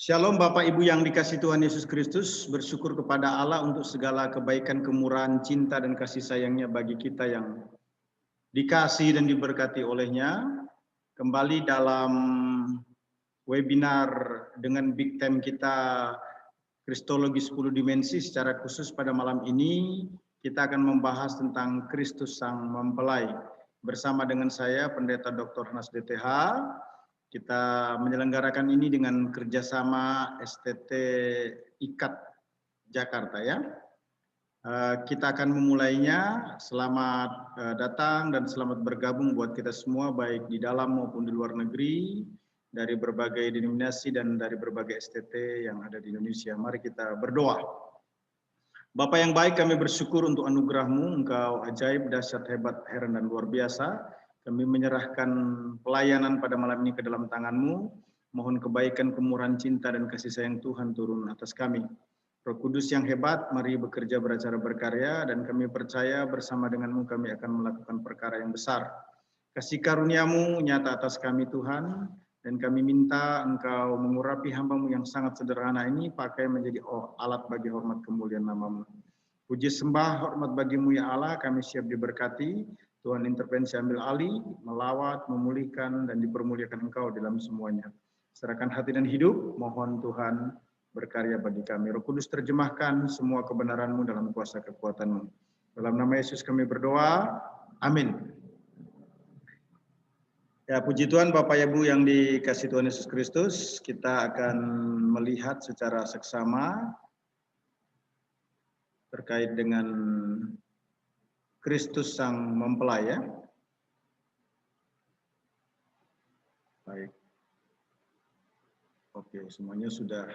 Shalom Bapak Ibu yang dikasihi Tuhan Yesus Kristus, bersyukur kepada Allah untuk segala kebaikan, kemurahan, cinta, dan kasih sayangnya bagi kita yang dikasihi dan diberkati olehnya. Kembali dalam webinar dengan big theme kita Kristologi 10 Dimensi. Secara khusus pada malam ini kita akan membahas tentang Kristus Sang Mempelai. Bersama dengan saya Pendeta Dr. Nas DTH. Kita menyelenggarakan ini dengan kerjasama STT IKAT Jakarta ya. Kita akan memulainya. Selamat datang dan selamat bergabung buat kita semua baik di dalam maupun di luar negeri, dari berbagai denominasi dan dari berbagai STT yang ada di Indonesia. Mari kita berdoa. Bapa yang baik, kami bersyukur untuk anugerah-Mu, Engkau ajaib, dahsyat, hebat, heran, dan luar biasa. Kami menyerahkan pelayanan pada malam ini ke dalam tangan-Mu. Mohon kebaikan, kemurahan, cinta, dan kasih sayang Tuhan turun atas kami. Roh Kudus yang hebat, mari bekerja beracara berkarya, dan kami percaya bersama dengan-Mu kami akan melakukan perkara yang besar. Kasih karunia-Mu nyata atas kami Tuhan, dan kami minta Engkau mengurapi hamba-Mu yang sangat sederhana ini, pakai menjadi alat bagi hormat kemuliaan nama-Mu. Puji sembah hormat bagi-Mu ya Allah, kami siap diberkati. Tuhan intervensi ambil alih, melawat, memulihkan, dan dipermuliakan Engkau dalam semuanya. Serahkan hati dan hidup, mohon Tuhan berkarya bagi kami. Roh Kudus terjemahkan semua kebenaran-Mu dalam kuasa kekuatan-Mu. Dalam nama Yesus kami berdoa, amin. Ya, puji Tuhan Bapak Ibu yang dikasihi Tuhan Yesus Kristus, kita akan melihat secara seksama terkait dengan Kristus Sang Mempelai ya. Baik. Oke, semuanya sudah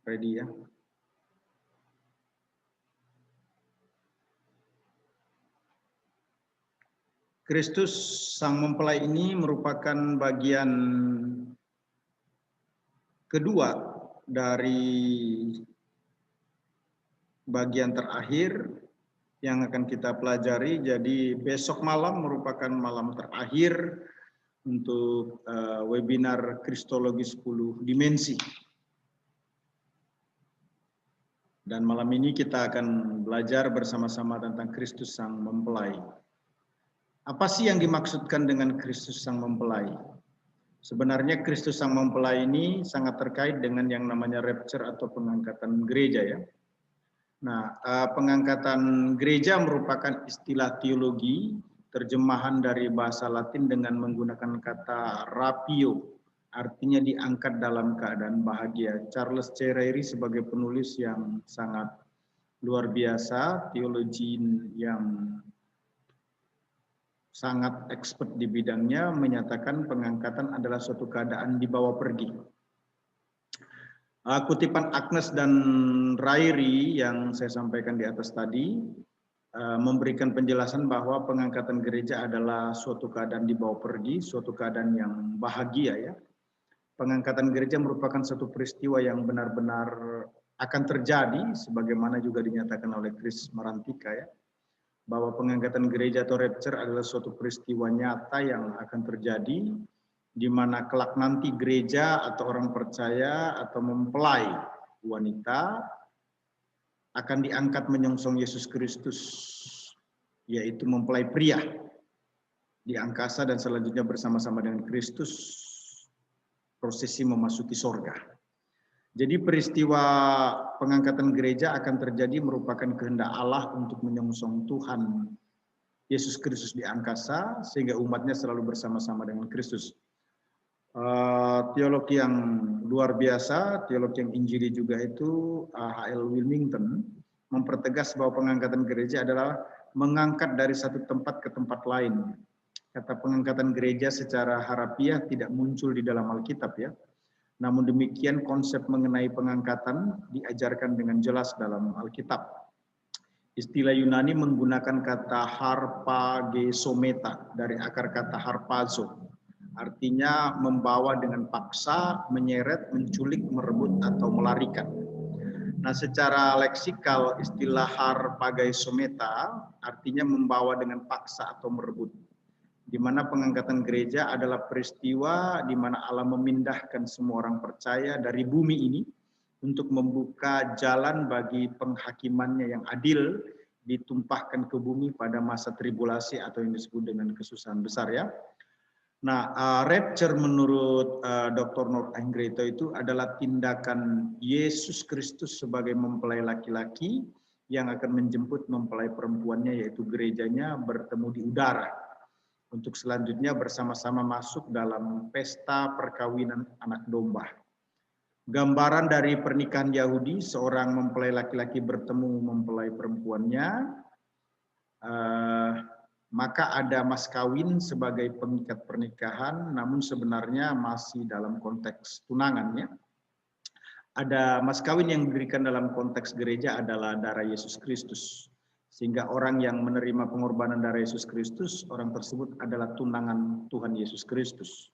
ready ya. Kristus Sang Mempelai ini merupakan bagian kedua dari bagian terakhir yang akan kita pelajari. Jadi besok malam merupakan malam terakhir untuk webinar Kristologi 10 Dimensi. Dan malam ini kita akan belajar bersama-sama tentang Kristus Sang Mempelai. Apa sih yang dimaksudkan dengan Kristus Sang Mempelai? Sebenarnya Kristus Sang Mempelai ini sangat terkait dengan yang namanya rapture atau pengangkatan gereja ya. Nah, pengangkatan gereja merupakan istilah teologi, terjemahan dari bahasa Latin dengan menggunakan kata rapio, artinya diangkat dalam keadaan bahagia. Charles C. Ryrie sebagai penulis yang sangat luar biasa, teologi yang sangat expert di bidangnya, menyatakan pengangkatan adalah suatu keadaan dibawa pergi. Kutipan Agnes dan Ryrie yang saya sampaikan di atas tadi memberikan penjelasan bahwa pengangkatan gereja adalah suatu keadaan dibawa pergi, suatu keadaan yang bahagia ya. Pengangkatan gereja merupakan satu peristiwa yang benar-benar akan terjadi, sebagaimana juga dinyatakan oleh Chris Marantika ya, bahwa pengangkatan gereja atau rapture adalah suatu peristiwa nyata yang akan terjadi, di mana kelak nanti gereja atau orang percaya atau mempelai wanita akan diangkat menyongsong Yesus Kristus, yaitu mempelai pria di angkasa dan selanjutnya bersama-sama dengan Kristus prosesi memasuki sorga. Jadi peristiwa pengangkatan gereja akan terjadi merupakan kehendak Allah untuk menyongsong Tuhan Yesus Kristus di angkasa, sehingga umatnya selalu bersama-sama dengan Kristus. Teologi yang luar biasa, teologi yang Injili juga itu, H.L. Wilmington mempertegas bahwa pengangkatan gereja adalah mengangkat dari satu tempat ke tempat lain. Kata pengangkatan gereja secara harafiah tidak muncul di dalam Alkitab ya. Namun demikian konsep mengenai pengangkatan diajarkan dengan jelas dalam Alkitab. Istilah Yunani menggunakan kata harpagesometa dari akar kata harpazo. Artinya membawa dengan paksa, menyeret, menculik, merebut, atau melarikan. Nah, secara leksikal istilah harpagesometa artinya membawa dengan paksa atau merebut. di mana pengangkatan gereja adalah peristiwa di mana Allah memindahkan semua orang percaya dari bumi ini untuk membuka jalan bagi penghakimannya yang adil ditumpahkan ke bumi pada masa tribulasi atau yang disebut dengan kesusahan besar ya. Nah, rapture menurut Dr. North Angreto itu adalah tindakan Yesus Kristus sebagai mempelai laki-laki yang akan menjemput mempelai perempuannya yaitu gerejanya bertemu di udara untuk selanjutnya bersama-sama masuk dalam pesta perkawinan anak domba. Gambaran dari pernikahan Yahudi, seorang mempelai laki-laki bertemu mempelai perempuannya, maka ada mas kawin sebagai pengikat pernikahan, namun sebenarnya masih dalam konteks tunangannya. Ada mas kawin yang diberikan dalam konteks gereja adalah darah Yesus Kristus. Sehingga orang yang menerima pengorbanan darah Yesus Kristus, orang tersebut adalah tunangan Tuhan Yesus Kristus.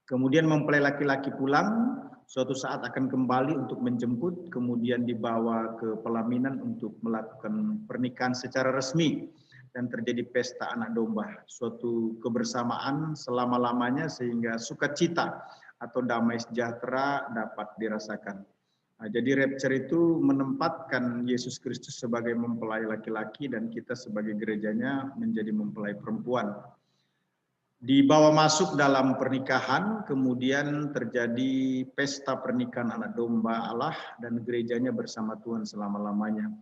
Kemudian mempelai laki-laki pulang, suatu saat akan kembali untuk menjemput, kemudian dibawa ke pelaminan untuk melakukan pernikahan secara resmi. Dan terjadi pesta anak domba, suatu kebersamaan selama-lamanya sehingga sukacita atau damai sejahtera dapat dirasakan. Nah, jadi rapture itu menempatkan Yesus Kristus sebagai mempelai laki-laki dan kita sebagai gerejanya menjadi mempelai perempuan. Dibawa masuk dalam pernikahan, kemudian terjadi pesta pernikahan anak domba Allah dan gerejanya bersama Tuhan selama-lamanya.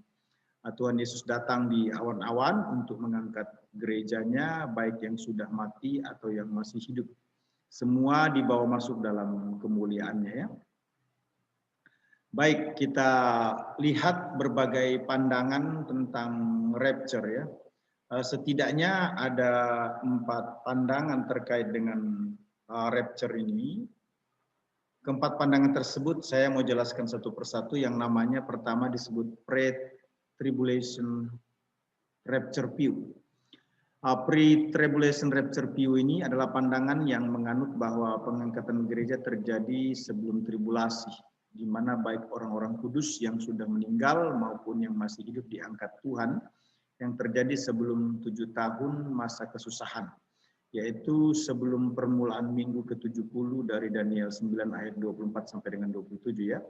Tuhan Yesus datang di awan-awan untuk mengangkat gerejanya, baik yang sudah mati atau yang masih hidup. Semua dibawa masuk dalam kemuliaannya ya. Baik, kita lihat berbagai pandangan tentang rapture ya. Setidaknya ada 4 pandangan terkait dengan rapture ini. Keempat pandangan tersebut saya mau jelaskan satu persatu. Yang namanya pertama disebut pre-tribulation rapture view. Pre-tribulation rapture view ini adalah pandangan yang menganut bahwa pengangkatan gereja terjadi sebelum tribulasi, di mana baik orang-orang kudus yang sudah meninggal maupun yang masih hidup diangkat Tuhan, yang terjadi sebelum 7 tahun masa kesusahan, yaitu sebelum permulaan minggu ke-70 dari Daniel 9 ayat 24 sampai dengan 27 ya.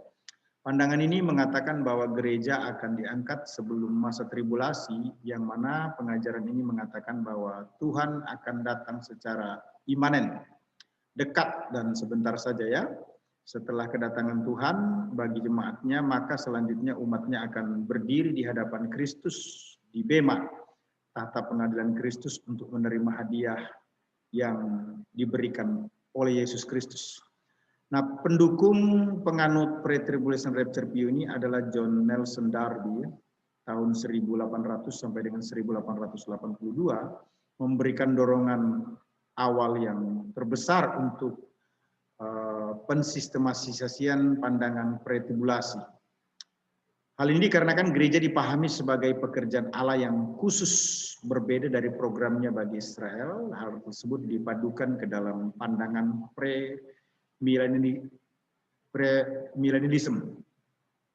Pandangan ini mengatakan bahwa gereja akan diangkat sebelum masa tribulasi, yang mana pengajaran ini mengatakan bahwa Tuhan akan datang secara imanen, dekat dan sebentar saja ya. Setelah kedatangan Tuhan bagi jemaatnya, maka selanjutnya umatnya akan berdiri di hadapan Kristus di Bema, tahta pengadilan Kristus untuk menerima hadiah yang diberikan oleh Yesus Kristus. Nah, pendukung penganut pre-tribulation rapture view ini adalah John Nelson Darby, tahun 1800 sampai dengan 1882, memberikan dorongan awal yang terbesar untuk pensistematisasian pandangan pre-tribulasi. Hal ini dikarenakan gereja dipahami sebagai pekerjaan Allah yang khusus berbeda dari programnya bagi Israel. Hal tersebut dipadukan ke dalam pandangan premillennialism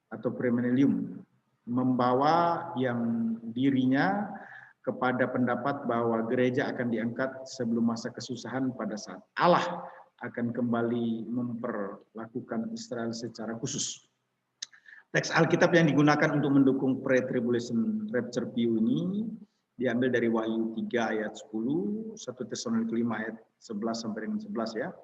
atau premillennium, membawa yang dirinya kepada pendapat bahwa gereja akan diangkat sebelum masa kesusahan pada saat Allah akan kembali memperlakukan Israel secara khusus. Teks Alkitab yang digunakan untuk mendukung pre-tribulation rapture view ini diambil dari Wahyu 3 ayat 10, 1 Tesalonika 5 ayat 11 sampai dengan 11 ya.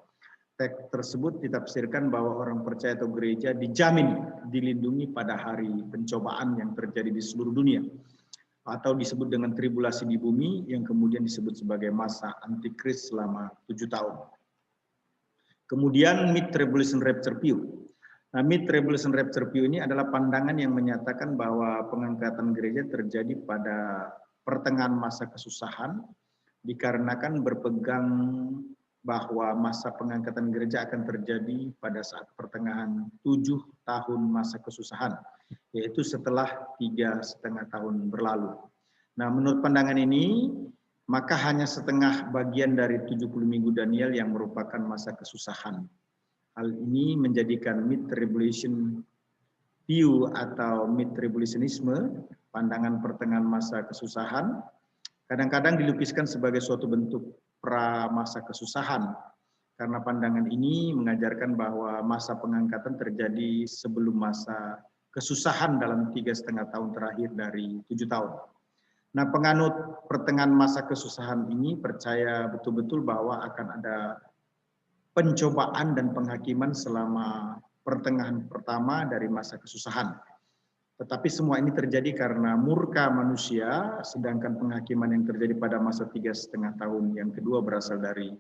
Teks tersebut ditafsirkan bahwa orang percaya atau gereja dijamin dilindungi pada hari pencobaan yang terjadi di seluruh dunia, atau disebut dengan tribulasi di bumi yang kemudian disebut sebagai masa antikris selama 7 tahun. Kemudian mid-tribulation rapture view. Nah, mid-tribulation rapture view ini adalah pandangan yang menyatakan bahwa pengangkatan gereja terjadi pada pertengahan masa kesusahan, dikarenakan berpegang bahwa masa pengangkatan gereja akan terjadi pada saat pertengahan 7 tahun masa kesusahan, yaitu setelah 3,5 tahun berlalu. Nah, menurut pandangan ini, maka hanya setengah bagian dari 70 minggu Daniel yang merupakan masa kesusahan. Hal ini menjadikan mid-tribulation view atau mid-tribulationisme, pandangan pertengahan masa kesusahan, kadang-kadang dilukiskan sebagai suatu bentuk pra masa kesusahan. Karena pandangan ini mengajarkan bahwa masa pengangkatan terjadi sebelum masa kesusahan dalam 3,5 tahun terakhir dari 7 tahun. Nah, penganut pertengahan masa kesusahan ini percaya betul-betul bahwa akan ada pencobaan dan penghakiman selama pertengahan pertama dari masa kesusahan. Tetapi semua ini terjadi karena murka manusia, sedangkan penghakiman yang terjadi pada masa 3,5 tahun yang kedua berasal dari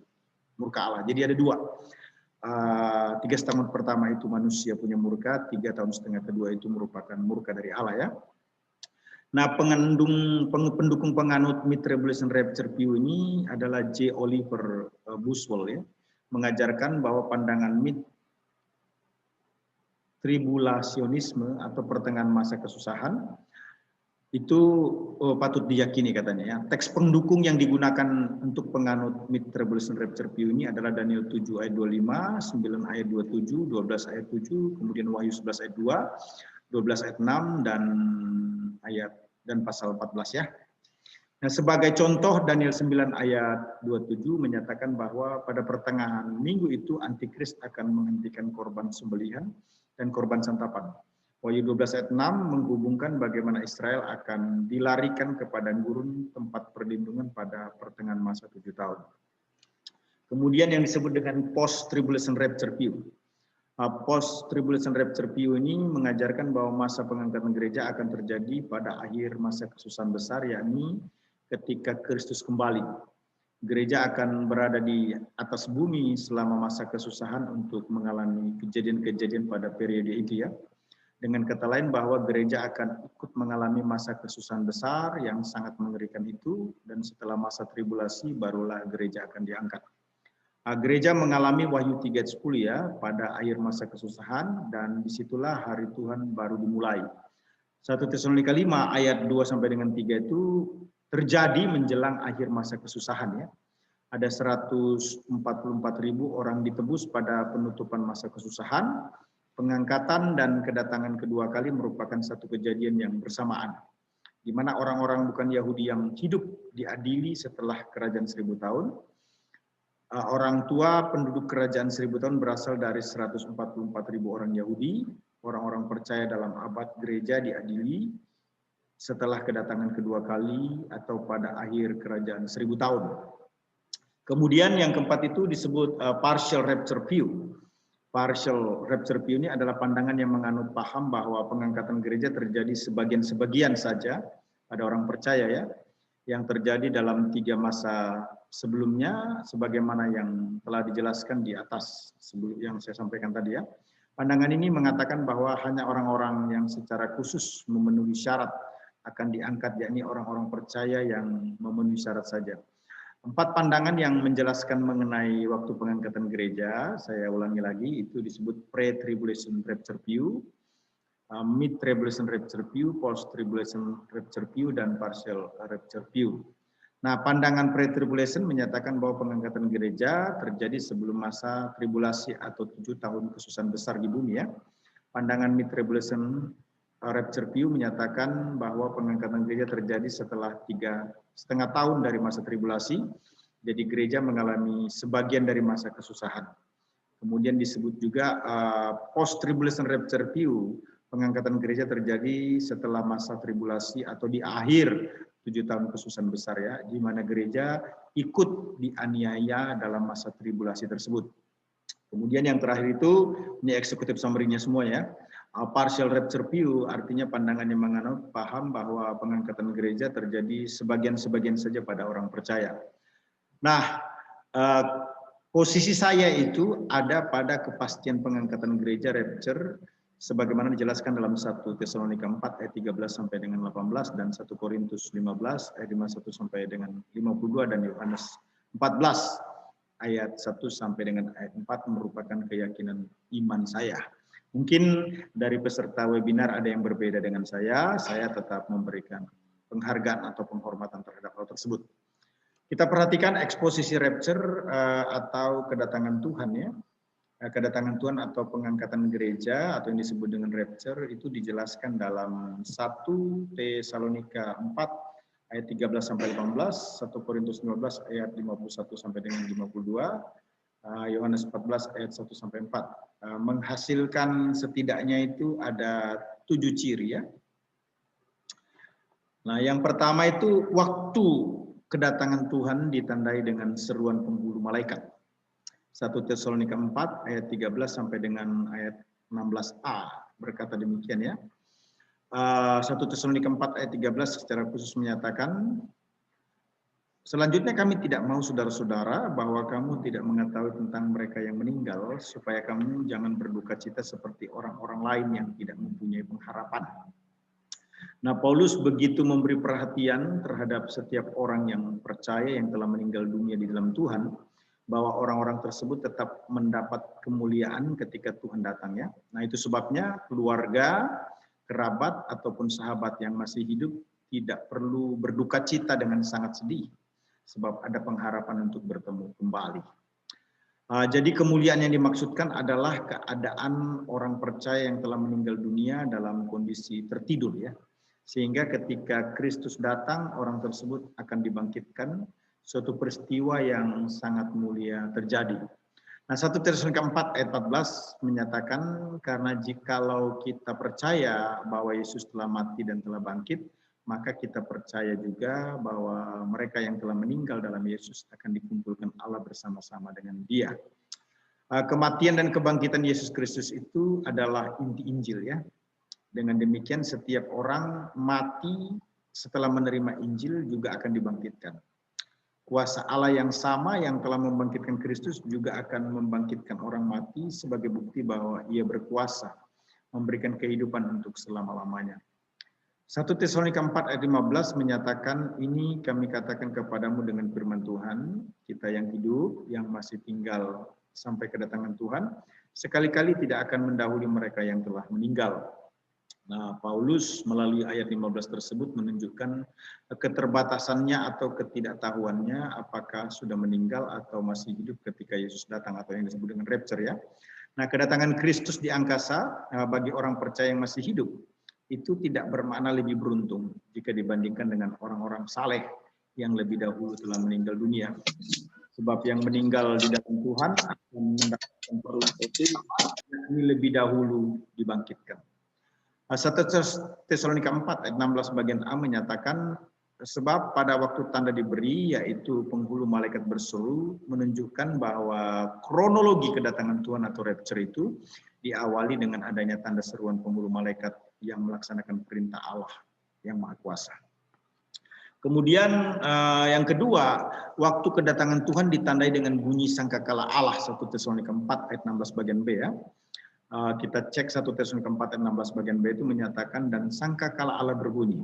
murka Allah. Jadi ada dua. 3,5 tahun pertama itu manusia punya murka, 3,5 tahun kedua itu merupakan murka dari Allah ya. Nah, pendukung penganut mid-tribulation rapture view ini adalah J. Oliver Buswell ya, mengajarkan bahwa pandangan mid-tribulationisme atau pertengahan masa kesusahan itu patut diyakini katanya ya. Teks pendukung yang digunakan untuk penganut mid-tribulation rapture view ini adalah Daniel 7 ayat 25, 9 ayat 27, 12 ayat 7, kemudian Wahyu 11 ayat 2, 12 ayat 6 dan pasal 14 ya. Nah, sebagai contoh Daniel 9 ayat 27 menyatakan bahwa pada pertengahan minggu itu Antikris akan menghentikan korban sembelihan dan korban santapan. Wahyu 12 ayat 6 menghubungkan bagaimana Israel akan dilarikan ke padang gurun tempat perlindungan pada pertengahan masa 7 tahun. Kemudian yang disebut dengan post-tribulation rapture view. Post-tribulation rapture view ini mengajarkan bahwa masa pengangkatan gereja akan terjadi pada akhir masa kesusahan besar, yakni ketika Kristus kembali. Gereja akan berada di atas bumi selama masa kesusahan untuk mengalami kejadian-kejadian pada periode itu ya. Dengan kata lain bahwa gereja akan ikut mengalami masa kesusahan besar yang sangat mengerikan itu, dan setelah masa tribulasi barulah gereja akan diangkat. Gereja mengalami Wahyu 3:10 ya pada akhir masa kesusahan, dan disitulah hari Tuhan baru dimulai. 1 Tesalonika 5 ayat 2 sampai dengan 3 itu terjadi menjelang akhir masa kesusahan ya. Ada 144.000 orang ditebus pada penutupan masa kesusahan. Pengangkatan dan kedatangan kedua kali merupakan satu kejadian yang bersamaan, di mana orang-orang bukan Yahudi yang hidup diadili setelah kerajaan 1000 tahun. Orang tua penduduk kerajaan 1000 tahun berasal dari 144.000 orang Yahudi. Orang-orang percaya dalam abad gereja diadili setelah kedatangan kedua kali atau pada akhir kerajaan 1000 tahun. Kemudian yang keempat itu disebut partial rapture view. Partial rapture view ini adalah pandangan yang menganut paham bahwa pengangkatan gereja terjadi sebagian-sebagian saja pada orang percaya ya, yang terjadi dalam 3 masa sebelumnya sebagaimana yang telah dijelaskan di atas yang saya sampaikan tadi ya. Pandangan ini mengatakan bahwa hanya orang-orang yang secara khusus memenuhi syarat akan diangkat, yakni orang-orang percaya yang memenuhi syarat saja. 4 pandangan yang menjelaskan mengenai waktu pengangkatan gereja, saya ulangi lagi, itu disebut pre-tribulation rapture view, mid-tribulation rapture view, post-tribulation rapture view, dan partial rapture view. Nah, pandangan pre-tribulation menyatakan bahwa pengangkatan gereja terjadi sebelum masa tribulasi atau 7 tahun kesusahan besar di bumi ya. Pandangan mid-tribulation rapture view menyatakan bahwa pengangkatan gereja terjadi setelah 3,5 tahun dari masa tribulasi. Jadi gereja mengalami sebagian dari masa kesusahan. Kemudian disebut juga post-tribulation rapture view. Pengangkatan gereja terjadi setelah masa tribulasi atau di akhir 7 tahun kesusahan besar ya, di mana gereja ikut dianiaya dalam masa tribulasi tersebut. Kemudian yang terakhir itu, ini eksekutif summary-nya semua ya. Partial rapture view artinya pandangan yang menganut paham bahwa pengangkatan gereja terjadi sebagian-sebagian saja pada orang percaya. Nah, posisi saya itu ada pada kepastian pengangkatan gereja rapture sebagaimana dijelaskan dalam 1 Tesalonika 4 ayat 13 sampai dengan 18 dan 1 Korintus 15 ayat 51 sampai dengan 52 dan Yohanes 14 ayat 1 sampai dengan ayat 4 merupakan keyakinan iman saya. Mungkin dari peserta webinar ada yang berbeda dengan saya tetap memberikan penghargaan atau penghormatan terhadap hal tersebut. Kita perhatikan eksposisi rapture atau kedatangan Tuhan ya. Kedatangan Tuhan atau pengangkatan gereja atau yang disebut dengan rapture itu dijelaskan dalam 1 Tesalonika 4 ayat 13 sampai 18, 1 Korintus 15 ayat 51 sampai dengan 52, Yohanes 14 ayat 1 sampai 4. Menghasilkan setidaknya itu ada 7 ciri ya. Nah, yang pertama itu waktu kedatangan Tuhan ditandai dengan seruan penghulu malaikat. 1 Tesalonika 4 ayat 13 sampai dengan ayat 16a berkata demikian ya. 1 Tesalonika 4 ayat 13 secara khusus menyatakan, selanjutnya kami tidak mau saudara-saudara bahwa kamu tidak mengetahui tentang mereka yang meninggal, supaya kamu jangan berduka cita seperti orang-orang lain yang tidak mempunyai pengharapan. Nah, Paulus begitu memberi perhatian terhadap setiap orang yang percaya yang telah meninggal dunia di dalam Tuhan, bahwa orang-orang tersebut tetap mendapat kemuliaan ketika Tuhan datang ya. Nah, itu sebabnya keluarga, kerabat ataupun sahabat yang masih hidup tidak perlu berduka cita dengan sangat sedih, sebab ada pengharapan untuk bertemu kembali. Jadi kemuliaan yang dimaksudkan adalah keadaan orang percaya yang telah meninggal dunia dalam kondisi tertidur ya. Sehingga ketika Kristus datang, orang tersebut akan dibangkitkan, suatu peristiwa yang sangat mulia terjadi. Nah, 1 Tesalonika 4 ayat 14 menyatakan, karena jikalau kita percaya bahwa Yesus telah mati dan telah bangkit, maka kita percaya juga bahwa mereka yang telah meninggal dalam Yesus akan dikumpulkan Allah bersama-sama dengan Dia. Kematian dan kebangkitan Yesus Kristus itu adalah inti Injil ya. Dengan demikian setiap orang mati setelah menerima Injil juga akan dibangkitkan. Kuasa Allah yang sama yang telah membangkitkan Kristus juga akan membangkitkan orang mati sebagai bukti bahwa Ia berkuasa memberikan kehidupan untuk selama-lamanya. 1 Tesalonika 4 ayat 15 menyatakan, ini kami katakan kepadamu dengan firman Tuhan, kita yang hidup, yang masih tinggal sampai kedatangan Tuhan, sekali-kali tidak akan mendahului mereka yang telah meninggal. Nah, Paulus melalui ayat 15 tersebut menunjukkan keterbatasannya atau ketidaktahuannya apakah sudah meninggal atau masih hidup ketika Yesus datang, atau yang disebut dengan rapture ya. Nah, kedatangan Kristus di angkasa bagi orang percaya yang masih hidup itu tidak bermakna lebih beruntung jika dibandingkan dengan orang-orang saleh yang lebih dahulu telah meninggal dunia. Sebab yang meninggal di dalam Tuhan akan mendapatkan perluan itu ini lebih dahulu dibangkitkan. 1 Tesalonika 4 ayat 16 bagian A menyatakan, sebab pada waktu tanda diberi, yaitu penghulu malaikat berseru, menunjukkan bahwa kronologi kedatangan Tuhan atau rapture itu diawali dengan adanya tanda seruan penghulu malaikat yang melaksanakan perintah Allah yang Maha Kuasa. Kemudian yang kedua, waktu kedatangan Tuhan ditandai dengan bunyi sangkakala Allah, 1 Tesalonika 4 ayat 16 bagian B ya. Kita cek 1 Tesalonika 4 ayat 16 bagian B itu menyatakan, dan sangkakala Allah berbunyi.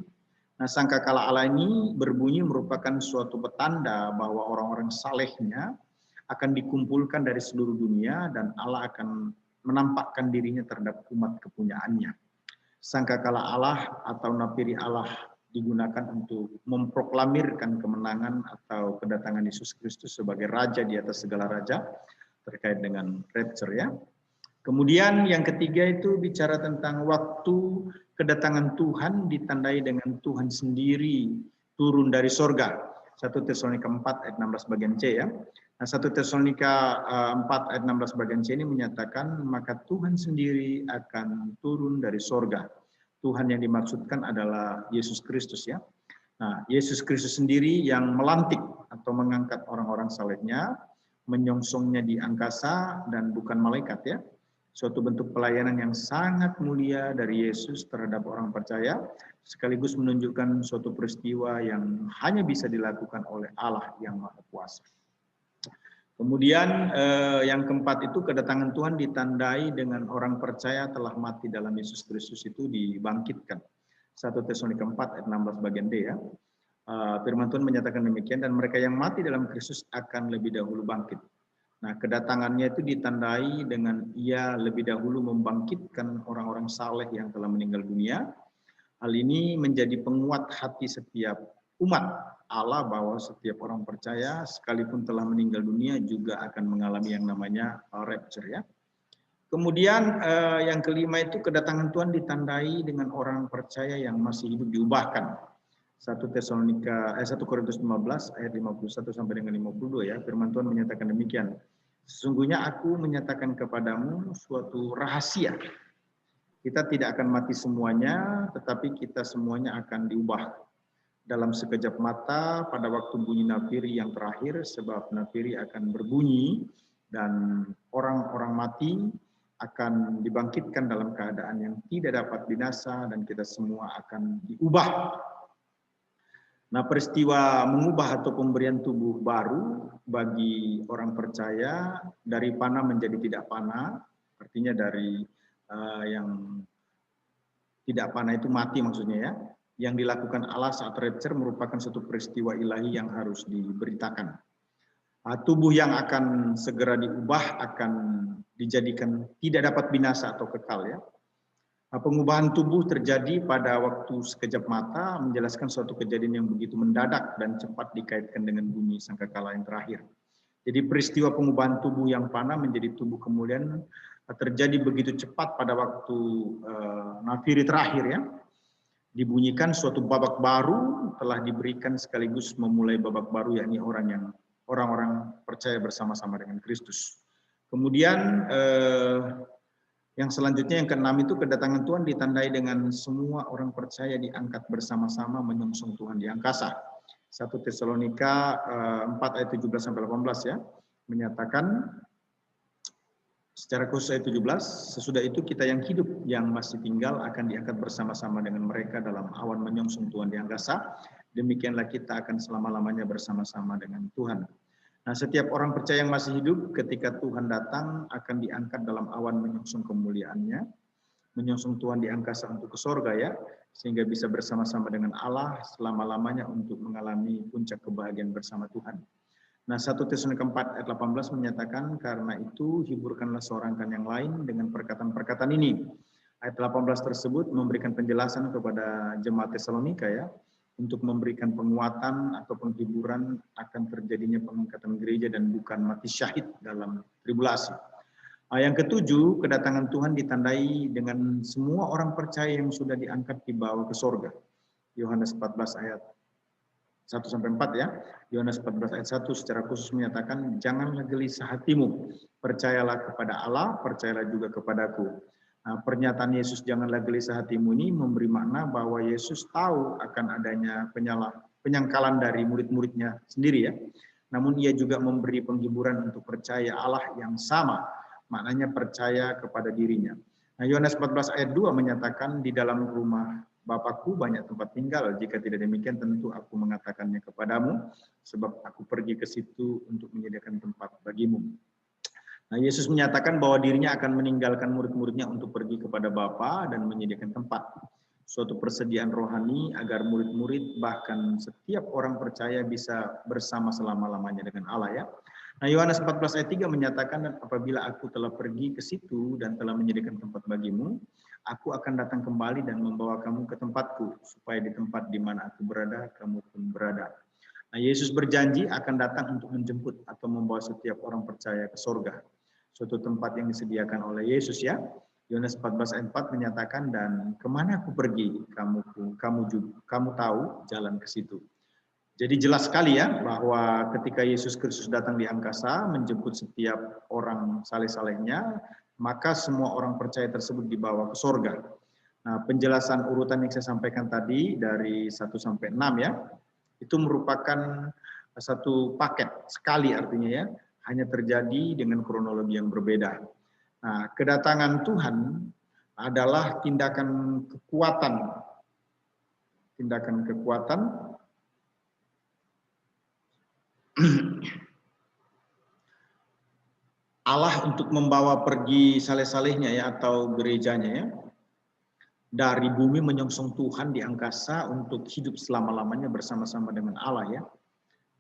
Nah, sangkakala Allah ini berbunyi merupakan suatu petanda bahwa orang-orang salehnya akan dikumpulkan dari seluruh dunia dan Allah akan menampakkan dirinya terhadap umat kepunyaannya. Sangkakala Allah atau napiri Allah digunakan untuk memproklamirkan kemenangan atau kedatangan Yesus Kristus sebagai Raja di atas segala raja terkait dengan rapture ya. Kemudian yang ketiga itu bicara tentang waktu kedatangan Tuhan ditandai dengan Tuhan sendiri turun dari sorga. 1 Tesalonika 4 ayat 16 bagian C ya. Nah, 1 Tesalonika 4 ayat 16 bagian C ini menyatakan, maka Tuhan sendiri akan turun dari sorga. Tuhan yang dimaksudkan adalah Yesus Kristus ya. Nah, Yesus Kristus sendiri yang melantik atau mengangkat orang-orang salehnya, menyongsongnya di angkasa dan bukan malaikat ya. Suatu bentuk pelayanan yang sangat mulia dari Yesus terhadap orang percaya, sekaligus menunjukkan suatu peristiwa yang hanya bisa dilakukan oleh Allah yang Maha Kuasa. Kemudian yang keempat itu kedatangan Tuhan ditandai dengan orang percaya telah mati dalam Yesus Kristus itu dibangkitkan. 1 Tesalonika 4 ayat 16 bagian D ya. Firman Tuhan menyatakan demikian, dan mereka yang mati dalam Kristus akan lebih dahulu bangkit. Nah, kedatangannya itu ditandai dengan Ia lebih dahulu membangkitkan orang-orang saleh yang telah meninggal dunia. Hal ini menjadi penguat hati setiap umat Allah bahwa setiap orang percaya sekalipun telah meninggal dunia juga akan mengalami yang namanya rapture ya. Kemudian yang kelima itu kedatangan Tuhan ditandai dengan orang percaya yang masih hidup diubahkan. 1 Korintus 15 ayat 51 sampai dengan 52 ya. Firman Tuhan menyatakan demikian. Sesungguhnya aku menyatakan kepadamu suatu rahasia. Kita tidak akan mati semuanya, tetapi kita semuanya akan diubah dalam sekejap mata pada waktu bunyi nafiri yang terakhir, sebab nafiri akan berbunyi dan orang-orang mati akan dibangkitkan dalam keadaan yang tidak dapat binasa dan kita semua akan diubah. Nah, peristiwa mengubah atau pemberian tubuh baru bagi orang percaya dari panah menjadi tidak panah, artinya dari yang tidak panah itu mati maksudnya ya, yang dilakukan Allah saat rapture merupakan suatu peristiwa ilahi yang harus diberitakan. Tubuh yang akan segera diubah akan dijadikan tidak dapat binasa atau kekal ya. Pengubahan tubuh terjadi pada waktu sekejap mata, menjelaskan suatu kejadian yang begitu mendadak dan cepat dikaitkan dengan bunyi sangkakala yang terakhir. Jadi peristiwa pengubahan tubuh yang panah menjadi tubuh kemudian terjadi begitu cepat pada waktu nafiri terakhir ya. Dibunyikan suatu babak baru telah diberikan sekaligus memulai babak baru, yakni orang-orang percaya bersama-sama dengan Kristus. Kemudian yang selanjutnya yang keenam itu kedatangan Tuhan ditandai dengan semua orang percaya diangkat bersama-sama menyongsong Tuhan di angkasa. 1 Tesalonika 4 ayat 17 sampai 18 ya, menyatakan secara khusus ayat 17, sesudah itu kita yang hidup yang masih tinggal akan diangkat bersama-sama dengan mereka dalam awan menyongsong Tuhan di angkasa. Demikianlah kita akan selama-lamanya bersama-sama dengan Tuhan. Nah, setiap orang percaya yang masih hidup ketika Tuhan datang akan diangkat dalam awan menyongsong kemuliaannya, menyongsong Tuhan di angkasa untuk ke sorga ya, sehingga bisa bersama-sama dengan Allah selama-lamanya untuk mengalami puncak kebahagiaan bersama Tuhan. Nah, 1 Tesalonika 4 ayat 18 menyatakan, karena itu hiburkanlah seorang kan yang lain dengan perkataan-perkataan ini. Ayat 18 tersebut memberikan penjelasan kepada jemaat Tesalonika ya, untuk memberikan penguatan atau penghiburan akan terjadinya pengangkatan gereja dan bukan mati syahid dalam tribulasi. Yang ketujuh, kedatangan Tuhan ditandai dengan semua orang percaya yang sudah diangkat dibawa ke sorga. Yohanes 14 ayat 1 sampai 4 ya. Yohanes 14 ayat 1 secara khusus menyatakan, janganlah gelisah hatimu, percayalah kepada Allah, percayalah juga kepadaku. Nah, pernyataan Yesus janganlah gelisah hatimu ini memberi makna bahwa Yesus tahu akan adanya penyangkalan dari murid-muridnya sendiri ya. Namun ia juga memberi penghiburan untuk percaya Allah yang sama, maknanya percaya kepada dirinya. Nah, Yohanes 14 ayat 2 menyatakan, di dalam rumah Bapakku banyak tempat tinggal, jika tidak demikian tentu aku mengatakannya kepadamu, sebab aku pergi ke situ untuk menyediakan tempat bagimu. Nah, Yesus menyatakan bahwa dirinya akan meninggalkan murid-muridnya untuk pergi kepada Bapa dan menyediakan tempat. Suatu persediaan rohani agar murid-murid bahkan setiap orang percaya bisa bersama selama-lamanya dengan Allah ya. Nah, Yohanes 14 ayat 3 menyatakan, dan apabila aku telah pergi ke situ dan telah menyediakan tempat bagimu, aku akan datang kembali dan membawa kamu ke tempatku, supaya di tempat di mana aku berada, kamu pun berada. Nah, Yesus berjanji akan datang untuk menjemput atau membawa setiap orang percaya ke sorga. Suatu tempat yang disediakan oleh Yesus ya. Yohanes 14 ayat 4 menyatakan, dan kemana aku pergi, kamu tahu jalan ke situ. Jadi jelas sekali ya bahwa ketika Yesus Kristus datang di angkasa menjemput setiap orang saleh-salehnya, maka semua orang percaya tersebut dibawa ke sorga. Nah, penjelasan urutan yang saya sampaikan tadi dari 1 sampai 6 ya, itu merupakan satu paket sekali artinya ya, hanya terjadi dengan kronologi yang berbeda. Nah, kedatangan Tuhan adalah tindakan kekuatan Allah untuk membawa pergi saleh-salehnya ya, atau gerejanya ya, dari bumi menyongsong Tuhan di angkasa untuk hidup selama-lamanya bersama-sama dengan Allah ya.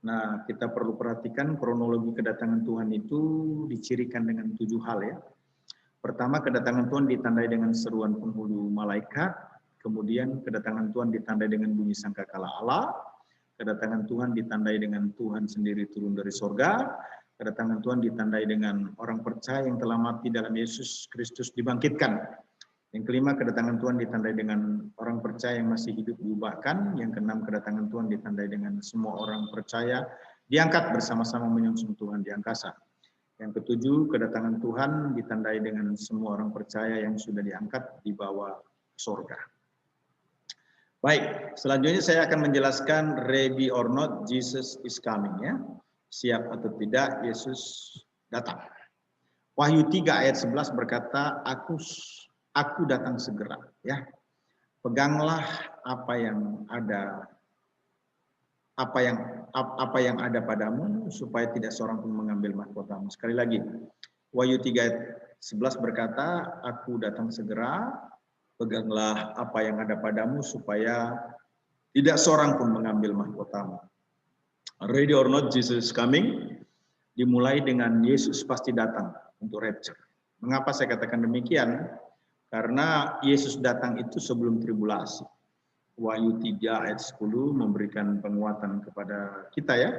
Nah, kita perlu perhatikan kronologi kedatangan Tuhan itu dicirikan dengan 7 hal ya. Pertama, kedatangan Tuhan ditandai dengan seruan penghulu malaikat, kemudian kedatangan Tuhan ditandai dengan bunyi sangkakala Allah, kedatangan Tuhan ditandai dengan Tuhan sendiri turun dari sorga, kedatangan Tuhan ditandai dengan orang percaya yang telah mati dalam Yesus Kristus dibangkitkan. Yang kelima, kedatangan Tuhan ditandai dengan orang percaya yang masih hidup diubahkan. Yang keenam, kedatangan Tuhan ditandai dengan semua orang percaya diangkat bersama-sama menyongsong Tuhan di angkasa. Yang ketujuh, kedatangan Tuhan ditandai dengan semua orang percaya yang sudah diangkat di bawah surga. Baik, selanjutnya saya akan menjelaskan ready or not, Jesus is coming, ya. Siap atau tidak, Yesus datang. Wahyu 3 ayat 11 berkata, aku datang segera, ya. Peganglah apa yang ada padamu supaya tidak seorang pun mengambil mahkotamu. Sekali lagi, Wahyu 3 ayat 11 berkata, aku datang segera, peganglah apa yang ada padamu supaya tidak seorang pun mengambil mahkotamu. Ready or not, Jesus coming dimulai dengan Yesus pasti datang untuk rapture. Mengapa saya katakan demikian? Karena Yesus datang itu sebelum tribulasi. Wahyu 3 ayat 10 memberikan penguatan kepada kita, ya.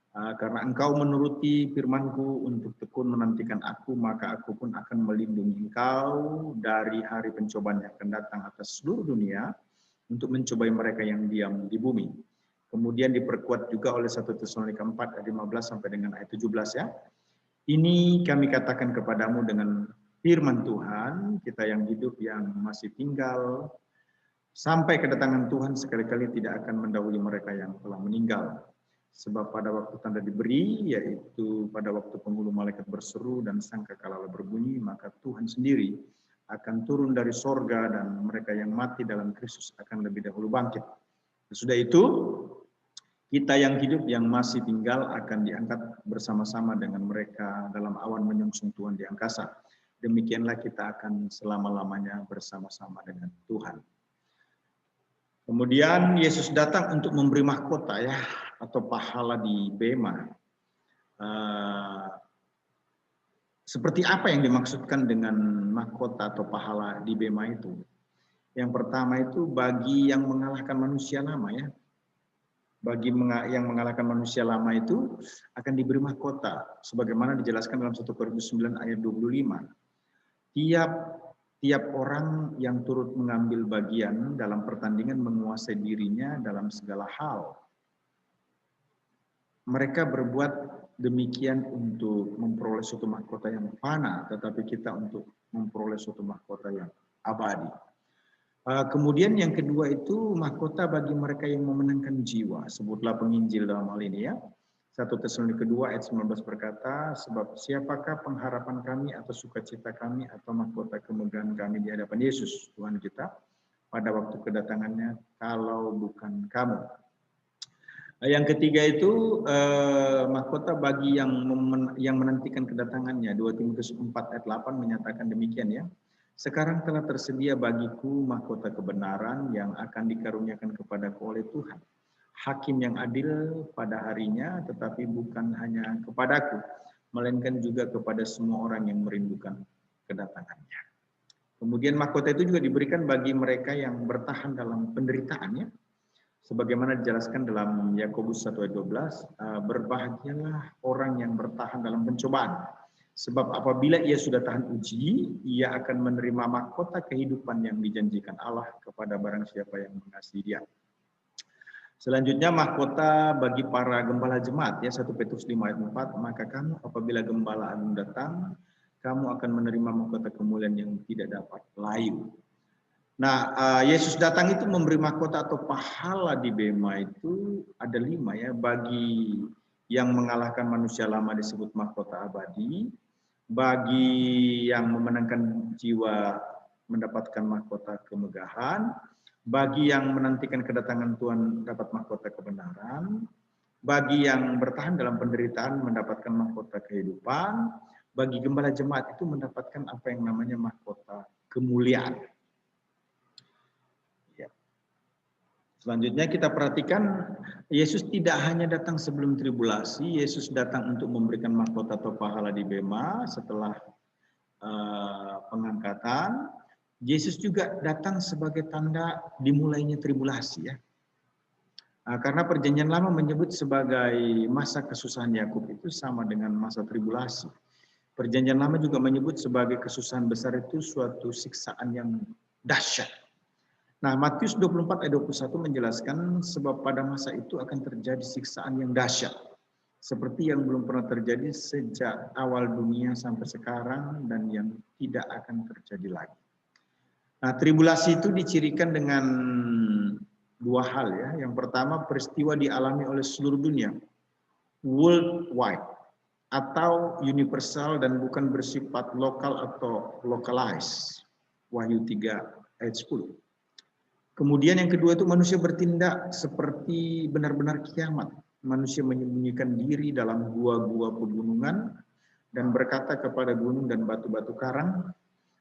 Karena engkau menuruti firman-Ku untuk tekun menantikan aku, maka aku pun akan melindungi engkau dari hari pencobaan yang akan datang atas seluruh dunia untuk mencobai mereka yang diam di bumi. Kemudian diperkuat juga oleh 1 Tesalonika 4 ayat 15 sampai dengan ayat 17, ya. Ini kami katakan kepadamu dengan firman Tuhan, kita yang hidup yang masih tinggal sampai kedatangan Tuhan sekali-kali tidak akan mendahului mereka yang telah meninggal. Sebab pada waktu tanda diberi, yaitu pada waktu penghulu malaikat berseru dan sangkakala berbunyi, maka Tuhan sendiri akan turun dari sorga dan mereka yang mati dalam Kristus akan lebih dahulu bangkit. Sudah itu, kita yang hidup yang masih tinggal akan diangkat bersama-sama dengan mereka dalam awan menyongsong Tuhan di angkasa. Demikianlah kita akan selama-lamanya bersama-sama dengan Tuhan. Kemudian Yesus datang untuk memberi mahkota, ya, atau pahala di bema. Seperti apa yang dimaksudkan dengan mahkota atau pahala di bema itu? Yang pertama itu bagi yang mengalahkan manusia lama, ya. Bagi yang mengalahkan manusia lama itu akan diberi mahkota, sebagaimana dijelaskan dalam 1 Korintus 9 ayat 25. Tiap orang yang turut mengambil bagian dalam pertandingan menguasai dirinya dalam segala hal. Mereka berbuat demikian untuk memperoleh suatu mahkota yang fana, tetapi kita untuk memperoleh suatu mahkota yang abadi. Kemudian yang kedua itu mahkota bagi mereka yang memenangkan jiwa. Sebutlah penginjil dalam hal ini, ya. 1 Tesalonika 2 ayat 19 berkata, sebab siapakah pengharapan kami atau sukacita kami atau mahkota kemegahan kami di hadapan Yesus Tuhan kita pada waktu kedatangannya kalau bukan kamu. Yang ketiga itu mahkota bagi yang menantikan kedatangannya. 2 Timotius 4 ayat 8 menyatakan demikian, ya. Sekarang telah tersedia bagiku mahkota kebenaran yang akan dikaruniakan kepadaku oleh Tuhan. Hakim yang adil pada harinya, tetapi bukan hanya kepadaku, melainkan juga kepada semua orang yang merindukan kedatangannya. Kemudian mahkota itu juga diberikan bagi mereka yang bertahan dalam penderitaannya. Sebagaimana dijelaskan dalam Yakobus 1 ayat 12, berbahagialah orang yang bertahan dalam pencobaan. Sebab apabila ia sudah tahan uji, ia akan menerima mahkota kehidupan yang dijanjikan Allah kepada barang siapa yang mengasihi Dia. Selanjutnya mahkota bagi para gembala jemaat, ya, 1 Petrus 5 ayat 4, maka kamu apabila gembala agung datang, kamu akan menerima mahkota kemuliaan yang tidak dapat layu. Nah, Yesus datang itu memberi mahkota atau pahala di bema itu ada 5, ya. Bagi yang mengalahkan manusia lama disebut mahkota abadi, bagi yang memenangkan jiwa mendapatkan mahkota kemegahan, bagi yang menantikan kedatangan Tuhan dapat mahkota kebenaran, bagi yang bertahan dalam penderitaan mendapatkan mahkota kehidupan, bagi gembala jemaat itu mendapatkan apa yang namanya mahkota kemuliaan. Ya. Selanjutnya kita perhatikan Yesus tidak hanya datang sebelum tribulasi, Yesus datang untuk memberikan mahkota atau pahala di bema setelah pengangkatan. Yesus juga datang sebagai tanda dimulainya tribulasi, ya. Karena perjanjian lama menyebut sebagai masa kesusahan Yakub itu sama dengan masa tribulasi. Perjanjian Lama juga menyebut sebagai kesusahan besar itu suatu siksaan yang dahsyat. Nah, Matius 24 ayat 21 menjelaskan sebab pada masa itu akan terjadi siksaan yang dahsyat, seperti yang belum pernah terjadi sejak awal dunia sampai sekarang dan yang tidak akan terjadi lagi. Nah, tribulasi itu dicirikan dengan dua hal ya. Yang pertama, peristiwa dialami oleh seluruh dunia, worldwide, atau universal dan bukan bersifat lokal atau localized. Wahyu 3 ayat 10. Kemudian yang kedua itu manusia bertindak seperti benar-benar kiamat. Manusia menyembunyikan diri dalam gua-gua pegunungan dan berkata kepada gunung dan batu-batu karang,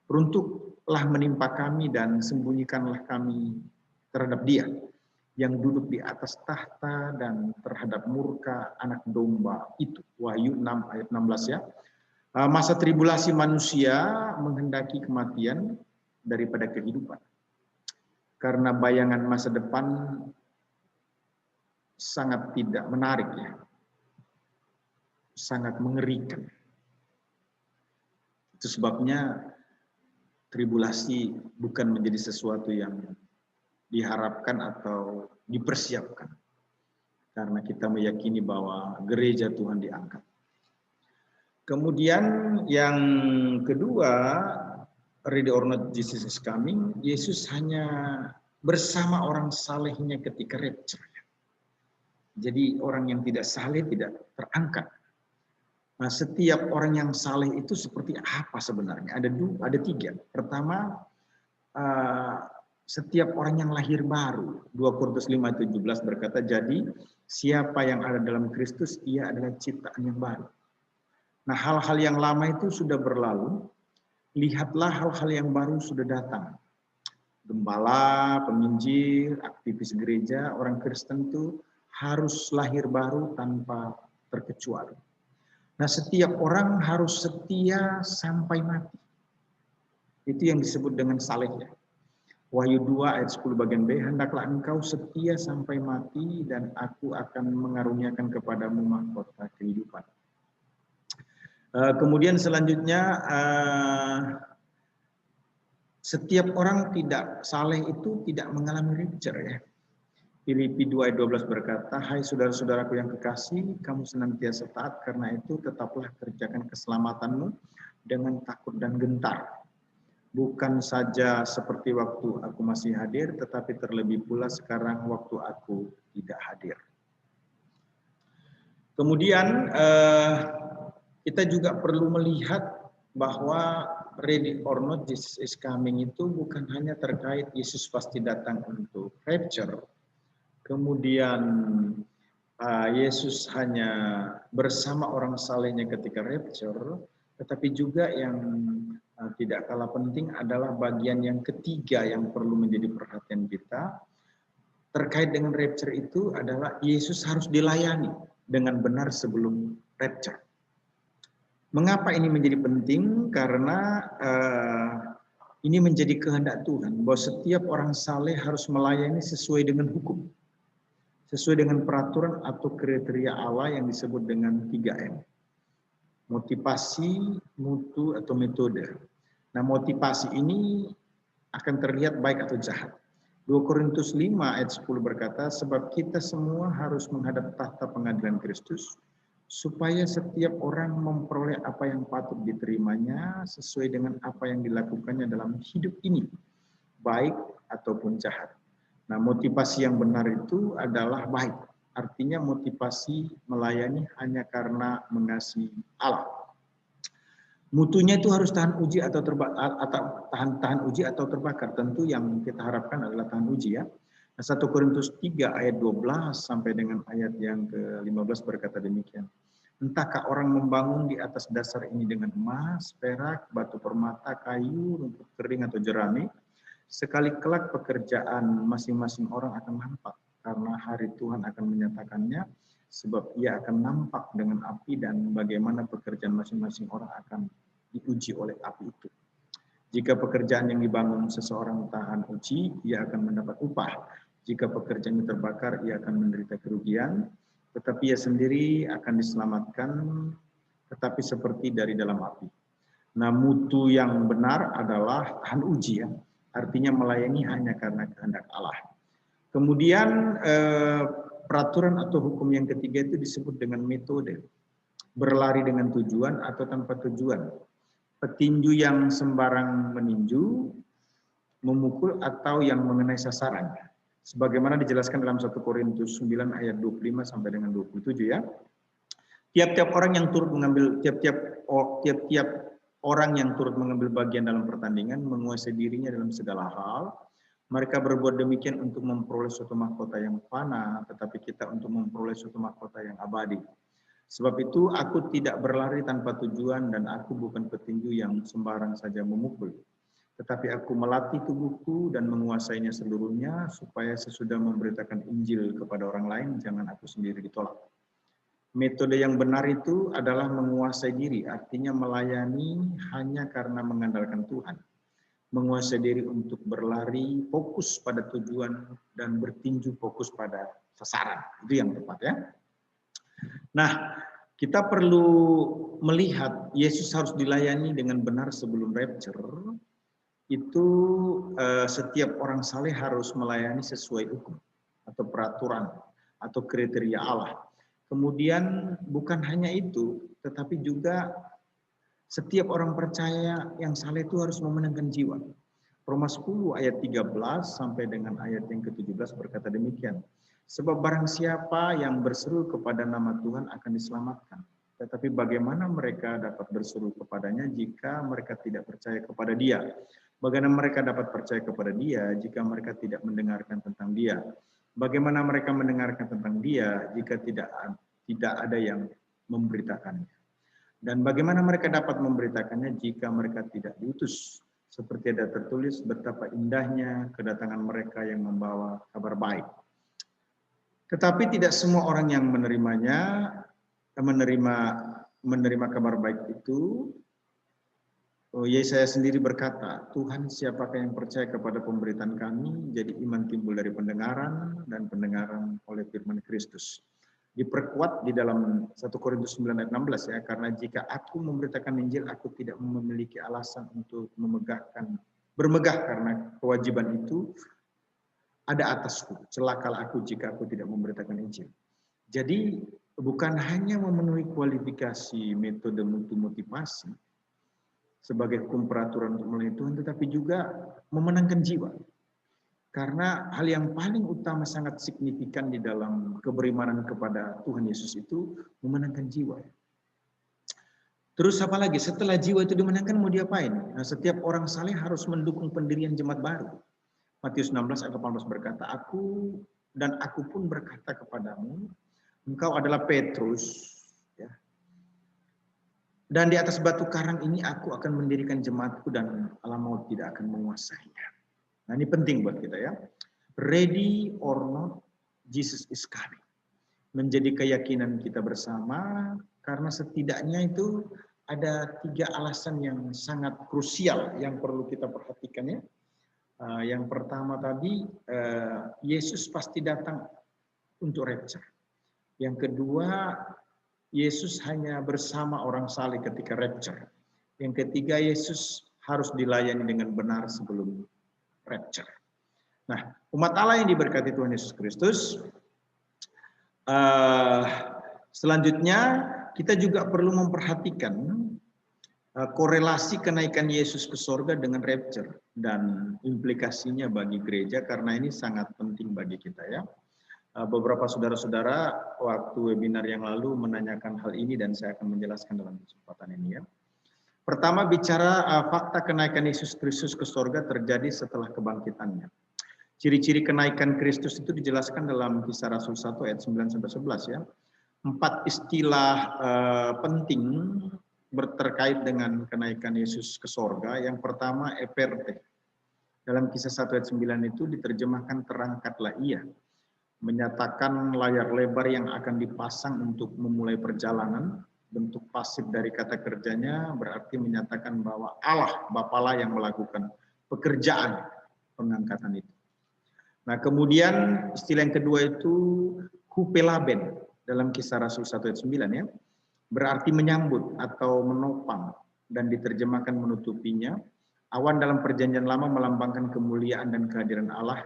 runtuhlah menimpa kami dan sembunyikanlah kami terhadap Dia yang duduk di atas tahta dan terhadap murka anak domba itu. Wahyu 6 ayat 16 ya. Masa tribulasi manusia menghendaki kematian daripada kehidupan. Karena bayangan masa depan sangat tidak menarik ya. Sangat mengerikan. Itu sebabnya tribulasi bukan menjadi sesuatu yang diharapkan atau dipersiapkan. Karena kita meyakini bahwa gereja Tuhan diangkat. Kemudian yang kedua, ready or not Jesus is coming, Yesus hanya bersama orang salehnya ketika rapture. Jadi orang yang tidak saleh tidak terangkat. Nah, setiap orang yang saleh itu seperti apa sebenarnya? Ada tiga. Pertama, setiap orang yang lahir baru. 2 Korintus 5:17 berkata, jadi siapa yang ada dalam Kristus, ia adalah ciptaan yang baru. Nah, hal-hal yang lama itu sudah berlalu, lihatlah hal-hal yang baru sudah datang. Gembala, penginjil, aktivis gereja, orang Kristen itu harus lahir baru tanpa terkecuali. Nah, setiap orang harus setia sampai mati. Itu yang disebut dengan salehnya. Wahyu 2 ayat 10 bagian B, hendaklah engkau setia sampai mati dan aku akan mengaruniakan kepadamu mahkota kehidupan. Kemudian selanjutnya, setiap orang tidak saleh itu tidak mengalami rapture ya. Filipi 2 ayat 12 berkata, hai saudara-saudaraku yang kekasih, kamu senantiasa taat, karena itu tetaplah kerjakan keselamatanmu dengan takut dan gentar. Bukan saja seperti waktu aku masih hadir, tetapi terlebih pula sekarang waktu aku tidak hadir. Kemudian kita juga perlu melihat bahwa ready or not Jesus is coming itu bukan hanya terkait Yesus pasti datang untuk rapture. Kemudian Yesus hanya bersama orang salehnya ketika rapture, tetapi juga yang tidak kalah penting adalah bagian yang ketiga yang perlu menjadi perhatian kita. Terkait dengan rapture itu adalah Yesus harus dilayani dengan benar sebelum rapture. Mengapa ini menjadi penting? Karena ini menjadi kehendak Tuhan bahwa setiap orang saleh harus melayani sesuai dengan hukum, sesuai dengan peraturan atau kriteria Allah yang disebut dengan 3M. Motivasi, mutu, atau metode. Nah, motivasi ini akan terlihat baik atau jahat. 2 Korintus 5 ayat 10 berkata, sebab kita semua harus menghadap tahta pengadilan Kristus, supaya setiap orang memperoleh apa yang patut diterimanya sesuai dengan apa yang dilakukannya dalam hidup ini, baik ataupun jahat. Nah, motivasi yang benar itu adalah baik. Artinya motivasi melayani hanya karena mengasihi Allah. Mutunya itu harus tahan uji atau tahan uji atau terbakar. Tentu yang kita harapkan adalah tahan uji ya. Nah, 1 Korintus 3 ayat 12 sampai dengan ayat yang ke-15 berkata demikian. Entahkah orang membangun di atas dasar ini dengan emas, perak, batu permata, kayu, rumput kering atau jerami, sekali kelak pekerjaan masing-masing orang akan nampak, karena hari Tuhan akan menyatakannya, sebab ia akan nampak dengan api dan bagaimana pekerjaan masing-masing orang akan diuji oleh api itu. Jika pekerjaan yang dibangun seseorang tahan uji, ia akan mendapat upah. Jika pekerjaannya terbakar, ia akan menderita kerugian, tetapi ia sendiri akan diselamatkan, tetapi seperti dari dalam api. Nah, mutu yang benar adalah tahan uji ya, artinya melayani hanya karena kehendak Allah. Kemudian peraturan atau hukum yang ketiga itu disebut dengan metode. Berlari dengan tujuan atau tanpa tujuan. Petinju yang sembarang meninju, memukul atau yang mengenai sasaran. Sebagaimana dijelaskan dalam 1 Korintus 9 ayat 25 sampai dengan 27 ya. Tiap-tiap orang yang turut mengambil tiap-tiap orang yang turut mengambil bagian dalam pertandingan menguasai dirinya dalam segala hal. Mereka berbuat demikian untuk memperoleh suatu mahkota yang fana, tetapi kita untuk memperoleh suatu mahkota yang abadi. Sebab itu aku tidak berlari tanpa tujuan dan aku bukan petinju yang sembarang saja memukul. Tetapi aku melatih tubuhku dan menguasainya seluruhnya supaya sesudah memberitakan Injil kepada orang lain, jangan aku sendiri ditolak. Metode yang benar itu adalah menguasai diri, artinya melayani hanya karena mengandalkan Tuhan. Menguasai diri untuk berlari, fokus pada tujuan, dan bertinju fokus pada sasaran. Itu yang tepat ya. Nah, kita perlu melihat Yesus harus dilayani dengan benar sebelum rapture. Itu setiap orang saleh harus melayani sesuai hukum atau peraturan atau kriteria Allah. Kemudian bukan hanya itu, tetapi juga setiap orang percaya yang saleh itu harus memenangkan jiwa. Roma 10 ayat 13 sampai dengan ayat yang ke-17 berkata demikian. Sebab barang siapa yang berseru kepada nama Tuhan akan diselamatkan. Tetapi bagaimana mereka dapat berseru kepadanya jika mereka tidak percaya kepada Dia? Bagaimana mereka dapat percaya kepada Dia jika mereka tidak mendengarkan tentang Dia? Bagaimana mereka mendengarkan tentang Dia jika tidak ada yang memberitakannya? Dan bagaimana mereka dapat memberitakannya jika mereka tidak diutus? Seperti ada tertulis, betapa indahnya kedatangan mereka yang membawa kabar baik. Tetapi tidak semua orang yang menerima kabar baik itu. Yesaya sendiri berkata, Tuhan siapakah yang percaya kepada pemberitaan kami? Jadi iman timbul dari pendengaran dan pendengaran oleh firman Kristus. Diperkuat di dalam 1 Korintus 9 ayat 16 ya, karena jika aku memberitakan Injil, aku tidak memiliki alasan untuk bermegah karena kewajiban itu ada atasku. Celakalah aku jika aku tidak memberitakan Injil. Jadi bukan hanya memenuhi kualifikasi metode mutu motivasi sebagai hukum peraturan untuk melayani Tuhan, tetapi juga memenangkan jiwa. Karena hal yang paling utama sangat signifikan di dalam keberimanan kepada Tuhan Yesus itu memenangkan jiwa. Terus apa lagi? Setelah jiwa itu dimenangkan mau diapain? Nah, setiap orang saleh harus mendukung pendirian jemaat baru. Matius 16 ayat 18 berkata, aku pun berkata kepadamu, engkau adalah Petrus, ya. Dan di atas batu karang ini aku akan mendirikan jemaatku dan alam maut tidak akan menguasainya. Nah, ini penting buat kita ya. Ready or not, Jesus is coming. Menjadi keyakinan kita bersama, karena setidaknya itu ada 3 alasan yang sangat krusial yang perlu kita perhatikan ya. Yang pertama tadi, Yesus pasti datang untuk rapture. Yang kedua, Yesus hanya bersama orang saleh ketika rapture. Yang ketiga, Yesus harus dilayani dengan benar sebelum rapture. Nah, umat Allah yang diberkati Tuhan Yesus Kristus, selanjutnya kita juga perlu memperhatikan korelasi kenaikan Yesus ke sorga dengan rapture dan implikasinya bagi gereja, karena ini sangat penting bagi kita ya. Beberapa saudara-saudara waktu webinar yang lalu menanyakan hal ini dan saya akan menjelaskan dalam kesempatan ini ya. Pertama bicara fakta kenaikan Yesus Kristus ke sorga terjadi setelah kebangkitannya. Ciri-ciri kenaikan Kristus itu dijelaskan dalam Kisah Rasul 1 ayat 9-11 ya. 4 istilah penting terkait dengan kenaikan Yesus ke sorga. Yang pertama eperte. Dalam Kisah 1 ayat 9 itu diterjemahkan terangkatlah ia. Menyatakan layar lebar yang akan dipasang untuk memulai perjalanan. Bentuk pasif dari kata kerjanya berarti menyatakan bahwa Allah Bapalah yang melakukan pekerjaan pengangkatan itu. Nah, kemudian istilah yang kedua itu hupelaben dalam Kisah Rasul 1 ayat 9 ya. berarti menyambut atau menopang, dan diterjemahkan menutupinya. Awan dalam perjanjian lama melambangkan kemuliaan dan kehadiran Allah.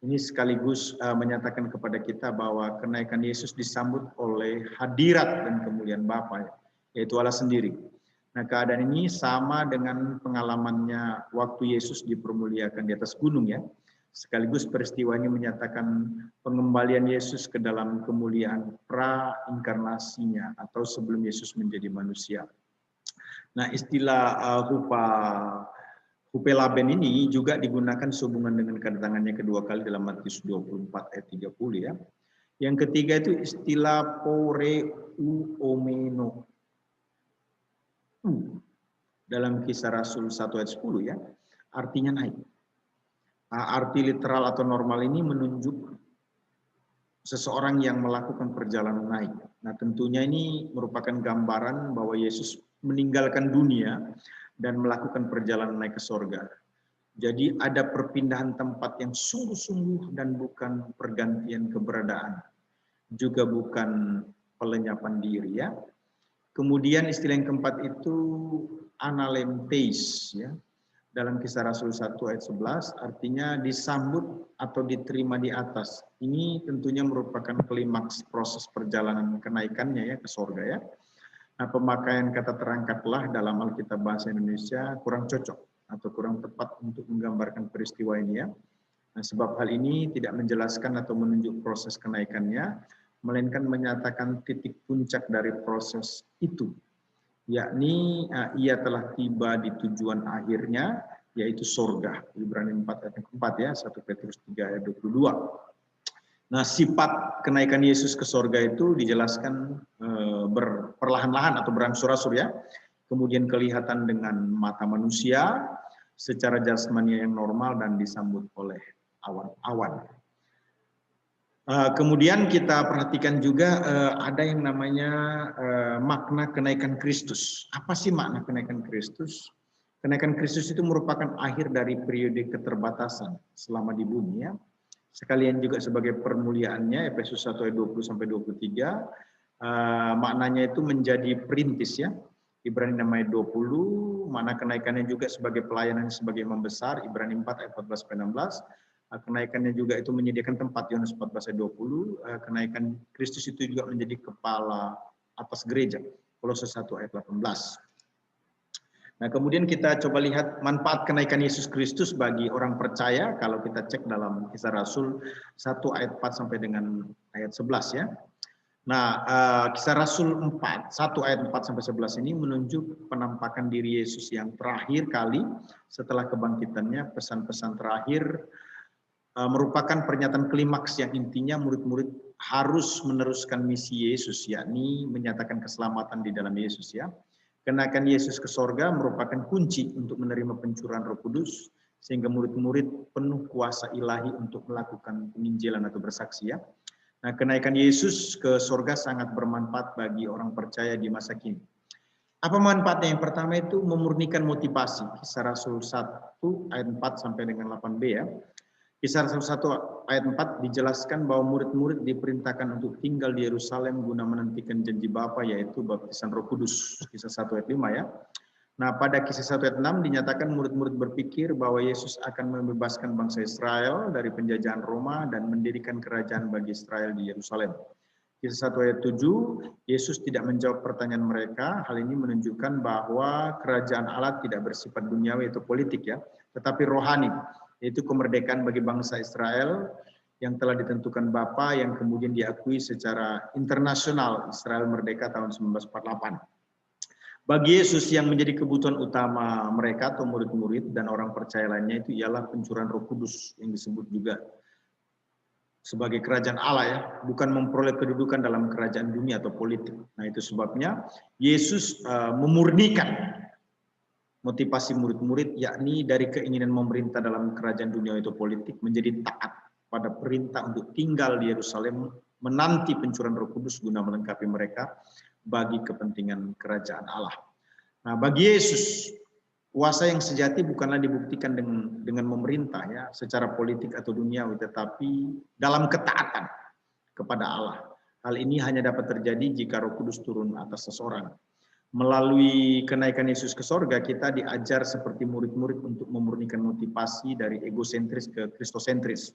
Ini sekaligus menyatakan kepada kita bahwa kenaikan Yesus disambut oleh hadirat dan kemuliaan Bapa, yaitu Allah sendiri. Nah, keadaan ini sama dengan pengalamannya waktu Yesus dipermuliakan di atas gunung ya. Sekaligus peristiwa ini menyatakan pengembalian Yesus ke dalam kemuliaan pra-inkarnasinya atau sebelum Yesus menjadi manusia. Nah, istilah hupelaben ini juga digunakan sehubungan dengan kedatangannya kedua kali dalam Matius 24 ayat 30 ya. Yang ketiga itu istilah poreuomeno dalam Kisah Rasul 1 ayat 10 ya. Artinya naik. Arti literal atau normal ini menunjuk seseorang yang melakukan perjalanan naik. Nah, tentunya ini merupakan gambaran bahwa Yesus meninggalkan dunia dan melakukan perjalanan naik ke sorga. Jadi ada perpindahan tempat yang sungguh-sungguh dan bukan pergantian keberadaan. Juga bukan pelenyapan diri ya. Kemudian istilah yang keempat itu analemteis ya. Dalam Kisah Rasul 1 ayat 11 artinya disambut atau diterima di atas. Ini tentunya merupakan klimaks proses perjalanan kenaikannya ya ke sorga ya. Nah, pemakaian kata terangkatlah dalam Alkitab bahasa Indonesia kurang cocok atau kurang tepat untuk menggambarkan peristiwa ini ya. Nah, sebab hal ini tidak menjelaskan atau menunjuk proses kenaikannya, melainkan menyatakan titik puncak dari proses itu, yakni ia telah tiba di tujuan akhirnya, yaitu sorga. Ibrani 4 ayat 4 ya, 1 Petrus 3 ayat 22. Nah, sifat kenaikan Yesus ke sorga itu dijelaskan perlahan-lahan atau berangsur-angsur ya. Kemudian kelihatan dengan mata manusia secara jasmani yang normal dan disambut oleh awan-awan. Kemudian kita perhatikan juga ada yang namanya makna kenaikan Kristus. Apa sih makna kenaikan Kristus? Kenaikan Kristus itu merupakan akhir dari periode keterbatasan selama di bumi ya. Sekalian juga sebagai permuliaannya, Efesus 1 ayat 20 sampai 23, maknanya itu menjadi perintis ya. Ibrani 6 ayat 20, makna kenaikannya juga sebagai pelayanan sebagai membesar, Ibrani 4 ayat 14 sampai 16. Kenaikannya juga itu menyediakan tempat, Yohanes 14 ayat 20. Kenaikan Kristus itu juga menjadi kepala atas gereja, Kolose 1 ayat 18. Nah, kemudian kita coba lihat manfaat kenaikan Yesus Kristus bagi orang percaya kalau kita cek dalam Kisah Rasul 1 ayat 4 sampai dengan ayat 11 ya. Nah, Kisah Rasul 1 ayat 4 sampai 11 ini menunjuk penampakan diri Yesus yang terakhir kali setelah kebangkitannya. Pesan-pesan terakhir merupakan pernyataan klimaks yang intinya murid-murid harus meneruskan misi Yesus, yakni menyatakan keselamatan di dalam Yesus ya. Kenaikan Yesus ke sorga merupakan kunci untuk menerima pencurahan Roh Kudus, sehingga murid-murid penuh kuasa ilahi untuk melakukan penginjilan atau bersaksi ya. Nah, kenaikan Yesus ke sorga sangat bermanfaat bagi orang percaya di masa kini. Apa manfaatnya? Yang pertama itu memurnikan motivasi. Kisah Rasul 1 ayat 4 sampai dengan 8b ya. Kisah Rasul 1 ayat 4 dijelaskan bahwa murid-murid diperintahkan untuk tinggal di Yerusalem guna menantikan janji Bapa, yaitu baptisan Roh Kudus. Kisah 1 ayat 5 ya. Nah, pada Kisah 1 ayat 6 dinyatakan murid-murid berpikir bahwa Yesus akan membebaskan bangsa Israel dari penjajahan Roma dan mendirikan kerajaan bagi Israel di Yerusalem. Kisah 1 ayat 7, Yesus tidak menjawab pertanyaan mereka. Hal ini menunjukkan bahwa kerajaan Allah tidak bersifat duniawi atau politik ya, tetapi rohani, yaitu kemerdekaan bagi bangsa Israel yang telah ditentukan Bapa yang kemudian diakui secara internasional. Israel merdeka tahun 1948. Bagi Yesus yang menjadi kebutuhan utama mereka atau murid-murid dan orang percaya lainnya itu ialah pencurahan Roh Kudus yang disebut juga sebagai kerajaan Allah ya, bukan memperoleh kedudukan dalam kerajaan dunia atau politik. Nah, itu sebabnya Yesus memurnikan motivasi murid-murid, yakni dari keinginan memerintah dalam kerajaan dunia itu politik menjadi taat pada perintah untuk tinggal di Yerusalem, menanti pencurahan Roh Kudus guna melengkapi mereka bagi kepentingan kerajaan Allah. Nah, bagi Yesus, kuasa yang sejati bukanlah dibuktikan dengan memerintah ya, secara politik atau duniawi, tetapi dalam ketaatan kepada Allah. Hal ini hanya dapat terjadi jika Roh Kudus turun atas seseorang. Melalui kenaikan Yesus ke sorga, kita diajar seperti murid-murid untuk memurnikan motivasi dari egosentris ke kristosentris.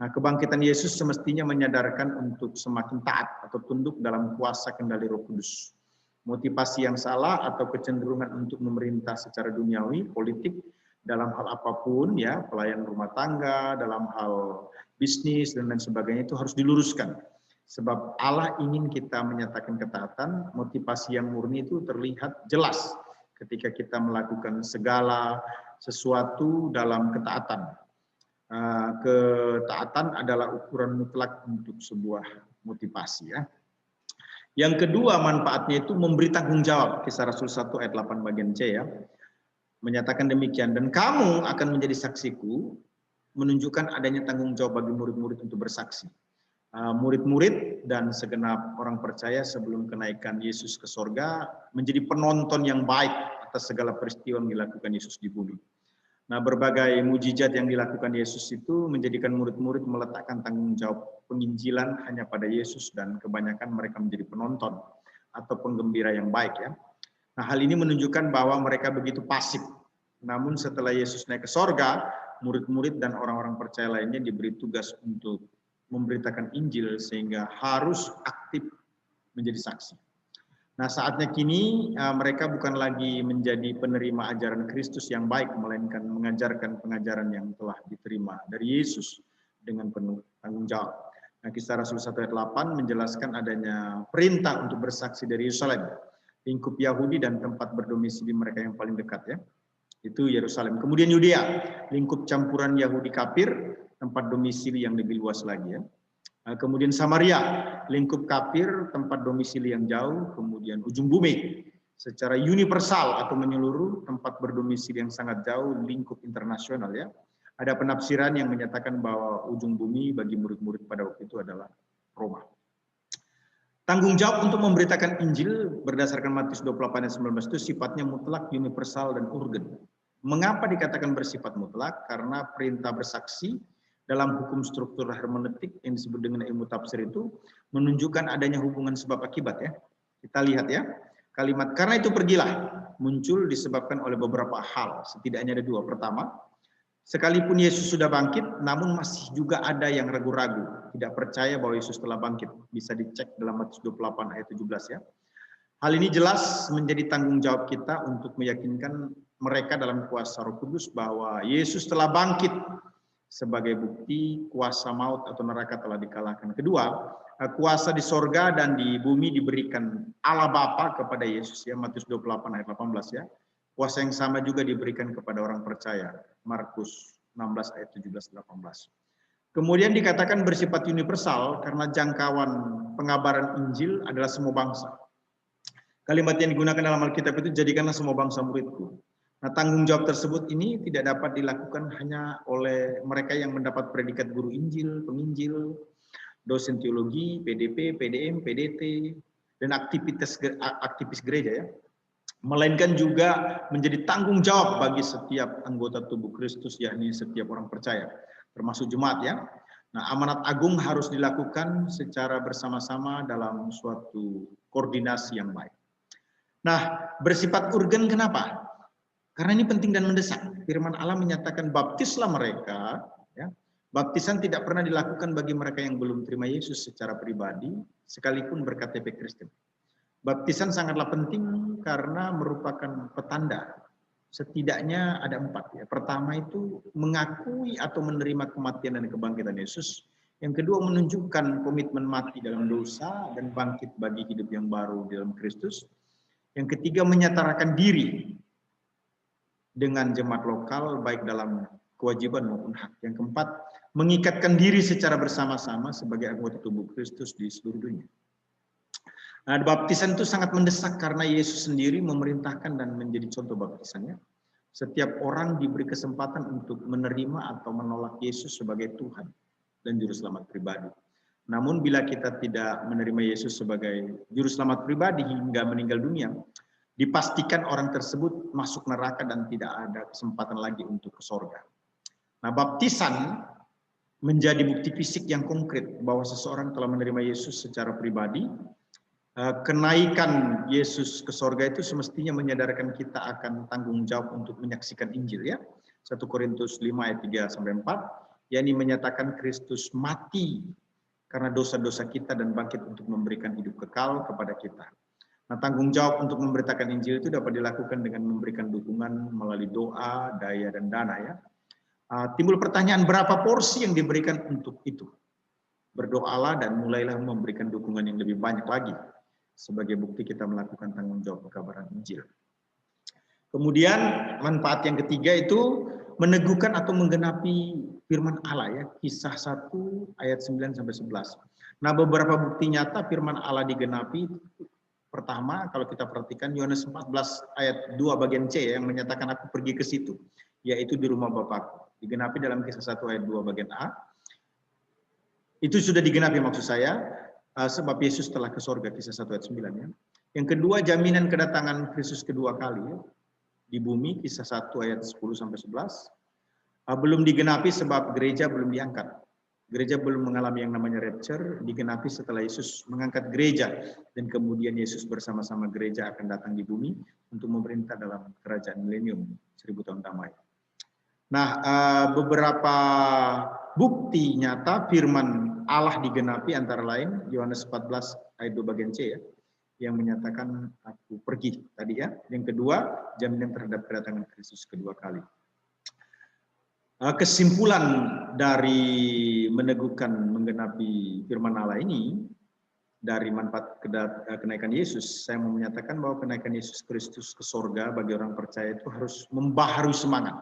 Nah, kebangkitan Yesus semestinya menyadarkan untuk semakin taat atau tunduk dalam kuasa kendali Roh Kudus. Motivasi yang salah atau kecenderungan untuk memerintah secara duniawi, politik, dalam hal apapun, ya, pelayan rumah tangga, dalam hal bisnis dan lain sebagainya, itu harus diluruskan. Sebab Allah ingin kita menyatakan ketaatan, motivasi yang murni itu terlihat jelas ketika kita melakukan segala sesuatu dalam ketaatan. Ketaatan adalah ukuran mutlak untuk sebuah motivasi, ya. Yang kedua manfaatnya itu memberi tanggung jawab. Kisah Rasul 1 ayat 8 bagian C, ya. Menyatakan demikian, dan kamu akan menjadi saksiku, menunjukkan adanya tanggung jawab bagi murid-murid untuk bersaksi. Murid-murid dan segenap orang percaya sebelum kenaikan Yesus ke sorga menjadi penonton yang baik atas segala peristiwa yang dilakukan Yesus di bumi. Nah, berbagai mujizat yang dilakukan Yesus itu menjadikan murid-murid meletakkan tanggung jawab penginjilan hanya pada Yesus, dan kebanyakan mereka menjadi penonton atau penggembira yang baik, ya. Nah, hal ini menunjukkan bahwa mereka begitu pasif. Namun setelah Yesus naik ke sorga, murid-murid dan orang-orang percaya lainnya diberi tugas untuk memberitakan Injil, sehingga harus aktif menjadi saksi. Nah, saatnya kini mereka bukan lagi menjadi penerima ajaran Kristus yang baik, melainkan mengajarkan pengajaran yang telah diterima dari Yesus dengan penuh tanggung jawab. Nah, Kisah Rasul 1 ayat 8 menjelaskan adanya perintah untuk bersaksi dari Yerusalem, lingkup Yahudi dan tempat berdomisili mereka yang paling dekat, ya, itu Yerusalem. Kemudian Yudea, lingkup campuran Yahudi kafir, tempat domisili yang lebih luas lagi, ya. Kemudian Samaria, lingkup kafir, tempat domisili yang jauh. Kemudian ujung bumi, secara universal atau menyeluruh, tempat berdomisili yang sangat jauh, lingkup internasional, ya. Ada penafsiran yang menyatakan bahwa ujung bumi bagi murid-murid pada waktu itu adalah Roma. Tanggung jawab untuk memberitakan Injil berdasarkan Matius 28 ayat 19 itu sifatnya mutlak, universal, dan urgen. Mengapa dikatakan bersifat mutlak? Karena perintah bersaksi dalam hukum struktur hermeneutik yang disebut dengan ilmu tafsir itu menunjukkan adanya hubungan sebab akibat, ya. Kita lihat, ya, kalimat "karena itu pergilah" muncul disebabkan oleh beberapa hal, setidaknya ada dua. Pertama, sekalipun Yesus sudah bangkit, namun masih juga ada yang ragu-ragu, tidak percaya bahwa Yesus telah bangkit. Bisa dicek dalam Matius 28 ayat 17, ya. Hal ini jelas menjadi tanggung jawab kita untuk meyakinkan mereka dalam kuasa Roh Kudus bahwa Yesus telah bangkit. Sebagai bukti, kuasa maut atau neraka telah dikalahkan. Kedua, kuasa di sorga dan di bumi diberikan Allah Bapa kepada Yesus, ya, Matius 28 ayat 18, ya. Kuasa yang sama juga diberikan kepada orang percaya, Markus 16 ayat 17-18. Kemudian dikatakan bersifat universal karena jangkauan pengabaran Injil adalah semua bangsa. Kalimat yang digunakan dalam Alkitab itu, "Jadikanlah semua bangsa muridku." Nah, tanggung jawab tersebut ini tidak dapat dilakukan hanya oleh mereka yang mendapat predikat guru Injil, penginjil, dosen teologi, PDP, PDM, PDT, dan aktivis gereja, ya. Melainkan juga menjadi tanggung jawab bagi setiap anggota tubuh Kristus, yakni setiap orang percaya, termasuk jemaat, ya. Nah, amanat agung harus dilakukan secara bersama-sama dalam suatu koordinasi yang baik. Nah, bersifat urgen kenapa? Karena ini penting dan mendesak. Firman Allah menyatakan, "Baptislah mereka." Ya. Baptisan tidak pernah dilakukan bagi mereka yang belum terima Yesus secara pribadi, sekalipun berKTP Kristen. Baptisan sangatlah penting karena merupakan petanda. Setidaknya ada 4. Ya. Pertama itu mengakui atau menerima kematian dan kebangkitan Yesus. Yang kedua, menunjukkan komitmen mati dalam dosa dan bangkit bagi hidup yang baru dalam Kristus. Yang ketiga, menyatakan diri dengan jemaat lokal, baik dalam kewajiban maupun hak. Yang keempat, mengikatkan diri secara bersama-sama sebagai anggota tubuh Kristus di seluruh dunia. Nah, baptisan itu sangat mendesak karena Yesus sendiri memerintahkan dan menjadi contoh baptisannya. Setiap orang diberi kesempatan untuk menerima atau menolak Yesus sebagai Tuhan dan Juru Selamat pribadi. Namun bila kita tidak menerima Yesus sebagai Juru Selamat pribadi hingga meninggal dunia, dipastikan orang tersebut masuk neraka dan tidak ada kesempatan lagi untuk ke sorga. Nah, baptisan menjadi bukti fisik yang konkret bahwa seseorang telah menerima Yesus secara pribadi. Kenaikan Yesus ke sorga itu semestinya menyadarkan kita akan tanggung jawab untuk menyaksikan Injil ya. 1 Korintus 5 ayat 3 sampai 4, yakni menyatakan Kristus mati karena dosa-dosa kita dan bangkit untuk memberikan hidup kekal kepada kita. Nah, tanggung jawab untuk memberitakan Injil itu dapat dilakukan dengan memberikan dukungan melalui doa, daya, dan dana ya. Timbul pertanyaan berapa porsi yang diberikan untuk itu. Berdoalah dan mulailah memberikan dukungan yang lebih banyak lagi sebagai bukti kita melakukan tanggung jawab pekabaran Injil. Kemudian manfaat yang ketiga itu meneguhkan atau menggenapi firman Allah ya, Kisah 1 ayat 9 sampai 11. Nah, beberapa bukti nyata firman Allah digenapi. Pertama, kalau kita perhatikan Yohanes 14 ayat 2 bagian C yang menyatakan aku pergi ke situ, yaitu di rumah Bapakku. Digenapi dalam Kisah 1 ayat 2 bagian A. Itu sudah digenapi maksud saya, sebab Yesus telah ke sorga, Kisah 1 ayat 9 ya. Yang kedua, jaminan kedatangan Kristus kedua kali ya, di bumi, Kisah 1 ayat 10 sampai 11. Belum digenapi sebab gereja belum diangkat. Gereja belum mengalami yang namanya rapture, digenapi setelah Yesus mengangkat gereja dan kemudian Yesus bersama-sama gereja akan datang di bumi untuk memerintah dalam kerajaan milenium 1000 tahun damai. Nah, beberapa bukti nyata firman Allah digenapi antara lain Yohanes 14 ayat 2 bagian C ya, yang menyatakan aku pergi tadi ya. Yang kedua, jaminan terhadap kedatangan Kristus kedua kali. Kesimpulan dari meneguhkan menggenapi firman Allah ini dari manfaat kenaikan Yesus, saya mau menyatakan bahwa kenaikan Yesus Kristus ke sorga bagi orang percaya itu harus membaharui semangat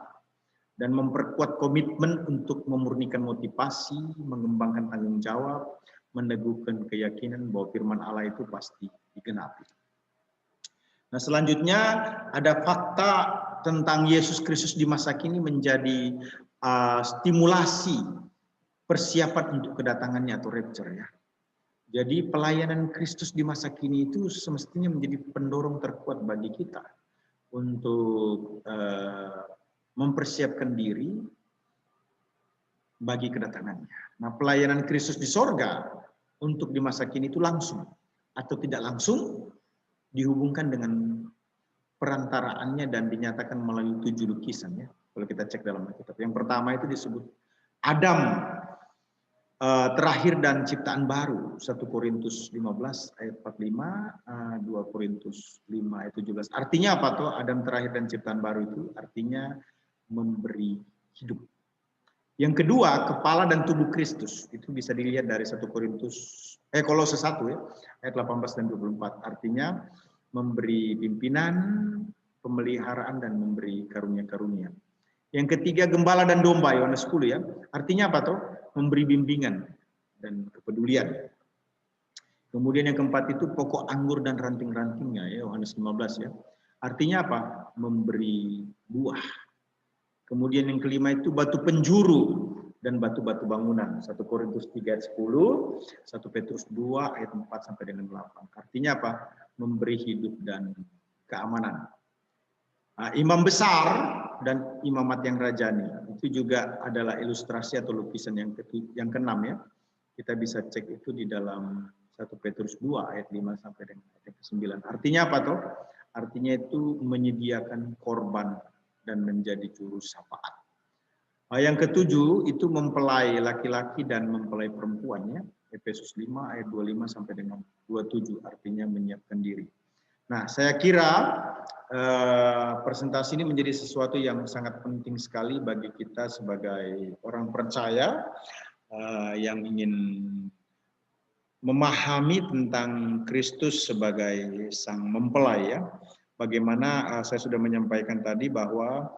dan memperkuat komitmen untuk memurnikan motivasi, mengembangkan tanggung jawab, meneguhkan keyakinan bahwa firman Allah itu pasti digenapi. Nah, selanjutnya ada fakta tentang Yesus Kristus di masa kini menjadi stimulasi persiapan untuk kedatangannya atau rapture ya. Jadi pelayanan Kristus di masa kini itu semestinya menjadi pendorong terkuat bagi kita untuk mempersiapkan diri bagi kedatangannya. Nah, pelayanan Kristus di sorga untuk di masa kini itu langsung atau tidak langsung dihubungkan dengan perantaraannya dan dinyatakan melalui 7 lukisan ya. Kalau kita cek dalam Alkitab. Yang pertama itu disebut Adam terakhir dan ciptaan baru. 1 Korintus 15 ayat 45, 2 Korintus 5 ayat 17. Artinya apa tuh Adam terakhir dan ciptaan baru itu? Artinya memberi hidup. Yang kedua, kepala dan tubuh Kristus. Itu bisa dilihat dari 1 Korintus Kolose 1 ya, ayat 18 dan 24. Artinya memberi pimpinan, pemeliharaan dan memberi karunia-karunia. Yang ketiga, gembala dan domba, Yohanes 10 ya. Artinya apa tuh? Memberi bimbingan dan kepedulian. Kemudian yang keempat itu pokok anggur dan ranting-rantingnya ya, Yohanes 15 ya. Artinya apa? Memberi buah. Kemudian yang kelima itu batu penjuru dan batu-batu bangunan. 1 Korintus 3 ayat 10, 1 Petrus 2 ayat 4 sampai dengan 8. Artinya apa? Memberi hidup dan keamanan. Imam besar dan imamat yang rajani itu juga adalah ilustrasi atau lukisan yang keenam ya. Kita bisa cek itu di dalam 1 Petrus 2 ayat 5 sampai dengan ayat 9. Artinya apa toh? Artinya itu menyediakan korban dan menjadi juru syafaat. Yang ketujuh itu mempelai laki-laki dan mempelai perempuan ya. Efesus 5 ayat 25 sampai dengan 27 artinya menyiapkan diri. Nah, saya kira presentasi ini menjadi sesuatu yang sangat penting sekali bagi kita sebagai orang percaya yang ingin memahami tentang Kristus sebagai sang mempelai ya. Bagaimana saya sudah menyampaikan tadi bahwa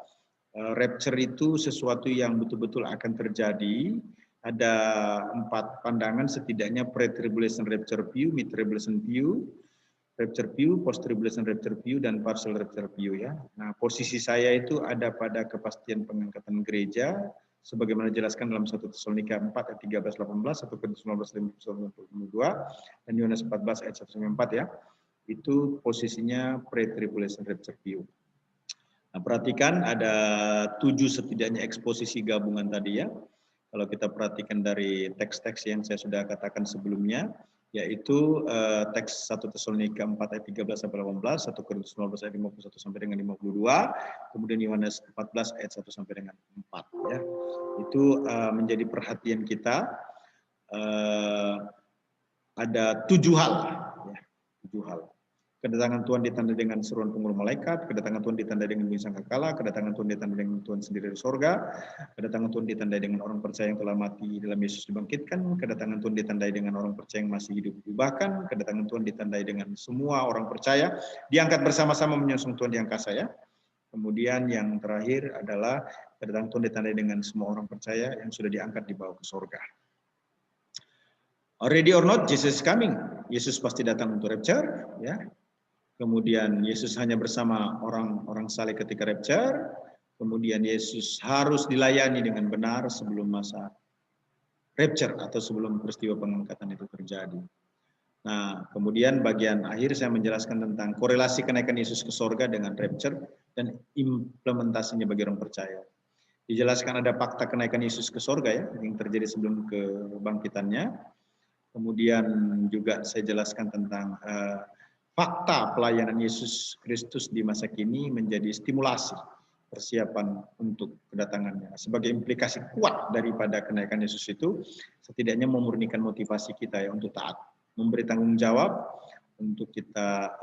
rapture itu sesuatu yang betul-betul akan terjadi. Ada 4 pandangan setidaknya, pre-tribulation rapture view, mid-tribulation view, rapture view, post-tribulation rapture view, dan partial rapture view ya. Nah, posisi saya itu ada pada kepastian pengangkatan gereja, sebagaimana dijelaskan dalam 1 Tesalonika 4 ayat 13-18, 1 Korintus 19-22, dan Yohanes 14 ayat 1-4 ya. Itu posisinya pre-tribulation rapture view. Nah, perhatikan ada 7 setidaknya eksposisi gabungan tadi ya. Kalau kita perhatikan dari teks-teks yang saya sudah katakan sebelumnya, yaitu teks 1 Tesalonika 4 ayat 13 sampai 18, 1 Korintus 15 ayat 51 sampai dengan 52, kemudian Yohanes 14 ayat 1 sampai dengan 4 ya. Itu menjadi perhatian kita. Ada 7 hal ya, 7 hal. Kedatangan Tuhan ditandai dengan seruan pengurus malaikat, kedatangan Tuhan ditandai dengan bunyi sangkakala, kedatangan Tuhan ditandai dengan Tuhan sendiri dari sorga, kedatangan Tuhan ditandai dengan orang percaya yang telah mati dalam Yesus dibangkitkan, kedatangan Tuhan ditandai dengan orang percaya yang masih hidup diubahkan, kedatangan Tuhan ditandai dengan semua orang percaya diangkat bersama-sama menyongsong Tuhan di angkasa ya. Kemudian yang terakhir adalah kedatangan Tuhan ditandai dengan semua orang percaya yang sudah diangkat dibawa ke sorga. Already or not, Jesus is coming. Yesus pasti datang untuk rapture ya. Kemudian Yesus hanya bersama orang-orang saleh ketika rapture. Kemudian Yesus harus dilayani dengan benar sebelum masa rapture atau sebelum peristiwa pengangkatan itu terjadi. Nah, kemudian bagian akhir saya menjelaskan tentang korelasi kenaikan Yesus ke sorga dengan rapture dan implementasinya bagi orang percaya. Dijelaskan ada fakta kenaikan Yesus ke sorga ya, yang terjadi sebelum kebangkitannya. Kemudian juga saya jelaskan tentang fakta pelayanan Yesus Kristus di masa kini menjadi stimulasi persiapan untuk kedatangannya. Sebagai implikasi kuat daripada kenaikan Yesus itu, setidaknya memurnikan motivasi kita ya untuk taat, memberi tanggung jawab untuk kita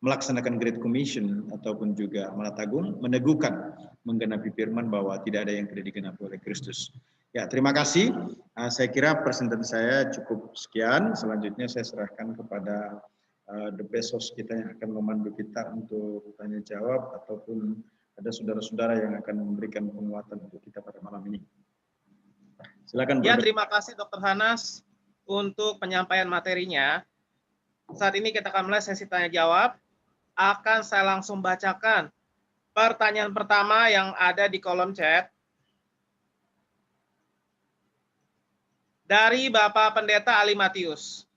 melaksanakan Great Commission ataupun juga Malatagung, meneguhkan menggenapi firman bahwa tidak ada yang tidak digenapi oleh Kristus. Ya, terima kasih. Saya kira presentasi saya cukup sekian. Selanjutnya saya serahkan kepada the best host kita yang akan memandu kita untuk tanya jawab ataupun ada saudara-saudara yang akan memberikan penguatan untuk kita pada malam ini. Silakan. Ya, terima kasih Dr. Hanas untuk penyampaian materinya. Saat ini kita akan mulai sesi tanya jawab. Akan saya langsung bacakan pertanyaan pertama yang ada di kolom chat. Dari Bapak Pendeta Ali Matius.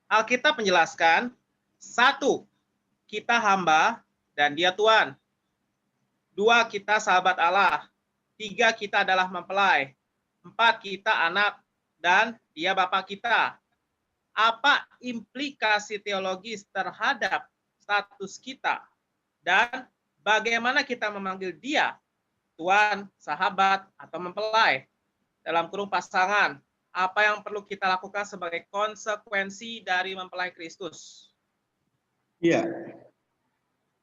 Alkitab menjelaskan, 1, kita hamba dan dia Tuhan. 2, kita sahabat Allah. 3, kita adalah mempelai. 4, kita anak dan dia Bapa kita. Apa implikasi teologis terhadap status kita? Dan bagaimana kita memanggil dia, Tuhan, sahabat, atau mempelai? Dalam kurung pasangan, apa yang perlu kita lakukan sebagai konsekuensi dari mempelai Kristus? Iya,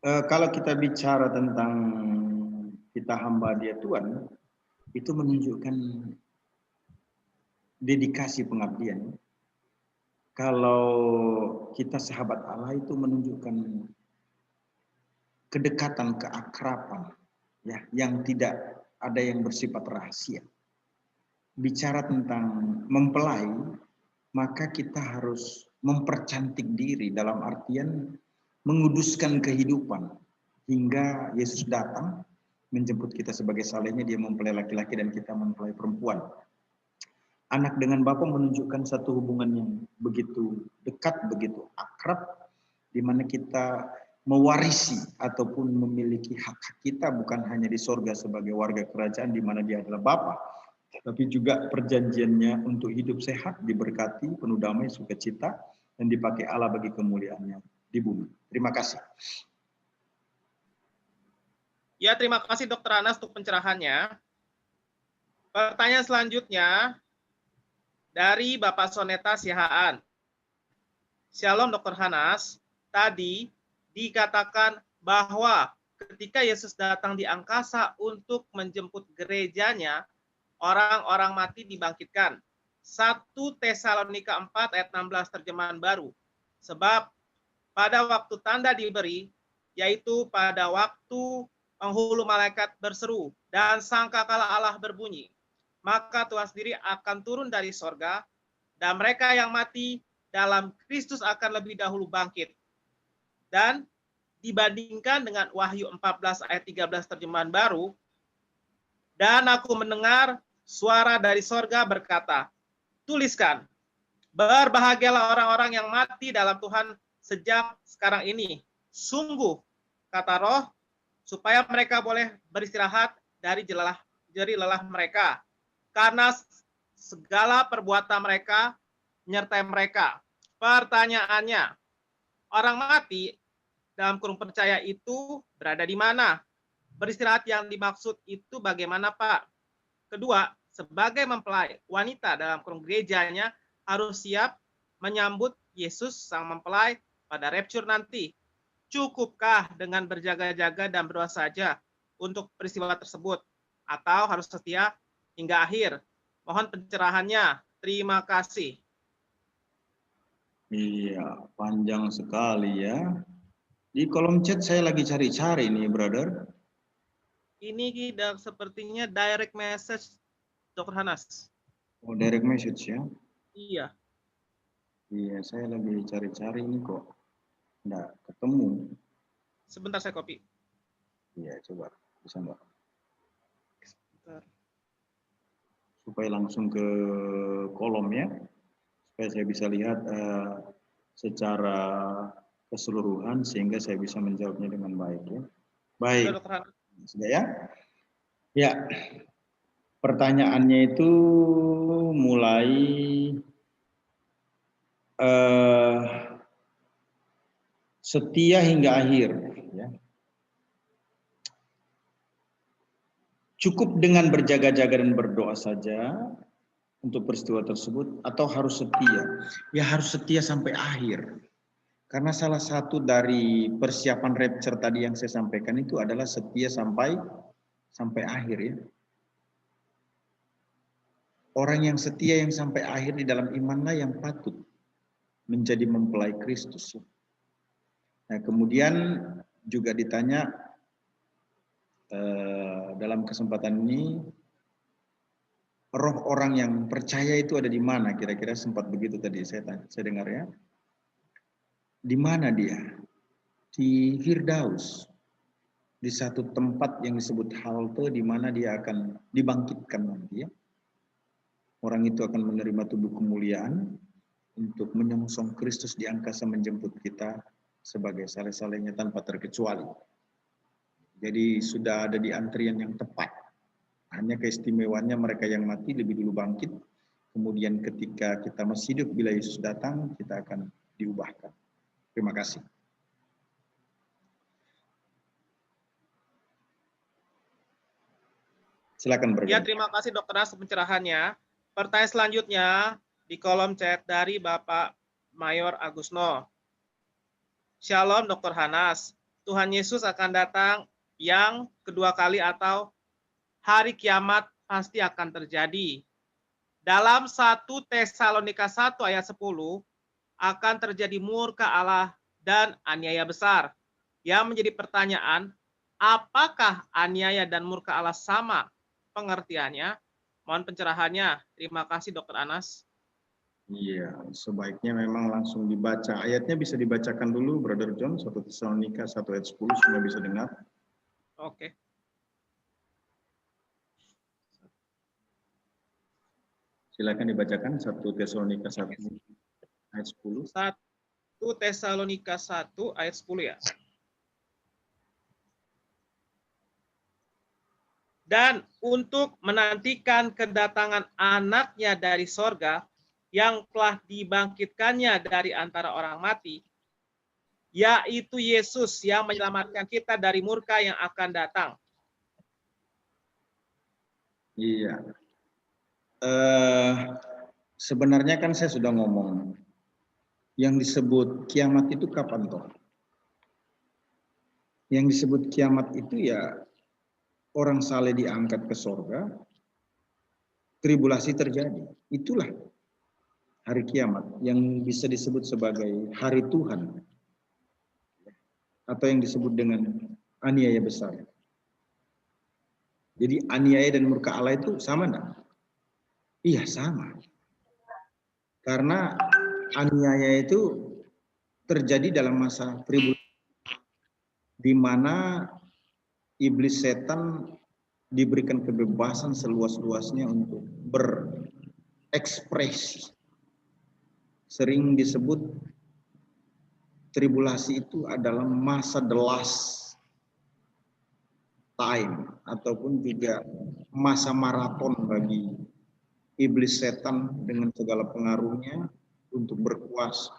kalau kita bicara tentang kita hamba dia Tuhan, itu menunjukkan dedikasi pengabdian. Kalau kita sahabat Allah itu menunjukkan kedekatan, keakraban, ya, yang tidak ada yang bersifat rahasia. Bicara tentang mempelai, maka kita harus mempercantik diri dalam artian menguduskan kehidupan hingga Yesus datang menjemput kita sebagai salehnya, dia mempelai laki-laki dan kita mempelai perempuan. Anak dengan bapa menunjukkan satu hubungan yang begitu dekat, begitu akrab, di mana kita mewarisi ataupun memiliki hak kita bukan hanya di sorga sebagai warga kerajaan di mana dia adalah bapa, tapi juga perjanjiannya untuk hidup sehat, diberkati, penuh damai, sukacita, dan dipakai Allah bagi kemuliaannya di bumi. Terima kasih. Ya, terima kasih Dr. Anas untuk pencerahannya. Pertanyaan selanjutnya dari Bapak Soneta Sihaan. Shalom Dr. Hanas, tadi dikatakan bahwa ketika Yesus datang di angkasa untuk menjemput gerejanya, orang-orang mati dibangkitkan. 1 Tesalonika 4 ayat 16 terjemahan baru. Sebab pada waktu tanda diberi, yaitu pada waktu penghulu malaikat berseru dan sangkakala Allah berbunyi, maka Tuhan sendiri akan turun dari sorga dan mereka yang mati dalam Kristus akan lebih dahulu bangkit. Dan dibandingkan dengan Wahyu 14 ayat 13 terjemahan baru, dan aku mendengar suara dari sorga berkata, tuliskan, berbahagialah orang-orang yang mati dalam Tuhan sejak sekarang ini. Sungguh, kata Roh, supaya mereka boleh beristirahat dari jelalah jeri lelah mereka, karena segala perbuatan mereka menyertai mereka. Pertanyaannya, orang mati dalam kurung percaya itu berada di mana? Beristirahat yang dimaksud itu bagaimana, Pak? Kedua, sebagai mempelai, wanita dalam kurung gerejanya harus siap menyambut Yesus sang mempelai pada rapture nanti. Cukupkah dengan berjaga-jaga dan berdoa saja untuk peristiwa tersebut? Atau harus setia hingga akhir? Mohon pencerahannya. Terima kasih. Iya, panjang sekali ya. Di kolom chat saya lagi cari-cari nih, brother. Ini sepertinya direct message, Dr. Hanas. Oh, direct message ya? Iya. Iya, saya lagi cari-cari ini kok. Nggak ketemu. Sebentar saya copy. Iya, coba. Bisa nggak? Sebentar. Supaya langsung ke kolom ya. Supaya saya bisa lihat secara keseluruhan sehingga saya bisa menjawabnya dengan baik ya. Baik. Sudah, Dr. Hanas. Sudah ya? Ya. Pertanyaannya itu mulai setia hingga akhir ya. Cukup dengan berjaga-jaga dan berdoa saja untuk peristiwa tersebut atau harus setia? Ya harus setia sampai akhir. Karena salah satu dari persiapan rapture tadi yang saya sampaikan itu adalah setia sampai akhir ya. Orang yang setia yang sampai akhir di dalam imanlah yang patut menjadi mempelai Kristus. Nah, kemudian juga ditanya dalam kesempatan ini, roh orang yang percaya itu ada di mana? Kira-kira sempat begitu tadi saya dengar ya. Di mana dia? Di Firdaus. Di satu tempat yang disebut halte di mana dia akan dibangkitkan nanti ya. Orang itu akan menerima tubuh kemuliaan untuk menyongsong Kristus di angkasa menjemput kita sebagai saleh-salehnya tanpa terkecuali. Jadi sudah ada di antrian yang tepat. Hanya keistimewaannya mereka yang mati lebih dulu bangkit. Kemudian ketika kita masih hidup bila Yesus datang, kita akan diubahkan. Terima kasih. Silakan bergabung. Ya, terima kasih Dr. Nas pencerahannya. Pertanyaan selanjutnya di kolom chat dari Bapak Mayor Agusno. Shalom Dr. Hanas. Tuhan Yesus akan datang yang kedua kali atau hari kiamat pasti akan terjadi. Dalam 1 Tesalonika 1 ayat 10 akan terjadi murka Allah dan aniaya besar. Yang menjadi pertanyaan, apakah aniaya dan murka Allah sama pengertiannya? Mohon pencerahannya. Terima kasih Dr. Anas. Iya, sebaiknya memang langsung dibaca. Ayatnya bisa dibacakan dulu, Brother John, 1 Tesalonika 1 ayat 10, semua bisa dengar. Oke. Silakan dibacakan 1 Tesalonika 1 ayat 10. 1 Tesalonika 1 ayat 10 ya. Dan untuk menantikan kedatangan anaknya dari sorga, yang telah dibangkitkannya dari antara orang mati, yaitu Yesus yang menyelamatkan kita dari murka yang akan datang. Iya. Sebenarnya kan saya sudah ngomong, yang disebut kiamat itu kapan toh? Yang disebut kiamat itu ya orang saleh diangkat ke sorga, tribulasi terjadi. Itulah hari kiamat yang bisa disebut sebagai hari Tuhan atau yang disebut dengan aniaya besar. Jadi aniaya dan murka Allah itu sama enggak? Iya sama. Karena aniaya itu terjadi dalam masa tribulasi di mana iblis setan diberikan kebebasan seluas-luasnya untuk berekspresi. Sering disebut tribulasi itu adalah masa the last time ataupun juga masa maraton bagi iblis setan dengan segala pengaruhnya untuk berkuasa,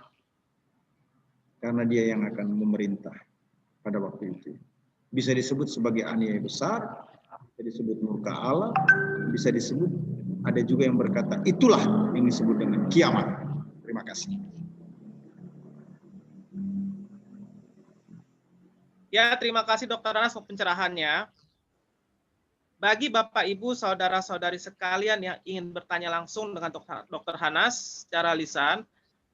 karena dia yang akan memerintah pada waktu itu. Bisa disebut sebagai aniaya besar, bisa disebut murka Allah, bisa disebut, ada juga yang berkata itulah yang disebut dengan kiamat. Terima kasih. Ya, terima kasih Dr. Anas untuk pencerahannya. Bagi Bapak, Ibu, Saudara-saudari sekalian yang ingin bertanya langsung dengan Dr. Hanas secara lisan,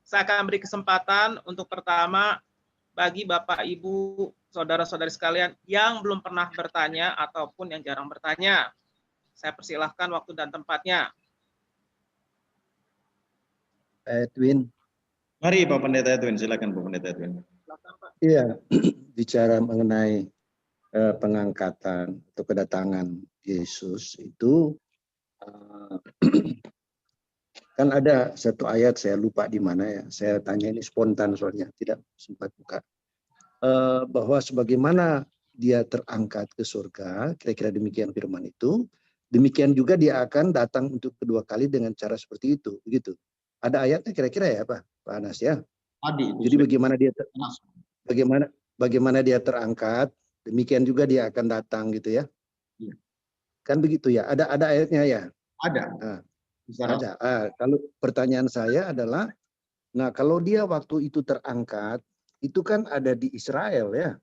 saya akan beri kesempatan untuk pertama bagi Bapak, Ibu, Saudara-saudari sekalian yang belum pernah bertanya ataupun yang jarang bertanya. Saya persilahkan waktu dan tempatnya. Edwin. Mari Pak Pendeta Edwin, silakan Pak Pendeta Edwin. Iya, bicara mengenai pengangkatan atau kedatangan Yesus itu kan ada satu ayat, saya lupa di mana ya, saya tanya ini spontan soalnya tidak sempat buka, bahwa sebagaimana dia terangkat ke surga, kira-kira demikian firman itu, demikian juga dia akan datang untuk kedua kali dengan cara seperti itu, begitu. Ada ayatnya kira-kira ya Pak Anas ya. Jadi bagaimana dia terangkat, demikian juga dia akan datang gitu ya. Kan begitu ya. Ada ayatnya ya. Ada. Nah, ada. Kalau pertanyaan saya adalah, nah kalau dia waktu itu terangkat, itu kan ada di Israel ya.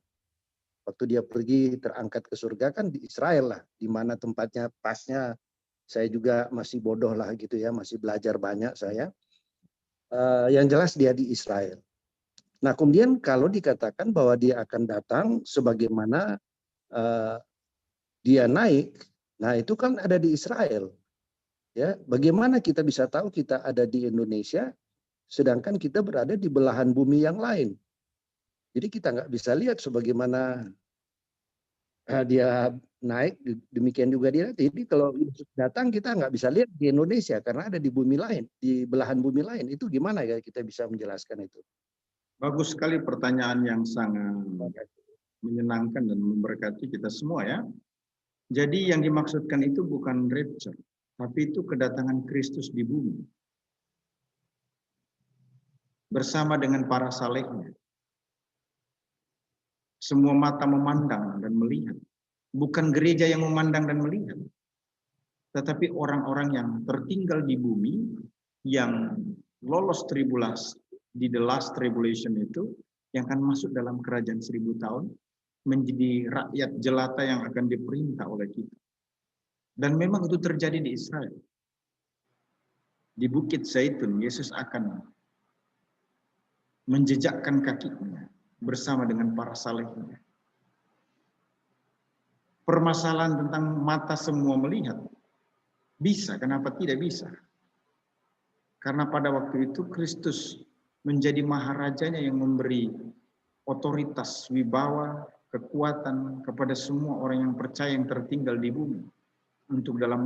Waktu dia pergi terangkat ke surga kan di Israel lah, di mana tempatnya pasnya. Saya juga masih bodoh lah gitu ya, masih belajar banyak saya. Yang jelas dia di Israel. Nah kemudian kalau dikatakan bahwa dia akan datang sebagaimana dia naik, nah itu kan ada di Israel. Ya, bagaimana kita bisa tahu kita ada di Indonesia, sedangkan kita berada di belahan bumi yang lain. Jadi kita nggak bisa lihat sebagaimana dia naik, demikian juga dia. Jadi kalau datang kita nggak bisa lihat di Indonesia karena ada di bumi lain, di belahan bumi lain. Itu gimana ya kita bisa menjelaskan itu? Bagus sekali pertanyaan yang sangat menyenangkan dan memberkati kita semua ya. Jadi yang dimaksudkan itu bukan rapture, tapi itu kedatangan Kristus di bumi. Bersama dengan para salehnya. Semua mata memandang dan melihat. Bukan gereja yang memandang dan melihat. Tetapi orang-orang yang tertinggal di bumi, yang lolos tribulasi, di the last tribulation itu, yang akan masuk dalam kerajaan 1000 tahun, menjadi rakyat jelata yang akan diperintah oleh kita. Dan memang itu terjadi di Israel. Di Bukit Zaitun, Yesus akan menjejakkan kakinya bersama dengan para salehnya. Permasalahan tentang mata semua melihat, bisa, kenapa tidak bisa? Karena pada waktu itu Kristus menjadi maharajanya yang memberi otoritas, wibawa, kekuatan kepada semua orang yang percaya yang tertinggal di bumi untuk dalam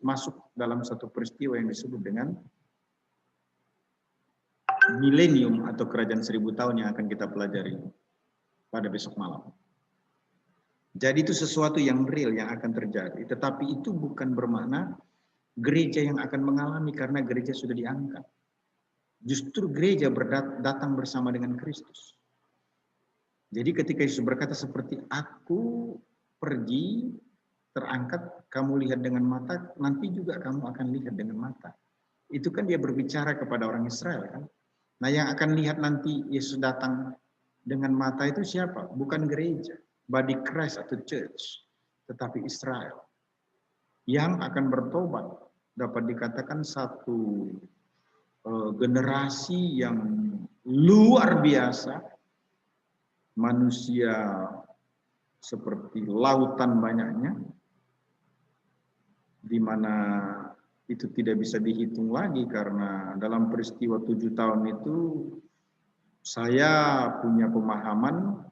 masuk dalam satu peristiwa yang disebut dengan milenium atau kerajaan 1000 tahun yang akan kita pelajari pada besok malam. Jadi itu sesuatu yang real yang akan terjadi, tetapi itu bukan bermakna gereja yang akan mengalami karena gereja sudah diangkat. Justru gereja datang bersama dengan Kristus. Jadi ketika Yesus berkata seperti aku pergi terangkat, kamu lihat dengan mata, nanti juga kamu akan lihat dengan mata. Itu kan dia berbicara kepada orang Israel kan. Nah yang akan lihat nanti Yesus datang dengan mata itu siapa? Bukan gereja, body Christ atau church, tetapi Israel. Yang akan bertobat, dapat dikatakan satu generasi yang luar biasa, manusia seperti lautan banyaknya, di mana itu tidak bisa dihitung lagi karena dalam peristiwa 7 tahun itu saya punya pemahaman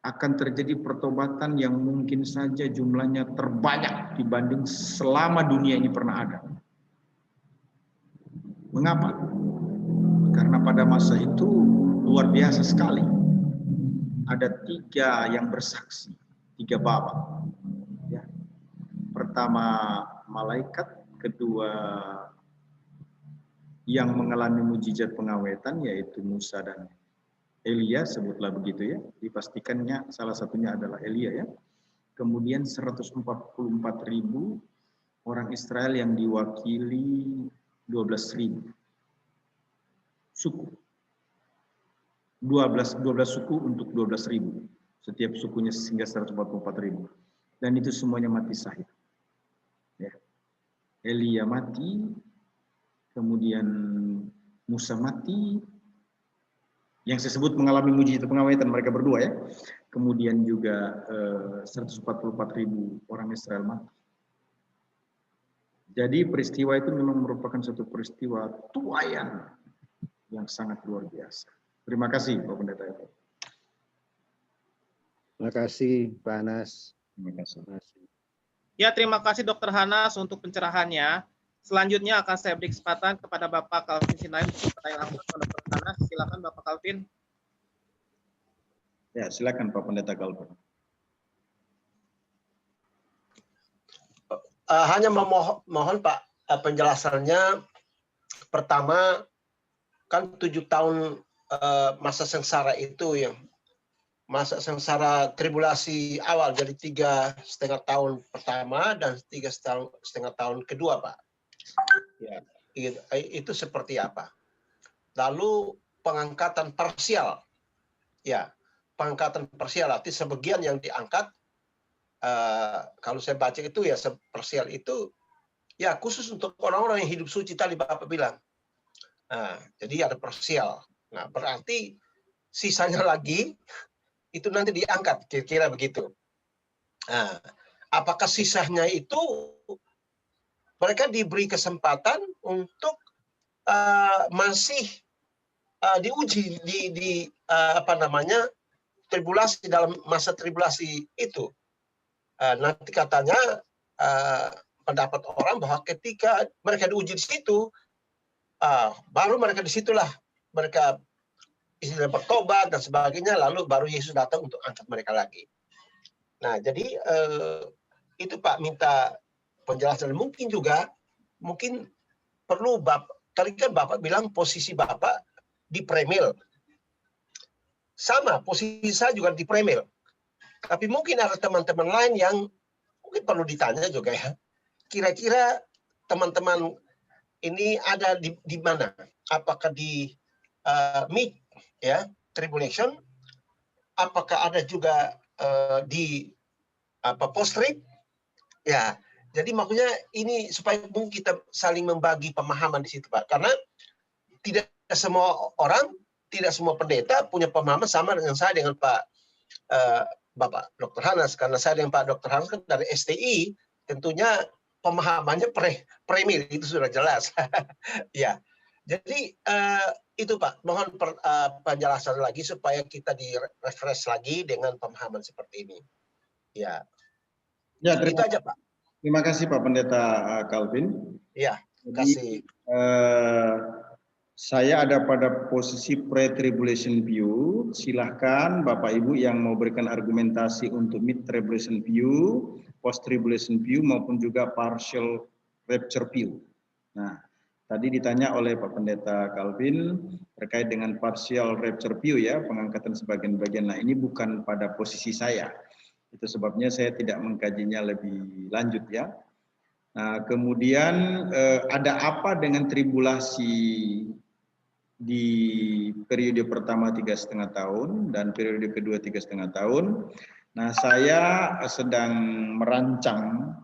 akan terjadi pertobatan yang mungkin saja jumlahnya terbanyak dibanding selama dunia ini pernah ada. Mengapa? Karena pada masa itu luar biasa sekali. Ada 3 yang bersaksi, 3 babak. pertama malaikat, kedua yang mengalami mujizat pengawetan yaitu Musa dan Elia, sebutlah begitu ya. Dipastikannya salah satunya adalah Elia ya. Kemudian 144.000 orang Israel yang diwakili 12.000 suku. 12 suku untuk 12.000. Setiap sukunya sehingga 144.000. Dan itu semuanya mati syahid. Ya. Elia mati, kemudian Musa mati, yang saya sebut mengalami mujizat pengawetan mereka berdua ya. Kemudian juga 144.000 orang Israel mati. Jadi peristiwa itu memang merupakan suatu peristiwa tuayan yang sangat luar biasa. Terima kasih Pak Pendeta. Terima kasih Pak Anas. Terima kasih. Ya, terima kasih Dr. Hanas untuk pencerahannya. Selanjutnya akan saya beri kesempatan kepada Bapak Calvin Sinaim untuk bertanya langsung kepada Dr. Hanas. Silakan Bapak Calvin. Ya, silakan Pak Pendeta Calvin. Hanya mohon Pak penjelasannya. Pertama, kan 7 tahun masa sengsara itu yang masa sengsara tribulasi awal, jadi 3,5 tahun pertama dan 3,5 tahun kedua, Pak. Ya, itu seperti apa? Lalu pengangkatan parsial, ya, pengangkatan parsial arti sebagian yang diangkat. Kalau saya baca itu ya parsial itu ya khusus untuk orang-orang yang hidup suci tadi Bapak bilang. Jadi ada parsial. Nah, berarti sisanya lagi itu nanti diangkat, kira-kira begitu. Apakah sisanya itu mereka diberi kesempatan untuk masih diuji di tribulasi, dalam masa tribulasi itu? Nanti katanya pendapat orang bahwa ketika mereka diuji di situ, baru mereka disitulah mereka istilah bertobat dan sebagainya, lalu baru Yesus datang untuk angkat mereka lagi. Nah, jadi itu Pak minta penjelasan. Mungkin perlu Bapak, tadi kan Bapak bilang posisi Bapak di Premil. Sama, posisi saya juga di Premil. Tapi mungkin ada teman-teman lain yang mungkin perlu ditanya juga ya. Kira-kira teman-teman ini ada di mana? Apakah di mid ya tribulation? Apakah ada juga di post-trib? Ya, jadi makanya ini supaya mungkin kita saling membagi pemahaman di situ Pak. Karena tidak semua orang, tidak semua pendeta punya pemahaman sama dengan saya dengan Pak Bapak Dr. Hanas, karena saya dengan Pak Dr. Hanas kan dari STI, tentunya pemahamannya premil itu sudah jelas. Ya, jadi itu Pak, mohon penjelasan lagi supaya kita di-refresh lagi dengan pemahaman seperti ini. Ya, ya itu aja Pak. Terima kasih Pak Pendeta Calvin. Ya, terima kasih. Saya ada pada posisi pre-tribulation view. Silahkan Bapak Ibu yang mau berikan argumentasi untuk mid-tribulation view, post-tribulation view, maupun juga partial rapture view. Nah, tadi ditanya oleh Pak Pendeta Calvin terkait dengan partial rapture view ya, pengangkatan sebagian bagian. Nah, ini bukan pada posisi saya. Itu sebabnya saya tidak mengkajinya lebih lanjut ya. Nah, kemudian ada apa dengan tribulasi di periode pertama 3,5 tahun dan periode kedua 3,5 tahun. Nah, saya sedang merancang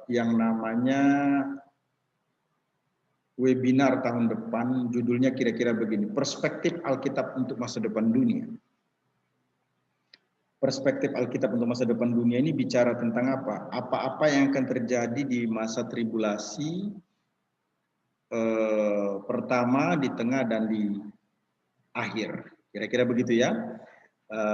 yang namanya webinar tahun depan, judulnya kira-kira begini, Perspektif Alkitab untuk Masa Depan Dunia. Perspektif Alkitab untuk masa depan dunia ini bicara tentang apa? Apa-apa yang akan terjadi di masa tribulasi pertama, di tengah, dan di akhir. Kira-kira begitu ya.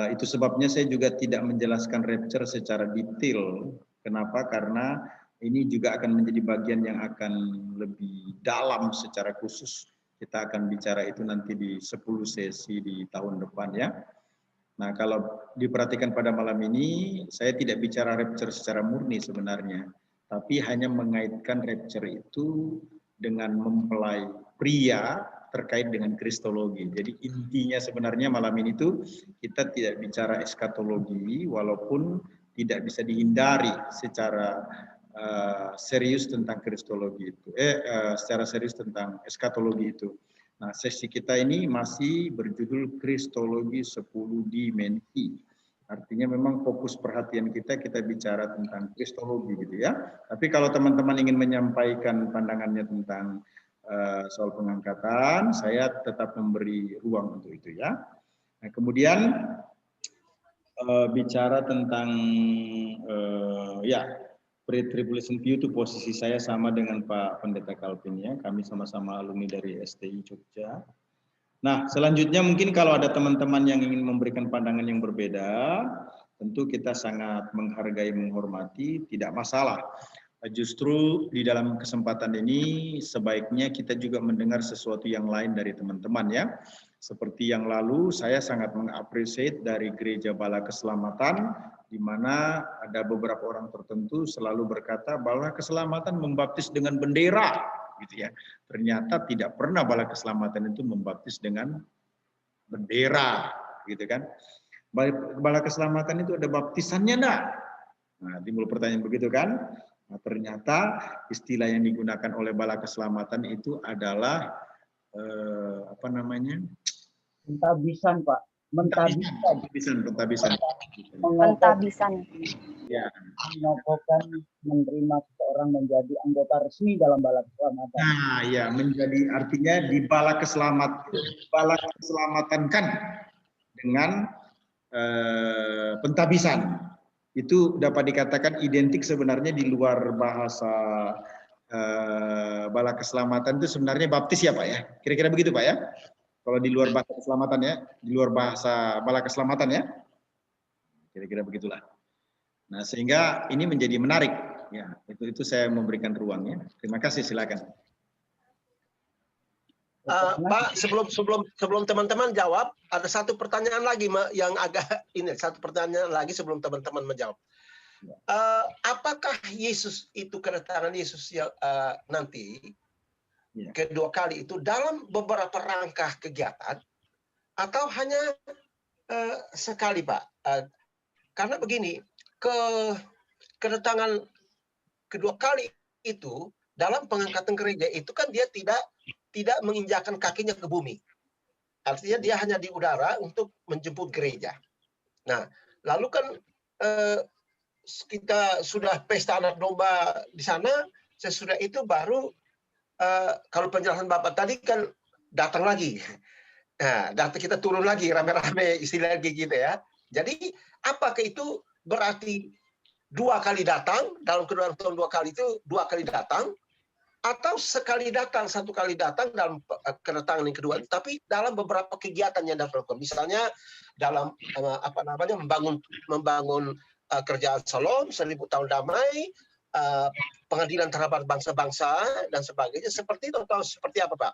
Itu sebabnya saya juga tidak menjelaskan rapture secara detail. Kenapa? Karena ini juga akan menjadi bagian yang akan lebih dalam secara khusus. Kita akan bicara itu nanti di 10 sesi di tahun depan ya. Nah, kalau diperhatikan pada malam ini, saya tidak bicara rapture secara murni sebenarnya, tapi hanya mengaitkan rapture itu dengan mempelai pria terkait dengan kristologi. Jadi intinya sebenarnya malam ini tuh kita tidak bicara eskatologi, walaupun tidak bisa dihindari secara serius tentang kristologi itu, secara serius tentang eskatologi itu. Nah, sesi kita ini masih berjudul Kristologi 10 Dimensi. Artinya memang fokus perhatian kita bicara tentang kristologi gitu ya. Tapi kalau teman-teman ingin menyampaikan pandangannya tentang soal pengangkatan, saya tetap memberi ruang untuk itu ya. Nah, kemudian bicara tentang pre-tribulation view, itu posisi saya sama dengan Pak Pendeta Calvin ya. Kami sama-sama alumni dari STI Jogja. Nah, selanjutnya mungkin kalau ada teman-teman yang ingin memberikan pandangan yang berbeda, tentu kita sangat menghargai, menghormati, tidak masalah. Justru di dalam kesempatan ini sebaiknya kita juga mendengar sesuatu yang lain dari teman-teman ya. Seperti yang lalu saya sangat mengapresiasi dari Gereja Bala Keselamatan, di mana ada beberapa orang tertentu selalu berkata Bala Keselamatan membaptis dengan bendera, gitu ya. Ternyata tidak pernah Bala Keselamatan itu membaptis dengan bendera, gitu kan. Bala Keselamatan itu ada baptisannya enggak? Nah, timbul pertanyaan begitu kan? Nah, ternyata istilah yang digunakan oleh Bala Keselamatan itu adalah Pentabisan, Pak. Pentabisan. Pentabisan. Ya. Menyokokan menerima seseorang menjadi anggota resmi dalam Bala Keselamatan. Nah, ya, menjadi artinya di Bala Keselamatankan dengan pentabisan. Itu dapat dikatakan identik sebenarnya di luar bahasa Bala Keselamatan itu sebenarnya baptis ya Pak ya. Kira-kira begitu Pak ya. Kalau di luar bahasa keselamatan ya, di luar bahasa Bala Keselamatan ya. Kira-kira begitulah. Nah, sehingga ini menjadi menarik ya. Itu saya memberikan ruangnya. Terima kasih, silakan. Pak, sebelum teman-teman jawab, ada satu pertanyaan lagi yang agak ini, satu pertanyaan lagi sebelum teman-teman menjawab. Apakah Yesus itu kedatangan Yesus yang nanti kedua kali itu dalam beberapa rangkaian kegiatan atau hanya sekali, Pak? Karena begini, kedatangan kedua kali itu dalam pengangkatan gereja itu kan dia tidak menginjakkan kakinya ke bumi. Artinya dia hanya di udara untuk menjemput gereja. Nah, lalu kan kita sudah pesta anak domba di sana, sesudah itu baru kalau penjelasan Bapak tadi kan datang lagi. Nah, kita turun lagi rame-rame istilah gitu ya. Jadi apakah itu berarti dua kali datang, dalam kedua tahun dua kali datang, atau sekali datang, satu kali datang dalam kedatangan yang kedua, tapi dalam beberapa kegiatan yang dilakukan, misalnya dalam membangun kerjaan Shalom, 1000 tahun damai, pengadilan terhadap bangsa-bangsa dan sebagainya, seperti itu atau seperti apa Pak?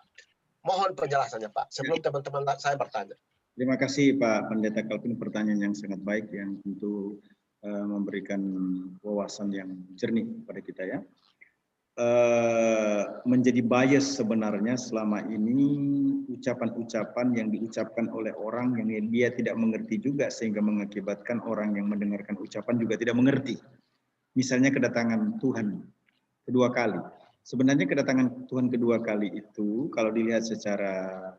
Mohon penjelasannya Pak, sebelum teman-teman saya bertanya. Terima kasih Pak Pendeta Calvin, pertanyaan yang sangat baik yang tentu memberikan wawasan yang jernih pada kita ya. Menjadi bias sebenarnya selama ini ucapan-ucapan yang diucapkan oleh orang yang dia tidak mengerti juga sehingga mengakibatkan orang yang mendengarkan ucapan juga tidak mengerti. Misalnya kedatangan Tuhan kedua kali. Sebenarnya kedatangan Tuhan kedua kali itu kalau dilihat secara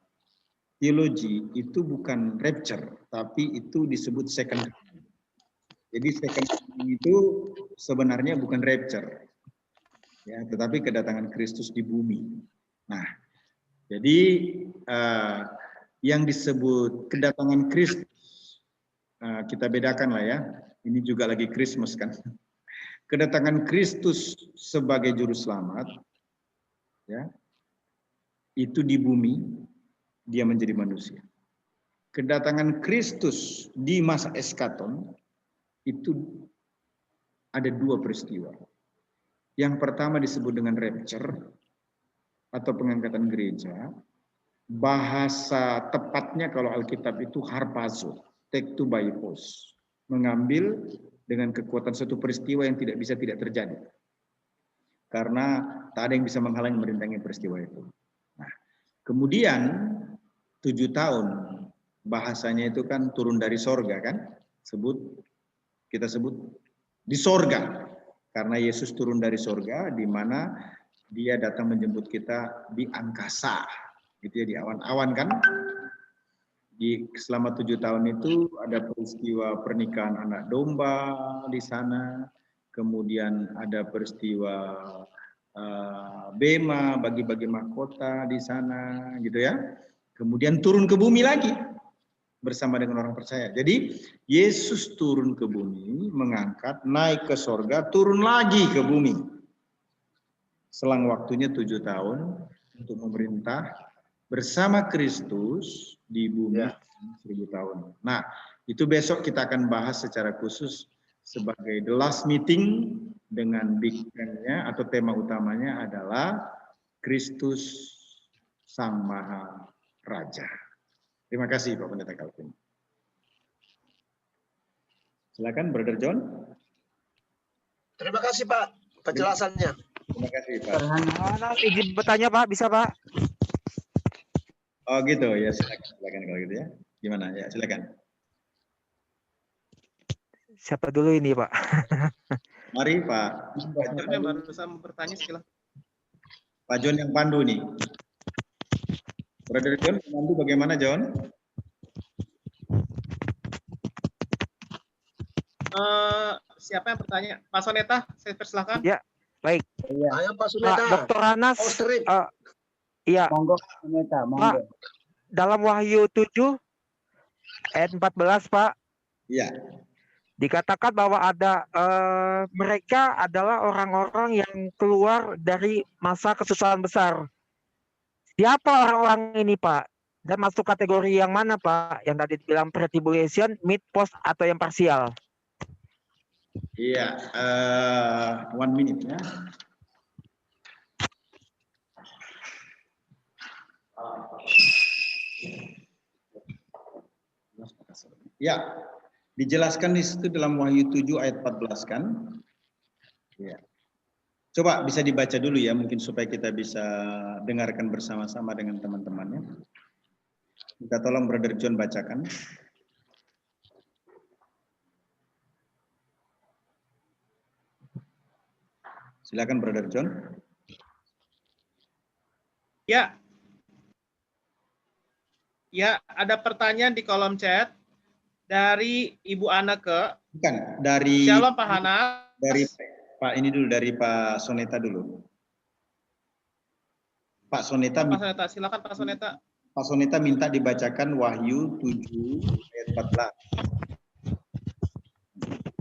teologi itu bukan rapture, tapi itu disebut second coming. Jadi second coming itu sebenarnya bukan rapture. Ya, tetapi kedatangan Kristus di bumi. Nah, jadi yang disebut kedatangan Kristus kita bedakan lah ya. Ini juga lagi Christmas kan. Kedatangan Kristus sebagai juru selamat, ya, itu di bumi dia menjadi manusia. Kedatangan Kristus di masa eskaton itu ada dua peristiwa. Yang pertama disebut dengan rapture atau pengangkatan gereja. Bahasa tepatnya kalau Alkitab itu harpazo. take to by force, mengambil dengan kekuatan suatu peristiwa yang tidak bisa tidak terjadi. Karena tak ada yang bisa menghalangi merintangi peristiwa itu. Nah, kemudian 7 tahun, bahasanya itu kan turun dari sorga kan? Kita sebut di sorga. Karena Yesus turun dari sorga, di mana dia datang menjemput kita di angkasa. Gitu ya, di awan-awan kan? Selama 7 tahun itu ada peristiwa pernikahan anak domba di sana, kemudian ada peristiwa bema, bagi-bagi mahkota di sana, gitu ya. Kemudian turun ke bumi lagi bersama dengan orang percaya. Jadi Yesus turun ke bumi, mengangkat, naik ke sorga, turun lagi ke bumi. Selang waktunya 7 tahun untuk memerintah bersama Kristus di bumi 1000 tahun. Nah, itu besok kita akan bahas secara khusus sebagai the last meeting dengan big band-nya atau tema utamanya adalah Kristus Sang Maha Raja. Terima kasih Pak Pendeta Calvin. Silakan Brother John. Terima kasih Pak penjelasannya. Terima kasih Pak. Izin bertanya Pak, bisa Pak? Oh gitu ya, silakan kalau gitu ya. Gimana ya, silakan. Siapa dulu ini Pak? Mari Pak. Pak John yang baru bisa bertanya silakan. Pak John yang pandu nih. Brother John, pandu bagaimana John? Siapa yang bertanya? Pak Soneta, saya persilakan. Ya, baik. Iya, Ayo Pak Pak Suneta. Dr. Anas, Oh, strip. iya, monggo Pendeta, monggo. dalam Wahyu 7 ayat 14 Pak, Iya. dikatakan bahwa ada mereka adalah orang-orang yang keluar dari masa kesusahan besar. Siapa orang-orang ini Pak? Dan masuk kategori yang mana Pak? Yang tadi bilang pre-tribulation, mid, post, atau yang parsial? Iya, 1 minute ya. Ya, dijelaskan di situ dalam Wahyu 7 ayat 14 kan? Ya. Coba bisa dibaca dulu ya, mungkin supaya kita bisa dengarkan bersama-sama dengan teman-temannya. Kita tolong Brother John bacakan. Silakan Brother John. Ya. Ya, ada pertanyaan di kolom chat dari Ibu Anake. Bukan, dari Shalom Pak Hana. dari Pak ini dulu, dari Pak Soneta dulu. Pak Soneta, Pak Soneta, silakan Pak Soneta. Pak Soneta minta dibacakan Wahyu 7 ayat 14.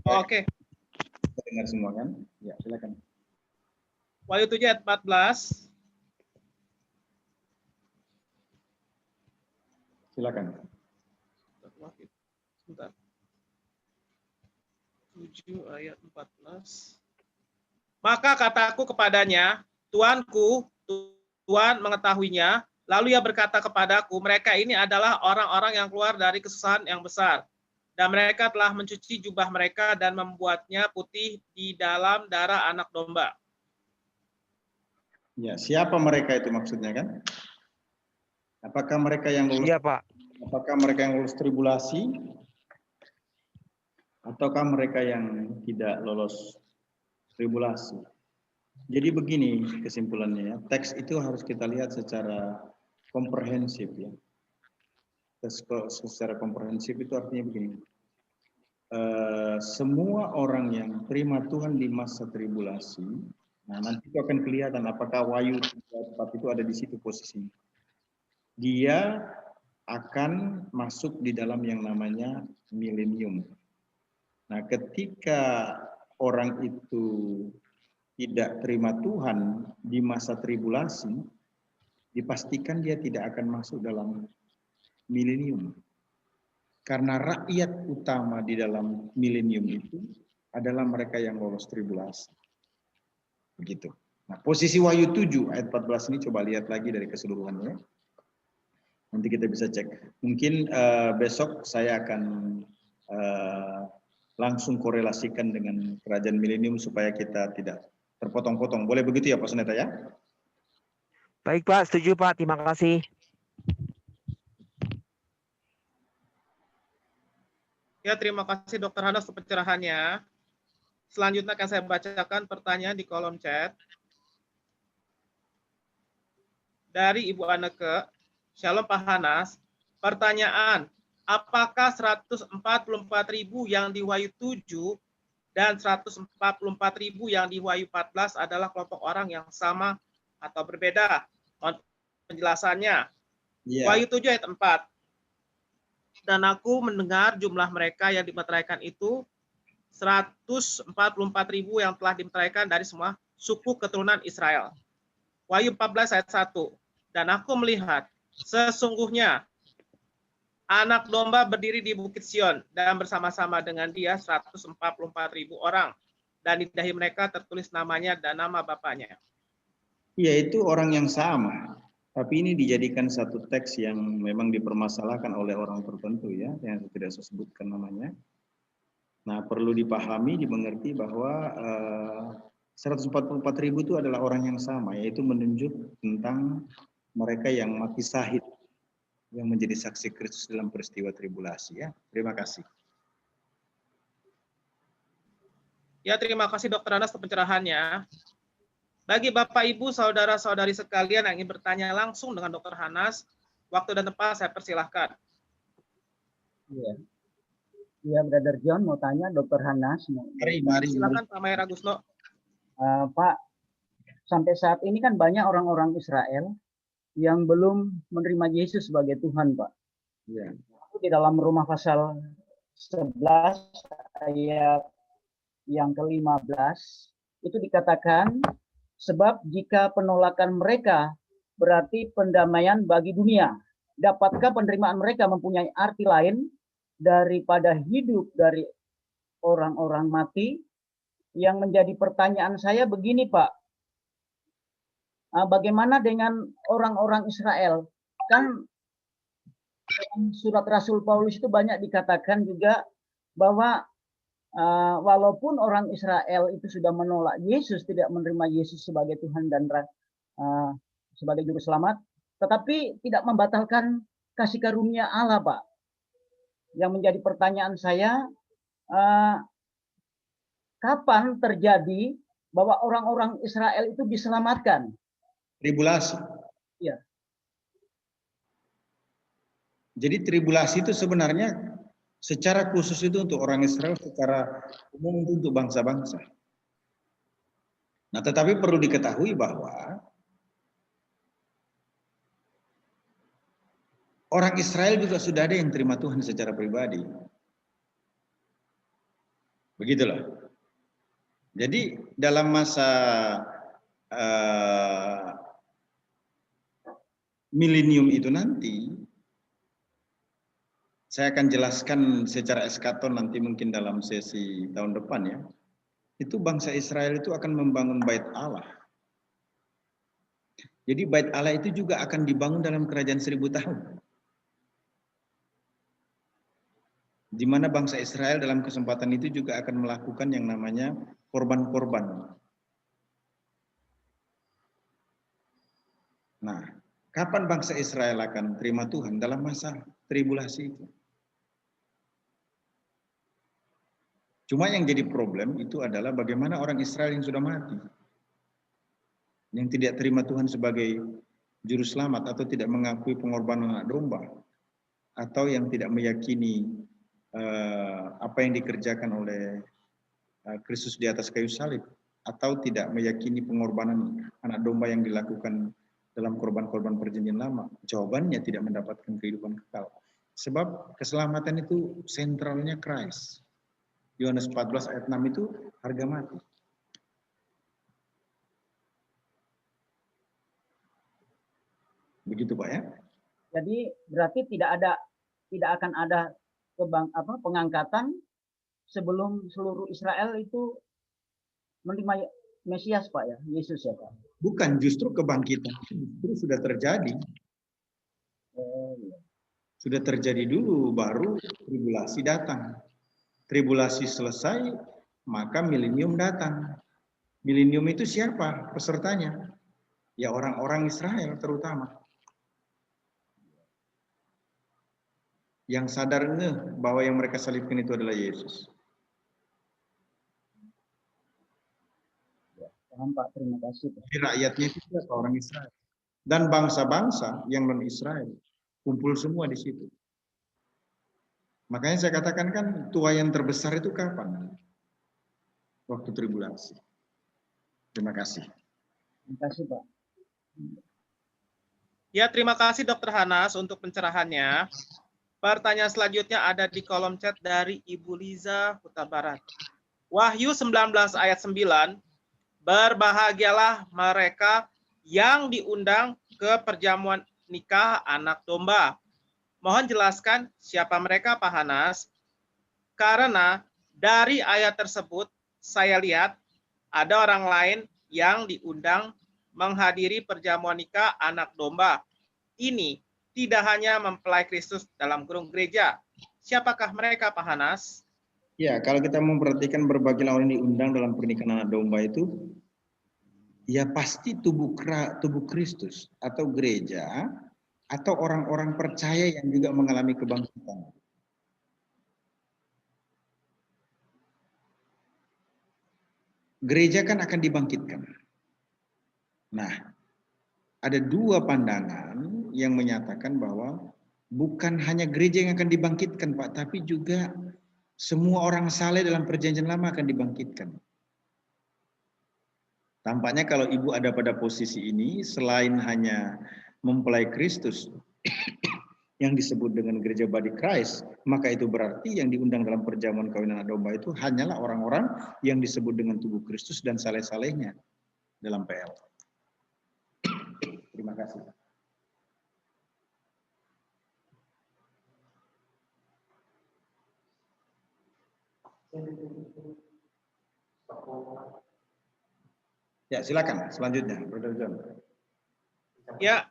Oh, oke. Kita dengar semua kan? Ya, silakan. Wahyu 7 ayat 14. Silakan. Sebentar. 7 ayat 14. Maka kataku kepadanya, Tuanku, Tuhan mengetahuinya. Lalu ia berkata kepadaku, mereka ini adalah orang-orang yang keluar dari kesusahan yang besar. Dan mereka telah mencuci jubah mereka dan membuatnya putih di dalam darah anak domba. Ya, siapa mereka itu maksudnya kan? Apakah mereka yang lulus? Iya Pak. Apakah mereka yang lulus tribulasi? Ataukah mereka yang tidak lolos tribulasi? Jadi begini kesimpulannya ya, teks itu harus kita lihat secara komprehensif ya. Secara komprehensif itu artinya begini, semua orang yang terima Tuhan di masa tribulasi, nah nanti itu akan kelihatan apakah Wahyu 4 itu ada di situ posisinya. Dia akan masuk di dalam yang namanya milenium. Nah, ketika orang itu tidak terima Tuhan di masa tribulasi, dipastikan dia tidak akan masuk dalam milenium. Karena rakyat utama di dalam milenium itu adalah mereka yang lolos tribulasi. Begitu. Nah, posisi Wahyu 7 ayat 14 ini coba lihat lagi dari keseluruhannya. Nanti kita bisa cek. Mungkin besok saya akan langsung korelasikan dengan kerajaan milenium supaya kita tidak terpotong-potong. Boleh begitu ya Pak Soneta ya? Baik Pak, setuju Pak. Terima kasih. Ya, terima kasih Dr. Hana untuk pencerahannya. Selanjutnya akan saya bacakan pertanyaan di kolom chat. Dari Ibu Anneke, Shalom Pak Hanas, pertanyaan, apakah 144.000 yang di Wahyu 7 dan 144.000 yang di Wahyu 14 adalah kelompok orang yang sama atau berbeda? Mohon penjelasannya. Iya. Wahyu 7 ayat 4. Dan aku mendengar jumlah mereka yang dimeteraikan itu 144.000 yang telah dimeteraikan dari semua suku keturunan Israel. Wahyu 14 ayat 1. Dan aku melihat sesungguhnya anak domba berdiri di Bukit Sion dan bersama-sama dengan dia 144.000 orang. Dan di dahi mereka tertulis namanya dan nama bapaknya. Iya, itu orang yang sama. Tapi ini dijadikan satu teks yang memang dipermasalahkan oleh orang tertentu ya, yang tidak saya sebutkan namanya. Nah, perlu dipahami, dimengerti bahwa 144.000 itu adalah orang yang sama, yaitu menunjuk tentang mereka yang mati syahid, yang menjadi saksi Kristus dalam peristiwa tribulasi ya. Terima kasih. Ya, terima kasih Dr. Anas untuk pencerahannya. Bagi Bapak, Ibu, Saudara-saudari sekalian yang ingin bertanya langsung dengan Dr. Hanas, waktu dan tempat saya persilahkan. Iya. Iya, Brother John mau tanya Dr. Hanas. Mari. Silakan Pak Mayer Agusno. Pak, sampai saat ini kan banyak orang-orang Israel yang belum menerima Yesus sebagai Tuhan, Pak. Ya. Di dalam Roma pasal 11 ayat yang ke-15 itu dikatakan, sebab jika penolakan mereka berarti pendamaian bagi dunia, dapatkah penerimaan mereka mempunyai arti lain daripada hidup dari orang-orang mati? Yang menjadi pertanyaan saya begini, Pak. Bagaimana dengan orang-orang Israel? Kan dalam surat Rasul Paulus itu banyak dikatakan juga bahwa walaupun orang Israel itu sudah menolak Yesus, tidak menerima Yesus sebagai Tuhan dan sebagai juru selamat, tetapi tidak membatalkan kasih karunia Allah, Pak. Yang menjadi pertanyaan saya, kapan terjadi bahwa orang-orang Israel itu diselamatkan? Tribulasi. Iya. Jadi tribulasi itu sebenarnya secara khusus itu untuk orang Israel, secara umum itu untuk bangsa-bangsa. Nah, tetapi perlu diketahui bahwa orang Israel juga sudah ada yang terima Tuhan secara pribadi. Begitulah. Jadi dalam masa milenium itu nanti, saya akan jelaskan secara eskaton nanti mungkin dalam sesi tahun depan ya. Itu bangsa Israel itu akan membangun bait Allah. Jadi bait Allah itu juga akan dibangun dalam kerajaan 1000 tahun. Di mana bangsa Israel dalam kesempatan itu juga akan melakukan yang namanya korban-korban. Nah, kapan bangsa Israel akan terima Tuhan? Dalam masa tribulasi itu. Cuma yang jadi problem itu adalah bagaimana orang Israel yang sudah mati, yang tidak terima Tuhan sebagai juru selamat atau tidak mengakui pengorbanan anak domba, atau yang tidak meyakini apa yang dikerjakan oleh Kristus di atas kayu salib, atau tidak meyakini pengorbanan anak domba yang dilakukan dalam korban-korban perjanjian lama. Jawabannya tidak mendapatkan kehidupan kekal. Sebab keselamatan itu sentralnya Christ. Yohanes 14 ayat 6 itu harga mati. Begitu Pak ya? Jadi berarti tidak akan ada pengangkatan sebelum seluruh Israel itu menerima Mesias, Pak ya, Yesus ya Pak. Bukan, justru kebangkitan justru sudah terjadi. Sudah terjadi dulu, baru tribulasi datang. Tribulasi selesai, maka milenium datang. Milenium itu siapa pesertanya? Ya orang-orang Israel terutama. Yang sadar ngeh bahwa yang mereka salibkan itu adalah Yesus. Paham Pak, terima kasih. Jadi rakyatnya itu siapa? Orang Israel. Dan bangsa-bangsa yang non-Israel. Kumpul semua di situ. Makanya saya katakan kan tuaian terbesar itu kapan? Waktu tribulasi. Terima kasih. Terima kasih Pak. Ya, terima kasih Dr. Hanas untuk pencerahannya. Pertanyaan selanjutnya ada di kolom chat dari Ibu Liza Huta Barat. Wahyu 19 ayat 9, berbahagialah mereka yang diundang ke perjamuan nikah anak domba. Mohon jelaskan siapa mereka Pak Hanas, karena dari ayat tersebut saya lihat ada orang lain yang diundang menghadiri perjamuan nikah anak domba. Ini tidak hanya mempelai Kristus dalam kurung gereja. Siapakah mereka Pak Hanas? Ya, kalau kita memperhatikan berbagai orang yang diundang dalam pernikahan anak domba itu, ya pasti tubuh Kristus atau gereja, atau orang-orang percaya yang juga mengalami kebangkitan. Gereja kan akan dibangkitkan. Nah, ada dua pandangan yang menyatakan bahwa bukan hanya gereja yang akan dibangkitkan, Pak, tapi juga semua orang saleh dalam perjanjian lama akan dibangkitkan. Tampaknya kalau Ibu ada pada posisi ini, selain hanya mempelai Kristus yang disebut dengan gereja body Christ, maka itu berarti yang diundang dalam perjamuan kawin anak domba itu hanyalah orang-orang yang disebut dengan tubuh Kristus dan saleh-salehnya dalam PL. Terima kasih. Ya, silakan selanjutnya, Brother John. Ya,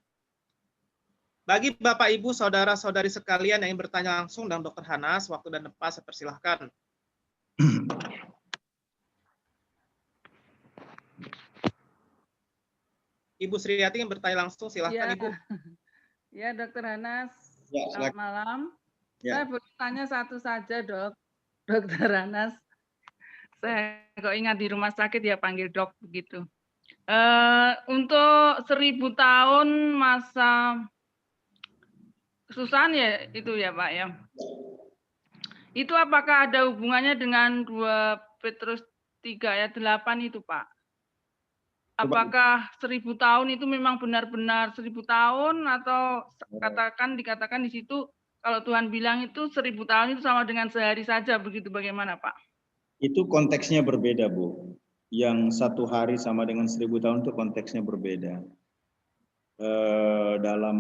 bagi Bapak, Ibu, Saudara-saudari sekalian yang ingin bertanya langsung dengan Dr. Hanas, waktu dan tempat saya persilahkan. Ibu Sriyati yang bertanya langsung, silahkan ya, Ibu. Ya, Dr. Hanas, Ya, selamat malam. Ya. Saya boleh tanya satu saja, Dok. Dr. Hanas, saya kok ingat di rumah sakit ya panggil dok begitu. Untuk 1000 tahun masa kesusahan ya itu ya Pak ya. Itu apakah ada hubungannya dengan 2 Petrus 3 ayat 8 itu Pak? Apakah 1000 tahun itu memang benar-benar 1000 tahun atau dikatakan di situ kalau Tuhan bilang itu 1000 tahun itu sama dengan sehari saja, begitu bagaimana Pak? Itu konteksnya berbeda, Bu. Yang 1 hari sama dengan 1000 tahun itu konteksnya berbeda. Dalam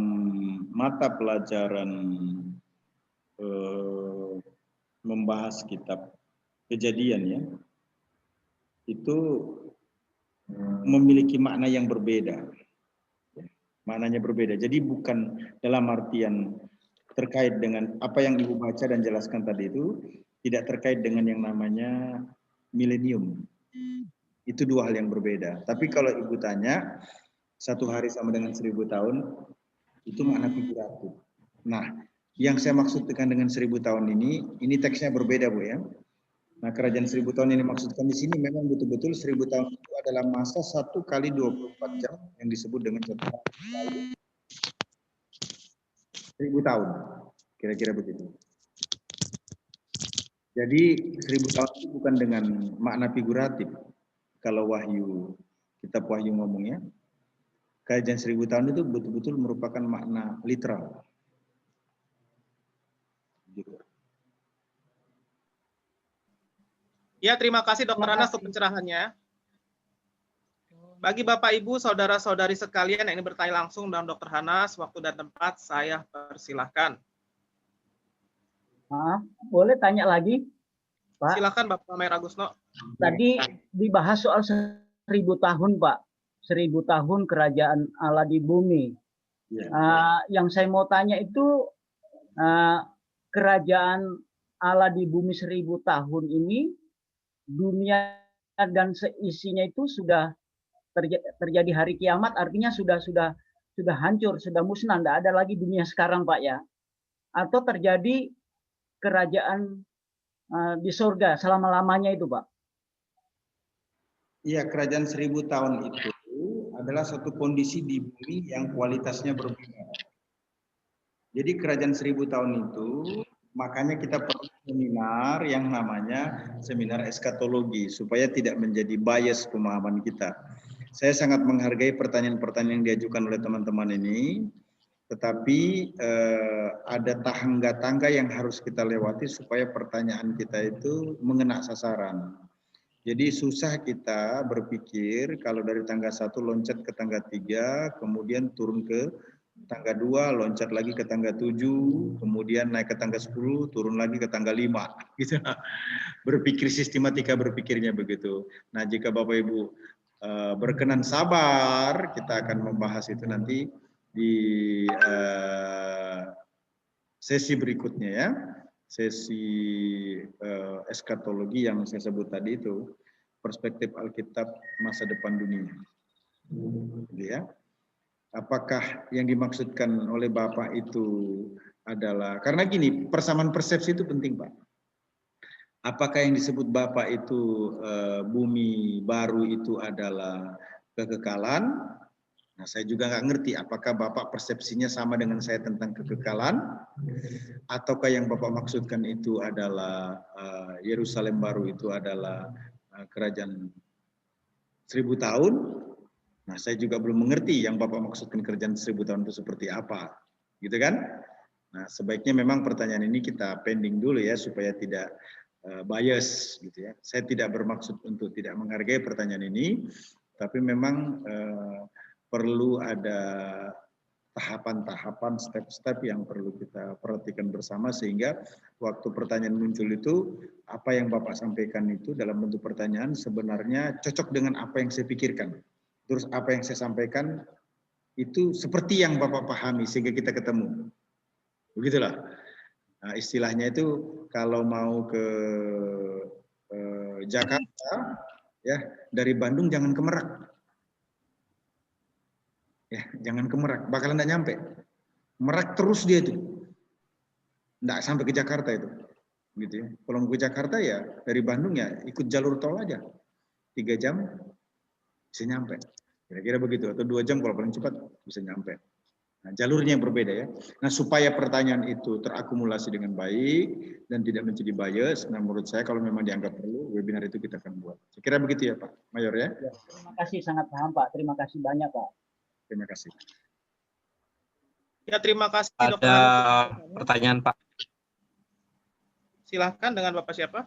mata pelajaran membahas kitab Kejadian ya, itu memiliki makna yang berbeda. Maknanya berbeda. Jadi bukan dalam artian terkait dengan apa yang Ibu baca dan jelaskan tadi itu, tidak terkait dengan yang namanya milenium. Itu 2 hal yang berbeda. Tapi kalau Ibu tanya, 1 hari sama dengan 1000 tahun, itu makna figuratif. Nah, yang saya maksudkan dengan 1000 tahun ini teksnya berbeda, Bu ya. Nah, kerajaan 1000 tahun yang dimaksudkan di sini memang betul-betul 1000 tahun itu adalah masa 1 kali 24 jam yang disebut dengan 1 kali 1000 tahun. Kira-kira begitu. Jadi 1000 tahun itu bukan dengan makna figuratif. Kalau kitab Wahyu ngomongnya, kerajaan 1000 tahun itu betul-betul merupakan makna literal. Gitu. Ya, terima kasih Dr. Hanas untuk pencerahannya. Bagi Bapak, Ibu, Saudara-saudari sekalian yang ingin bertanya langsung dengan Dr. Hanas, waktu dan tempat saya persilahkan. Boleh tanya lagi, Pak? Silakan Bapak Mayor Agusno. Tadi dibahas soal 1000 tahun, Pak. 1000 tahun kerajaan Allah di bumi. Yang saya mau tanya itu kerajaan Allah di bumi 1000 tahun ini, dunia dan seisinya itu sudah terjadi hari kiamat, artinya sudah hancur, sudah musnah, tidak ada lagi dunia sekarang Pak ya? Atau terjadi kerajaan di surga selama-lamanya itu Pak? Iya, kerajaan 1000 tahun itu adalah suatu kondisi di bumi yang kualitasnya berbeda. Jadi kerajaan 1000 tahun itu, makanya kita perlu seminar yang namanya seminar eskatologi, supaya tidak menjadi bias pemahaman kita. Saya sangat menghargai pertanyaan-pertanyaan yang diajukan oleh teman-teman ini, tetapi ada tangga-tangga yang harus kita lewati supaya pertanyaan kita itu mengena sasaran. Jadi susah kita berpikir kalau dari tangga 1 loncat ke tangga 3, kemudian turun ke tangga 2, loncat lagi ke tangga 7, kemudian naik ke tangga 10, turun lagi ke tangga 5. Gitu. Berpikir sistematika berpikirnya begitu. Nah, jika Bapak Ibu berkenan sabar, kita akan membahas itu nanti di sesi berikutnya ya. Sesi eskatologi yang saya sebut tadi itu, perspektif Alkitab masa depan dunia. Ya. Apakah yang dimaksudkan oleh Bapak itu adalah, karena gini, persamaan persepsi itu penting Pak. Apakah yang disebut Bapak itu bumi baru itu adalah kekekalan? Nah, saya juga nggak ngerti apakah Bapak persepsinya sama dengan saya tentang kekekalan, ataukah yang Bapak maksudkan itu adalah Yerusalem baru itu adalah kerajaan 1000 tahun. Nah, saya juga belum mengerti yang Bapak maksudkan kerajaan 1000 tahun itu seperti apa, gitu kan? Nah, sebaiknya memang pertanyaan ini kita pending dulu ya, supaya tidak bias, gitu ya. Saya tidak bermaksud untuk tidak menghargai pertanyaan ini, tapi memang perlu ada tahapan-tahapan, step-step yang perlu kita perhatikan bersama, sehingga waktu pertanyaan muncul itu, apa yang Bapak sampaikan itu dalam bentuk pertanyaan sebenarnya cocok dengan apa yang saya pikirkan. Terus apa yang saya sampaikan itu seperti yang Bapak pahami, sehingga kita ketemu. Begitulah. Nah, istilahnya itu kalau mau ke Jakarta, ya dari Bandung jangan ke Merak. Ya, jangan ke Merak, bakalan nggak nyampe. Merak terus dia itu, nggak sampai ke Jakarta itu, gitu ya. Kalau mau ke Jakarta ya dari Bandung ya ikut jalur tol aja, 3 jam bisa nyampe. Kira-kira begitu, atau 2 jam kalau paling cepat bisa nyampe. Nah, jalurnya yang berbeda ya. Nah, supaya pertanyaan itu terakumulasi dengan baik dan tidak menjadi bias, nah menurut saya kalau memang dianggap perlu, webinar itu kita akan buat. Saya kira begitu ya Pak Mayor ya. Terima kasih, sangat paham Pak. Terima kasih banyak Pak. Terima kasih. Ya, terima kasih Dr. Ada Hanif. pertanyaan Pak. Silahkan, dengan Bapak siapa?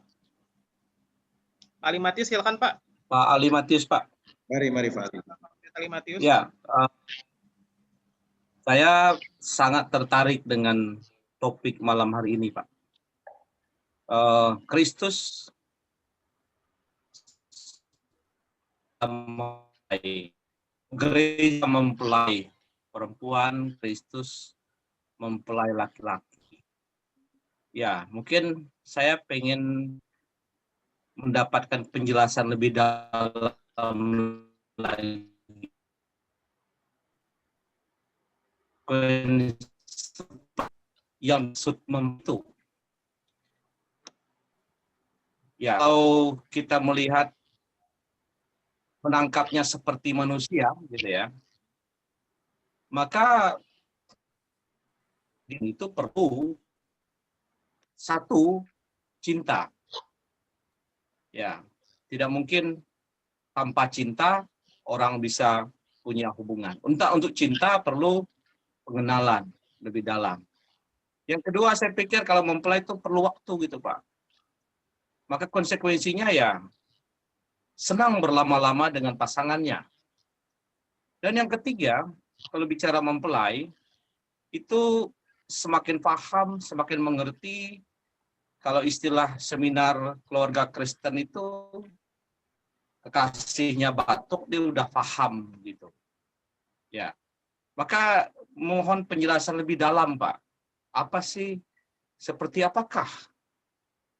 Pak Ali Matius, silahkan Pak. Pak Ali Matius Pak. Mari Pak Ali. Pak Ali Matius. Ya, saya sangat tertarik dengan topik malam hari ini Pak. Kristus gereja mempelai perempuan, Kristus mempelai laki-laki. Ya, mungkin saya pengen mendapatkan penjelasan lebih dalam lagi. Yang maksud membentuk. Ya, kalau kita melihat menangkapnya seperti manusia, gitu ya, maka itu perlu satu, cinta. Ya, tidak mungkin tanpa cinta orang bisa punya hubungan. Untuk cinta perlu pengenalan lebih dalam. Yang kedua, saya pikir kalau mempelai itu perlu waktu gitu Pak. Maka konsekuensinya ya senang berlama-lama dengan pasangannya. Dan yang ketiga, kalau bicara mempelai, itu semakin paham, semakin mengerti. Kalau istilah seminar keluarga Kristen itu, kekasihnya batuk, dia udah paham gitu. Ya, Maka mohon penjelasan lebih dalam, Pak. Apa sih, seperti apakah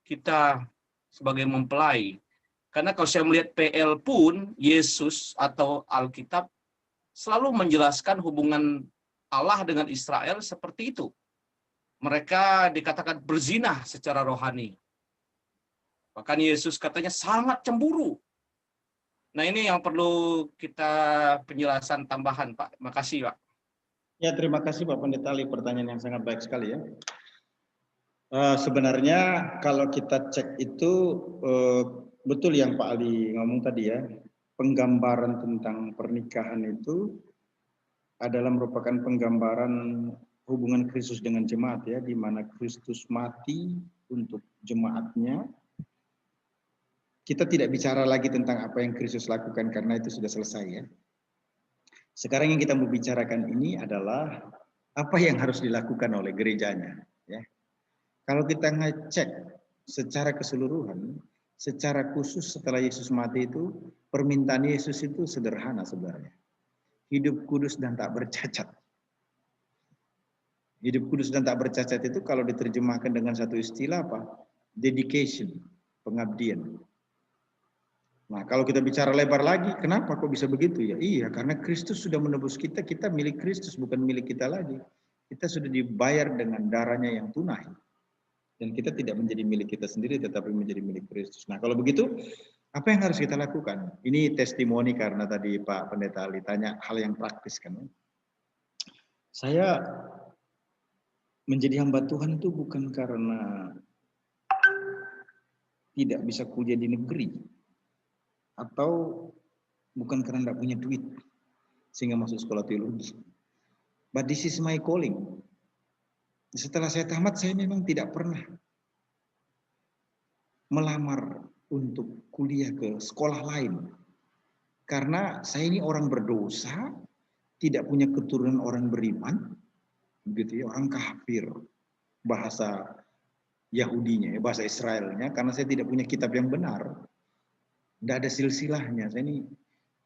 kita sebagai mempelai? Karena kalau saya melihat PL pun, Yesus atau Alkitab selalu menjelaskan hubungan Allah dengan Israel seperti itu. Mereka dikatakan berzinah secara rohani. Bahkan Yesus katanya sangat cemburu. Nah, ini yang perlu kita penjelasan tambahan, Pak. Makasih, Pak. Ya, terima kasih Pak Pendeta Ali, pertanyaan yang sangat baik sekali ya. Sebenarnya kalau kita cek itu betul yang Pak Ali ngomong tadi ya, penggambaran tentang pernikahan itu adalah merupakan penggambaran hubungan Kristus dengan jemaat ya, di mana Kristus mati untuk jemaatnya. Kita tidak bicara lagi tentang apa yang Kristus lakukan karena itu sudah selesai ya. Sekarang yang kita mau bicarakan ini adalah apa yang harus dilakukan oleh gerejanya ya. Kalau kita ngecek secara keseluruhan, secara khusus setelah Yesus mati itu, permintaan Yesus itu sederhana sebenarnya. Hidup kudus dan tak bercacat. Hidup kudus dan tak bercacat itu kalau diterjemahkan dengan satu istilah apa? Dedication, pengabdian. Nah, kalau kita bicara lebar lagi, kenapa kok bisa begitu ya? Iya, karena Kristus sudah menebus kita, kita milik Kristus, bukan milik kita lagi. Kita sudah dibayar dengan darahnya yang tunai. Dan kita tidak menjadi milik kita sendiri, tetapi menjadi milik Kristus. Nah, kalau begitu, apa yang harus kita lakukan? Ini testimoni karena tadi Pak Pendeta Ali tanya hal yang praktis kan. Saya menjadi hamba Tuhan itu bukan karena tidak bisa kuliah di negeri, atau bukan karena tidak punya duit sehingga masuk sekolah teologi. But this is my calling. Setelah saya tamat, saya memang tidak pernah melamar untuk kuliah ke sekolah lain. Karena saya ini orang berdosa, tidak punya keturunan orang beriman, begitu ya, orang kafir, bahasa Yahudinya, bahasa Israelnya, karena saya tidak punya kitab yang benar. Tidak ada silsilahnya. Saya ini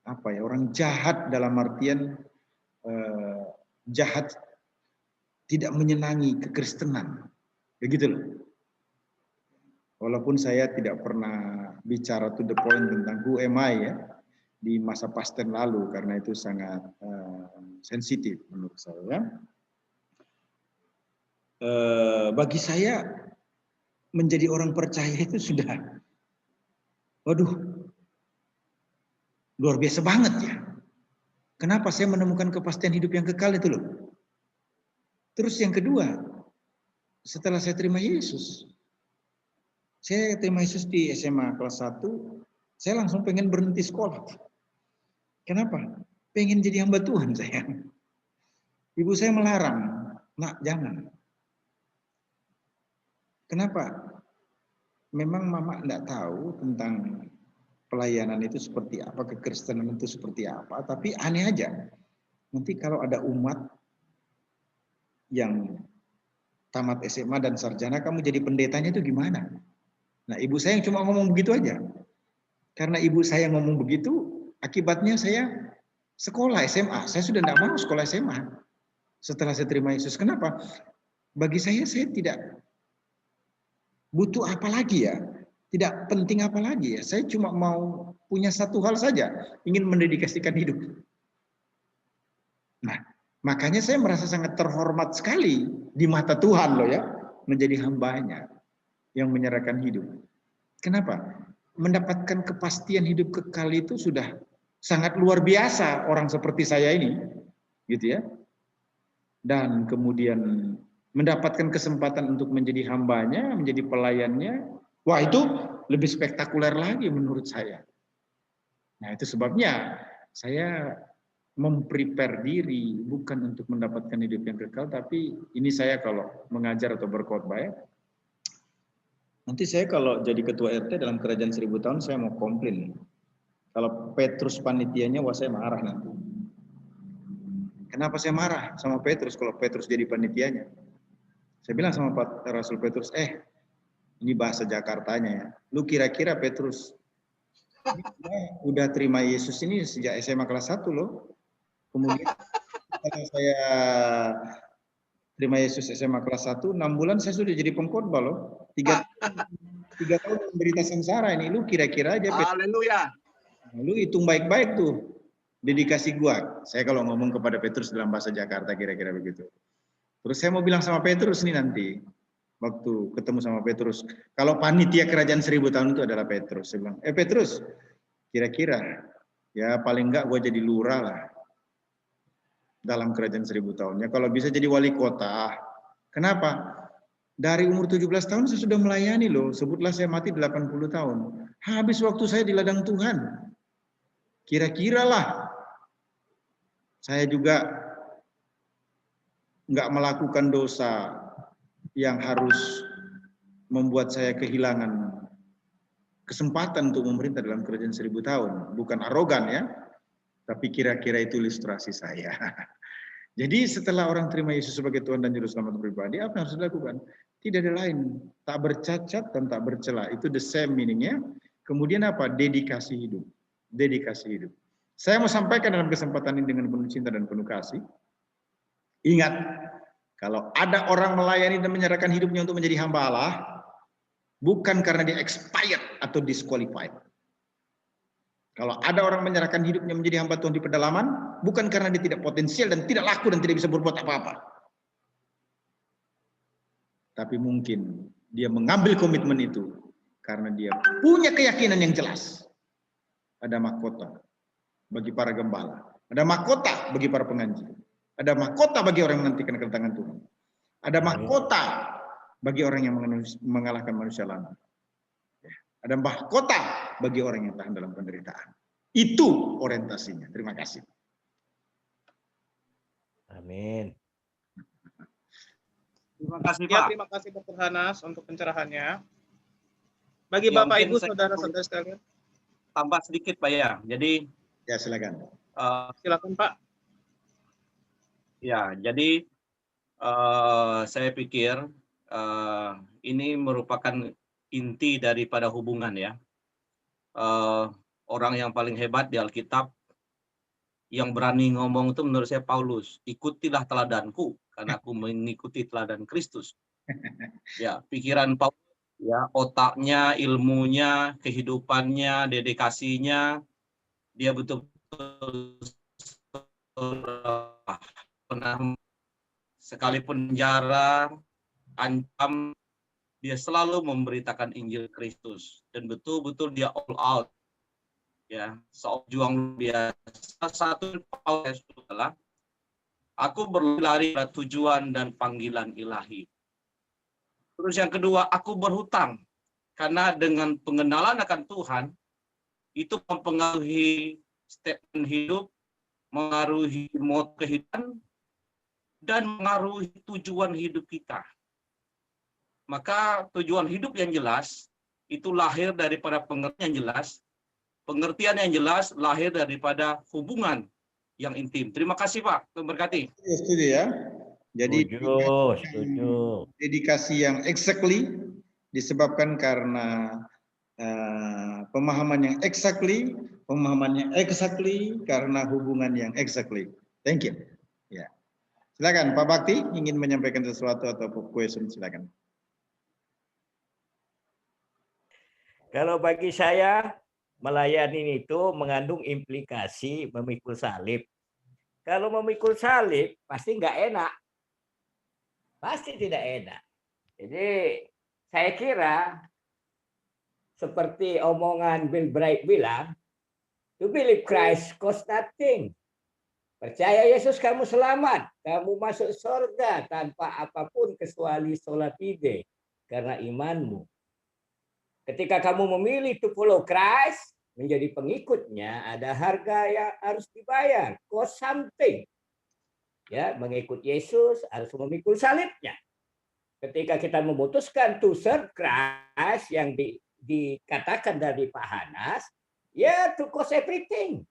apa ya, orang jahat dalam artian jahat tidak menyenangi kekristenan. Begitu loh. Walaupun saya tidak pernah bicara to the point tentang who am I ya di masa Pasten lalu karena itu sangat sensitif menurut saya. Bagi saya menjadi orang percaya itu sudah, waduh, luar biasa banget ya. Kenapa saya menemukan kepastian hidup yang kekal itu loh. Terus yang kedua, setelah saya terima Yesus, saya terima Yesus di SMA kelas 1, saya langsung pengen berhenti sekolah. Kenapa? Pengen jadi hamba Tuhan saya. Ibu saya melarang, nak jangan. Kenapa? Memang mama enggak tahu tentang pelayanan itu seperti apa, kekristenan itu seperti apa, tapi aneh aja. Nanti kalau ada umat yang tamat SMA dan sarjana, kamu jadi pendetanya itu gimana? Nah, ibu saya yang cuma ngomong begitu aja. Karena ibu saya ngomong begitu, akibatnya saya sekolah SMA. Saya sudah tidak mau sekolah SMA setelah saya terima Yesus. Kenapa? Bagi saya tidak butuh apa lagi ya. Tidak penting apa lagi ya. Saya cuma mau punya satu hal saja, ingin mendedikasikan hidup. Nah, makanya saya merasa sangat terhormat sekali di mata Tuhan loh ya, menjadi hambanya yang menyerahkan hidup. Kenapa? Mendapatkan kepastian hidup kekal itu sudah sangat luar biasa orang seperti saya ini, gitu ya. Dan kemudian mendapatkan kesempatan untuk menjadi hambanya, menjadi pelayannya. Wah, itu lebih spektakuler lagi menurut saya. Nah, itu sebabnya saya memprepare diri bukan untuk mendapatkan hidup yang kekal, tapi ini saya kalau mengajar atau berkhotbah ya. Nanti saya kalau jadi ketua RT dalam kerajaan 1000 tahun saya mau komplain. Kalau Petrus panitianya, wah saya marah nanti. Kenapa saya marah sama Petrus kalau Petrus jadi panitianya? Saya bilang sama Pak Rasul Petrus, ini bahasa Jakartanya ya. Lu kira-kira Petrus udah terima Yesus ini sejak SMA kelas 1 loh. Kemudian setelah saya terima Yesus SMA kelas 1, 6 bulan saya sudah jadi pengkhotbah loh. 3 tahun menderita sengsara ini. Lu kira-kira aja, Haleluya. lu hitung baik-baik tuh dedikasi gua. Saya kalau ngomong kepada Petrus dalam bahasa Jakarta kira-kira begitu. Terus saya mau bilang sama Petrus nih nanti, waktu ketemu sama Petrus, kalau panitia kerajaan 1000 tahun itu adalah Petrus. Saya bilang, Petrus, kira-kira ya paling enggak gua jadi lurah lah dalam kerajaan 1000 tahun. Ya kalau bisa jadi wali kota. Kenapa? Dari umur 17 tahun saya sudah melayani loh. Sebutlah saya mati 80 tahun. Habis waktu saya di ladang Tuhan. Kira-kira lah saya juga nggak melakukan dosa yang harus membuat saya kehilangan kesempatan untuk memerintah dalam kerajaan 1000 tahun. Bukan arogan ya, tapi kira-kira itu ilustrasi saya. Jadi setelah orang terima Yesus sebagai Tuhan dan Juru Selamat pribadi, apa yang harus dilakukan? Tidak ada lain, tak bercacat dan tak bercela. Itu the same meaningnya. Kemudian apa? Dedikasi hidup. Dedikasi hidup. Saya mau sampaikan dalam kesempatan ini dengan penuh cinta dan penuh kasih. Ingat, kalau ada orang melayani dan menyerahkan hidupnya untuk menjadi hamba Allah, bukan karena dia expired atau disqualified. Kalau ada orang menyerahkan hidupnya menjadi hamba Tuhan di pedalaman, bukan karena dia tidak potensial dan tidak laku dan tidak bisa berbuat apa-apa. Tapi mungkin dia mengambil komitmen itu karena dia punya keyakinan yang jelas. Ada mahkota bagi para gembala. Ada mahkota bagi para pengaji. Ada mahkota bagi orang yang menantikan kedatangan Tuhan. Ada mahkota bagi orang yang mengalahkan manusia lama. Ada mahkota bagi orang yang tahan dalam penderitaan. Itu orientasinya. Terima kasih. Amin. Terima kasih, Ya, Pak. terima kasih Dr. Hanas untuk pencerahannya. Bagi Ya, Bapak mungkin Ibu saya saudara-saudara sekalian, tambah sedikit, Pak ya. Jadi Ya, silakan. silakan Pak. ya, jadi saya pikir ini merupakan inti daripada hubungan ya. Orang yang paling hebat di Alkitab yang berani ngomong itu menurut saya Paulus. Ikutilah teladanku karena aku mengikuti teladan Kristus. Ya, pikiran Paulus, ya, otaknya, ilmunya, kehidupannya, dedikasinya, dia betul-betul pernah sekalipun penjara, ancam, dia selalu memberitakan Injil Kristus dan betul-betul dia all out, ya, seorang juang biasa. Satu Paulus adalah aku berlari pada tujuan dan panggilan ilahi. Terus yang kedua, aku berhutang karena dengan pengenalan akan Tuhan itu mempengaruhi statement hidup, mengaruhi moto kehidupan, dan mengaruhi tujuan hidup kita. Maka tujuan hidup yang jelas itu lahir daripada pengertian yang jelas. Pengertian yang jelas lahir daripada hubungan yang intim. Terima kasih Pak, Tuhan berkati. Setuju ya. Jadi Setuju. dedikasi yang exactly disebabkan karena pemahaman yang exactly karena hubungan yang exactly. Thank you. Ya. Silakan Pak Bakti ingin menyampaikan sesuatu atau question, silakan. Kalau bagi saya melayani itu mengandung implikasi memikul salib. Kalau memikul salib pasti nggak enak. Pasti tidak enak. Jadi saya kira seperti omongan Bill Bright bilang, to believe Christ cost nothing. Percaya Yesus kamu selamat, kamu masuk surga tanpa apapun kecuali sholat ide karena imanmu. Ketika kamu memilih to follow Christ, menjadi pengikutnya, ada harga yang harus dibayar, cost something. Ya, mengikut Yesus harus memikul salibnya. Ketika kita memutuskan to serve Christ yang dikatakan dari Pak Hanas, ya to cost everything.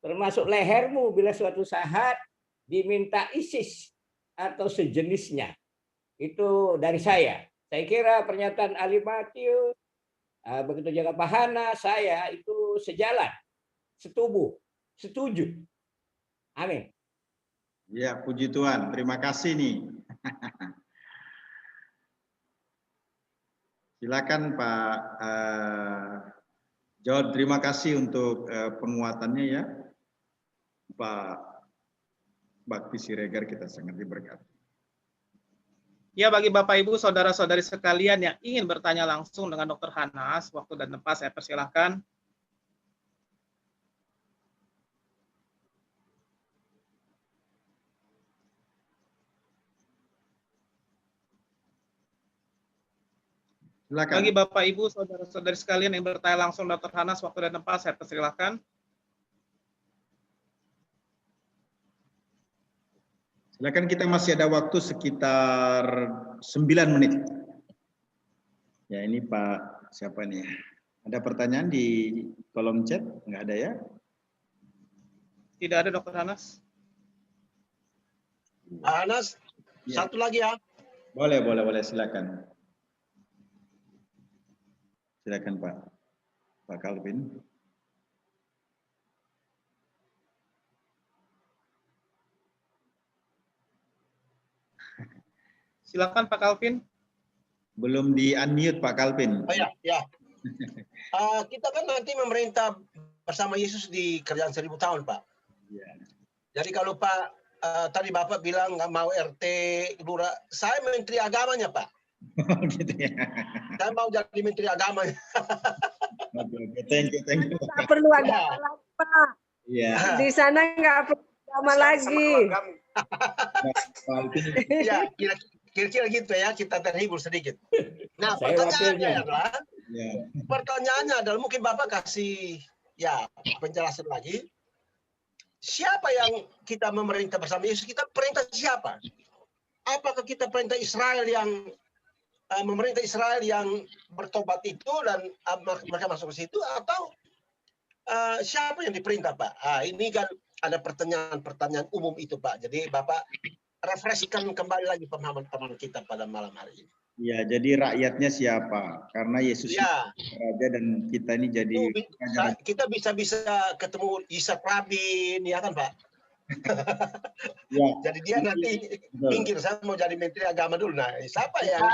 Termasuk lehermu bila suatu saat diminta ISIS atau sejenisnya. Itu dari saya. Saya kira pernyataan Ali Matthew, begitu juga Pak Hanas, saya itu sejalan, setubuh, setuju. Amin. Ya, puji Tuhan. Terima kasih nih. Silakan Pak Jod, terima kasih untuk penguatannya ya. Pak Bakti Siregar, kita sangat diberkati. Ya, bagi Bapak Ibu, saudara-saudari sekalian yang ingin bertanya langsung dengan Dr. Hanas, waktu dan tempat saya persilahkan. Silakan. Bagi Bapak Ibu, saudara-saudari sekalian yang bertanya langsung Dr. Hanas, waktu dan tempat saya persilahkan. Silakan, kita masih ada waktu sekitar 9 menit. Ya, ini Pak siapa nih? Ada pertanyaan di kolom chat? Enggak ada ya? Tidak ada Dr. Hanas. Hanas, Ya. satu lagi ya. Boleh, silakan. Silakan Pak Calvin. Silakan Pak Calvin. Belum di-unmute Pak Calvin. Oh ya. Kita kan nanti memerintah bersama Yesus di kerajaan 1000 tahun, Pak. Ya. Jadi kalau Pak tadi Bapak bilang nggak mau RT, lurah, saya menteri agamanya, Pak. Gitu ya. Saya mau jadi menteri agamanya. Oke, thank you. Nggak perlu agama lagi, Pak. Iya. Di sana nggak perlu agama lagi. Ya, kira-kira gitu ya, kita terhibur sedikit. Nah, Saya pertanyaannya adalah mungkin Bapak kasih ya penjelasan lagi. Siapa yang kita memerintah bersama Yesus? Kita perintah siapa? Apakah kita perintah Israel yang memerintah Israel yang bertobat itu dan mereka masuk ke situ, atau siapa yang diperintah, Pak? Ini kan ada pertanyaan umum itu, Pak. Jadi Bapak refreshkan kembali lagi pemahaman kita pada malam hari ini. Ya, jadi rakyatnya siapa? Karena Yesus Ya. raja dan kita ini jadi Kita bisa ketemu Ishak Rabin, ya kan, Pak? ya. Jadi dia nanti pinggir, saya mau jadi menteri agama dulu. Nah, siapa yang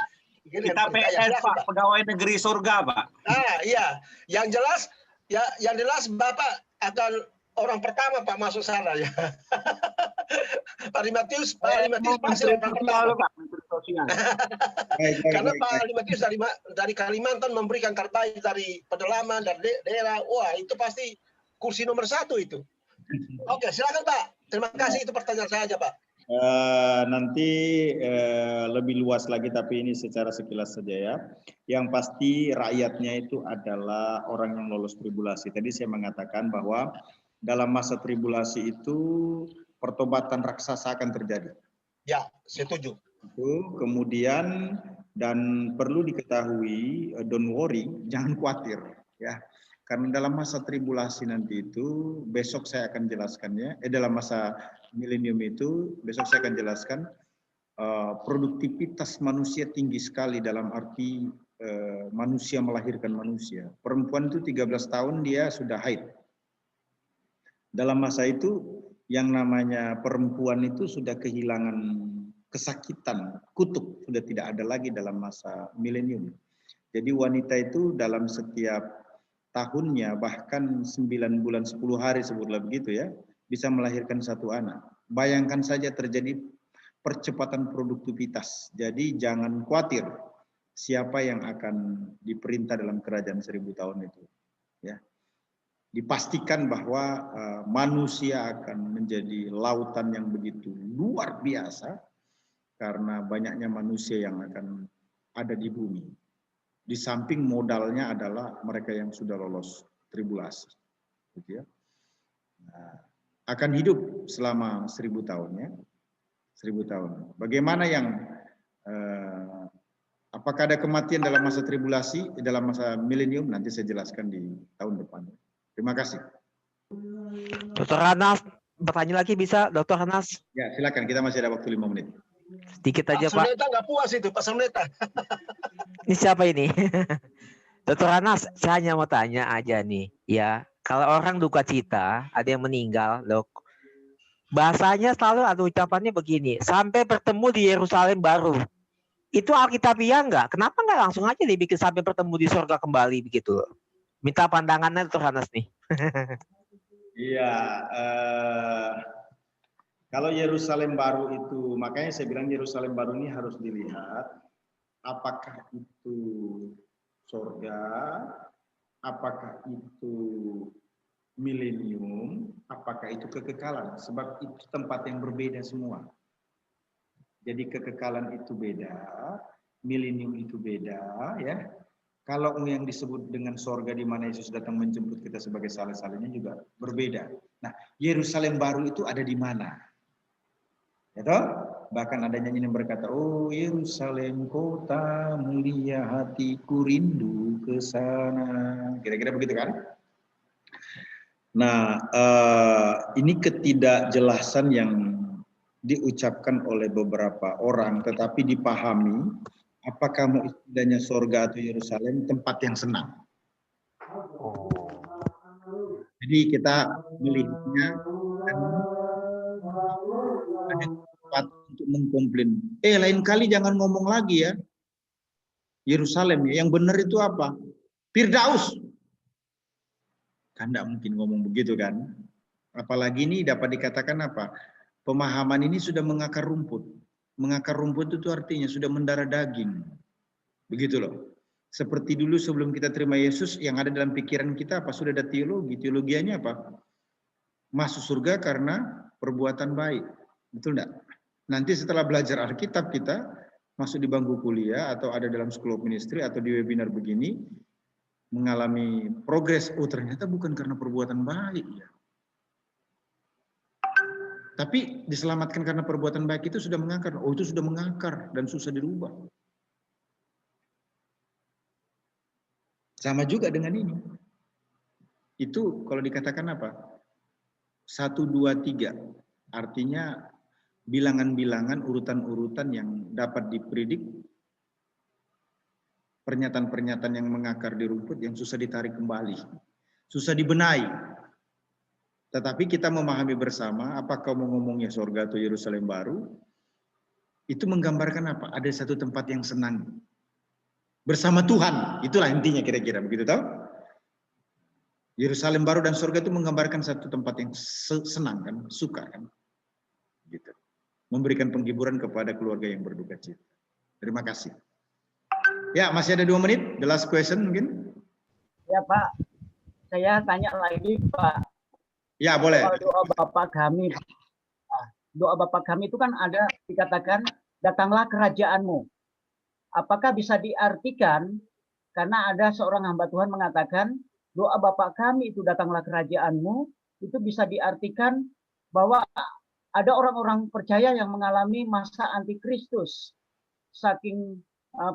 Kita PS, Pak, pegawai negeri surga, Pak. Iya. Yang jelas Bapak akan orang pertama, Pak, masuk sana ya. Pak Limatius pasti orang pertama. Pak, Menteri Sosial. Karena Pak Limatius dari Kalimantan memberikan terbaik dari pedalaman, dari daerah. Wah, itu pasti kursi nomor 1 itu. Oke, silakan Pak. Terima kasih, itu pertanyaan saya aja, Pak. Nanti lebih luas lagi, tapi ini secara sekilas saja ya. Yang pasti rakyatnya itu adalah orang yang lolos tribulasi. Tadi saya mengatakan bahwa dalam masa tribulasi itu pertobatan raksasa akan terjadi. Ya, setuju. Kemudian dan perlu diketahui, don't worry, jangan khawatir ya. Karena dalam masa tribulasi nanti itu, besok saya akan jelaskannya. Dalam masa milenium itu, besok saya akan jelaskan produktivitas manusia tinggi sekali dalam arti manusia melahirkan manusia. Perempuan itu 13 tahun dia sudah haid. Dalam masa itu, yang namanya perempuan itu sudah kehilangan kesakitan, kutuk, sudah tidak ada lagi dalam masa milenium. Jadi wanita itu dalam setiap tahunnya, bahkan 9 bulan 10 hari sebutlah begitu ya, bisa melahirkan 1 anak. Bayangkan saja terjadi percepatan produktivitas. Jadi jangan khawatir siapa yang akan diperintah dalam kerajaan 1000 tahun itu. Ya. Dipastikan bahwa manusia akan menjadi lautan yang begitu luar biasa karena banyaknya manusia yang akan ada di bumi. Di samping modalnya adalah mereka yang sudah lolos tribulasi, gitu ya. Akan hidup selama 1000 tahun ya, 1000 tahun. Bagaimana yang apakah ada kematian dalam masa tribulasi, dalam masa milenium? Nanti saya jelaskan di tahun depan. Terima kasih. Dr. Hanas, bertanya lagi bisa, Dr. Hanas? Ya, silakan. Kita masih ada waktu 5 menit. Sedikit aja, Pak. Soneta nggak puas itu, Pak Soneta. Ini siapa ini? Dr. Hanas, saya hanya mau tanya aja nih, ya. Kalau orang duka cita, ada yang meninggal, dok. bahasanya selalu ada ucapannya begini, sampai bertemu di Yerusalem baru. Itu Alkitabiah enggak? Kenapa enggak langsung aja dibikin sampai bertemu di surga kembali begitu? Minta pandangannya Dr. Hanas nih. Iya, kalau Yerusalem baru itu, makanya saya bilang Yerusalem baru ini harus dilihat apakah itu surga, apakah itu milenium, apakah itu kekekalan, sebab itu tempat yang berbeda semua. Jadi kekekalan itu beda, milenium itu beda, ya. Kalau yang disebut dengan sorga di mana Yesus datang menjemput kita sebagai saleh-salehnya juga berbeda. Nah, Yerusalem baru itu ada di mana? Ya toh? Bahkan ada nyanyi yang berkata, oh Yerusalem kota mulia, hatiku rindu ke sana. Kira-kira begitu kan? Nah, ini ketidakjelasan yang diucapkan oleh beberapa orang, tetapi dipahami apakah mau istilahnya sorga atau Yerusalem tempat yang senang. Jadi kita melihatnya ada tempat untuk mengkomplain. Lain kali jangan ngomong lagi ya. Yerusalem ya, yang benar itu apa? Firdaus. Kan tidak mungkin ngomong begitu kan. Apalagi ini dapat dikatakan apa? Pemahaman ini sudah mengakar rumput. Mengakar rumput itu artinya sudah mendarah daging. Begitu loh. Seperti dulu sebelum kita terima Yesus, yang ada dalam pikiran kita apa? Sudah ada teologi. Teologianya apa? Masuk surga karena perbuatan baik. Betul enggak? Nanti setelah belajar Alkitab kita, masuk di bangku kuliah, atau ada dalam School of Ministry, atau di webinar begini, mengalami progres. Oh ternyata bukan karena perbuatan baik ya. Tapi diselamatkan karena perbuatan baik itu sudah mengakar. Oh itu sudah mengakar dan susah dirubah. Sama juga dengan ini. Itu kalau dikatakan apa? 1, 2, 3. Artinya bilangan-bilangan, urutan-urutan yang dapat dipredik. Pernyataan-pernyataan yang mengakar di rumput yang susah ditarik kembali. Susah dibenahi. Tetapi kita memahami bersama, apakah mau ngomongnya surga atau Yerusalem baru, itu menggambarkan apa? Ada satu tempat yang senang. Bersama Tuhan, itulah intinya kira-kira, begitu tahu? Yerusalem baru dan surga itu menggambarkan satu tempat yang senang kan, suka kan. Gitu. Memberikan penghiburan kepada keluarga yang berduka cita. Terima kasih. Ya, masih ada 2 menit, the last question mungkin. Ya Pak, saya tanya lagi Pak. Ya boleh. Doa Bapa kami, doa Bapa kami itu kan ada dikatakan datanglah kerajaanmu. Apakah bisa diartikan karena ada seorang hamba Tuhan mengatakan doa Bapa kami itu datanglah kerajaanmu, itu bisa diartikan bahwa ada orang-orang percaya yang mengalami masa antikristus. Saking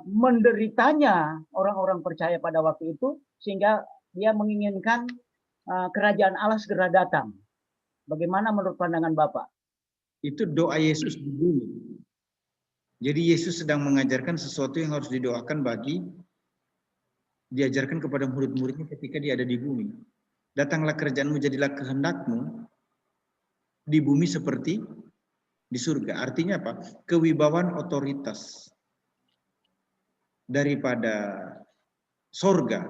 menderitanya orang-orang percaya pada waktu itu sehingga dia menginginkan kerajaan Allah segera datang. Bagaimana menurut pandangan Bapak? Itu doa Yesus di bumi. Jadi Yesus sedang mengajarkan sesuatu yang harus didoakan diajarkan kepada murid-muridnya ketika dia ada di bumi. Datanglah kerajaanmu, jadilah kehendakmu di bumi seperti di surga. Artinya apa? Kewibawaan otoritas daripada surga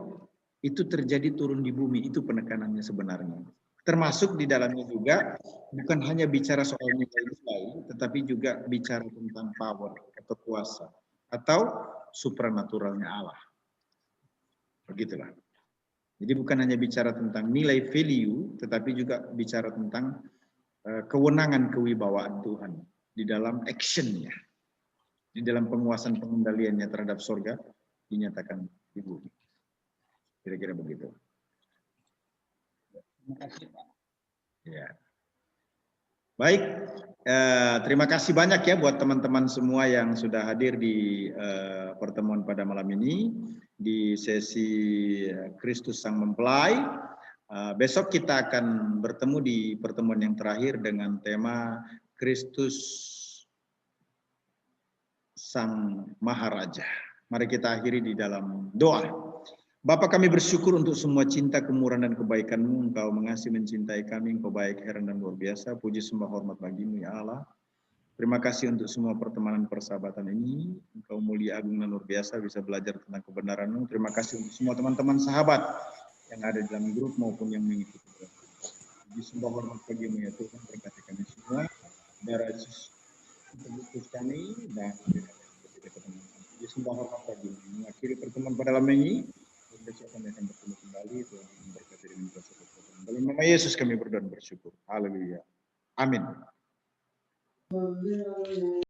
itu terjadi turun di bumi, itu penekanannya sebenarnya. Termasuk di dalamnya juga bukan hanya bicara soal nilai-nilai, tetapi juga bicara tentang power atau kuasa atau supranaturalnya Allah. Begitulah. Jadi bukan hanya bicara tentang nilai value, tetapi juga bicara tentang kewenangan kewibawaan Tuhan di dalam actionnya, di dalam penguasaan pengendaliannya terhadap surga dinyatakan di bumi. Kira-kira begitu. Terima kasih Pak. Ya. Baik, terima kasih banyak ya buat teman-teman semua yang sudah hadir di pertemuan pada malam ini di sesi Kristus Sang Mempelai. Besok kita akan bertemu di pertemuan yang terakhir dengan tema Kristus Sang Maharaja. Mari kita akhiri di dalam doa. Bapa, kami bersyukur untuk semua cinta, kemurahan, dan kebaikan-Mu. Engkau mengasihi, mencintai kami, Engkau baik, heran, dan luar biasa. Puji sembah hormat bagi-Mu, ya Allah. Terima kasih untuk semua pertemanan persahabatan ini. Engkau mulia, agung, dan luar biasa, bisa belajar tentang kebenaran-Mu. Terima kasih untuk semua teman-teman sahabat yang ada di dalam grup maupun yang mengikuti. Puji sembah hormat bagi-Mu, ya Tuhan. Berkati kami semua. Darah Yesus untuk kami dan puji sembah hormat bagi-Mu. Mengakhiri pertemuan pada malam ini. Besok kami akan bertemu kembali. Tuhan memberkati dengan kuasa Tuhan. Dalam nama Yesus kami berdoa dan bersyukur. Haleluya. Amin.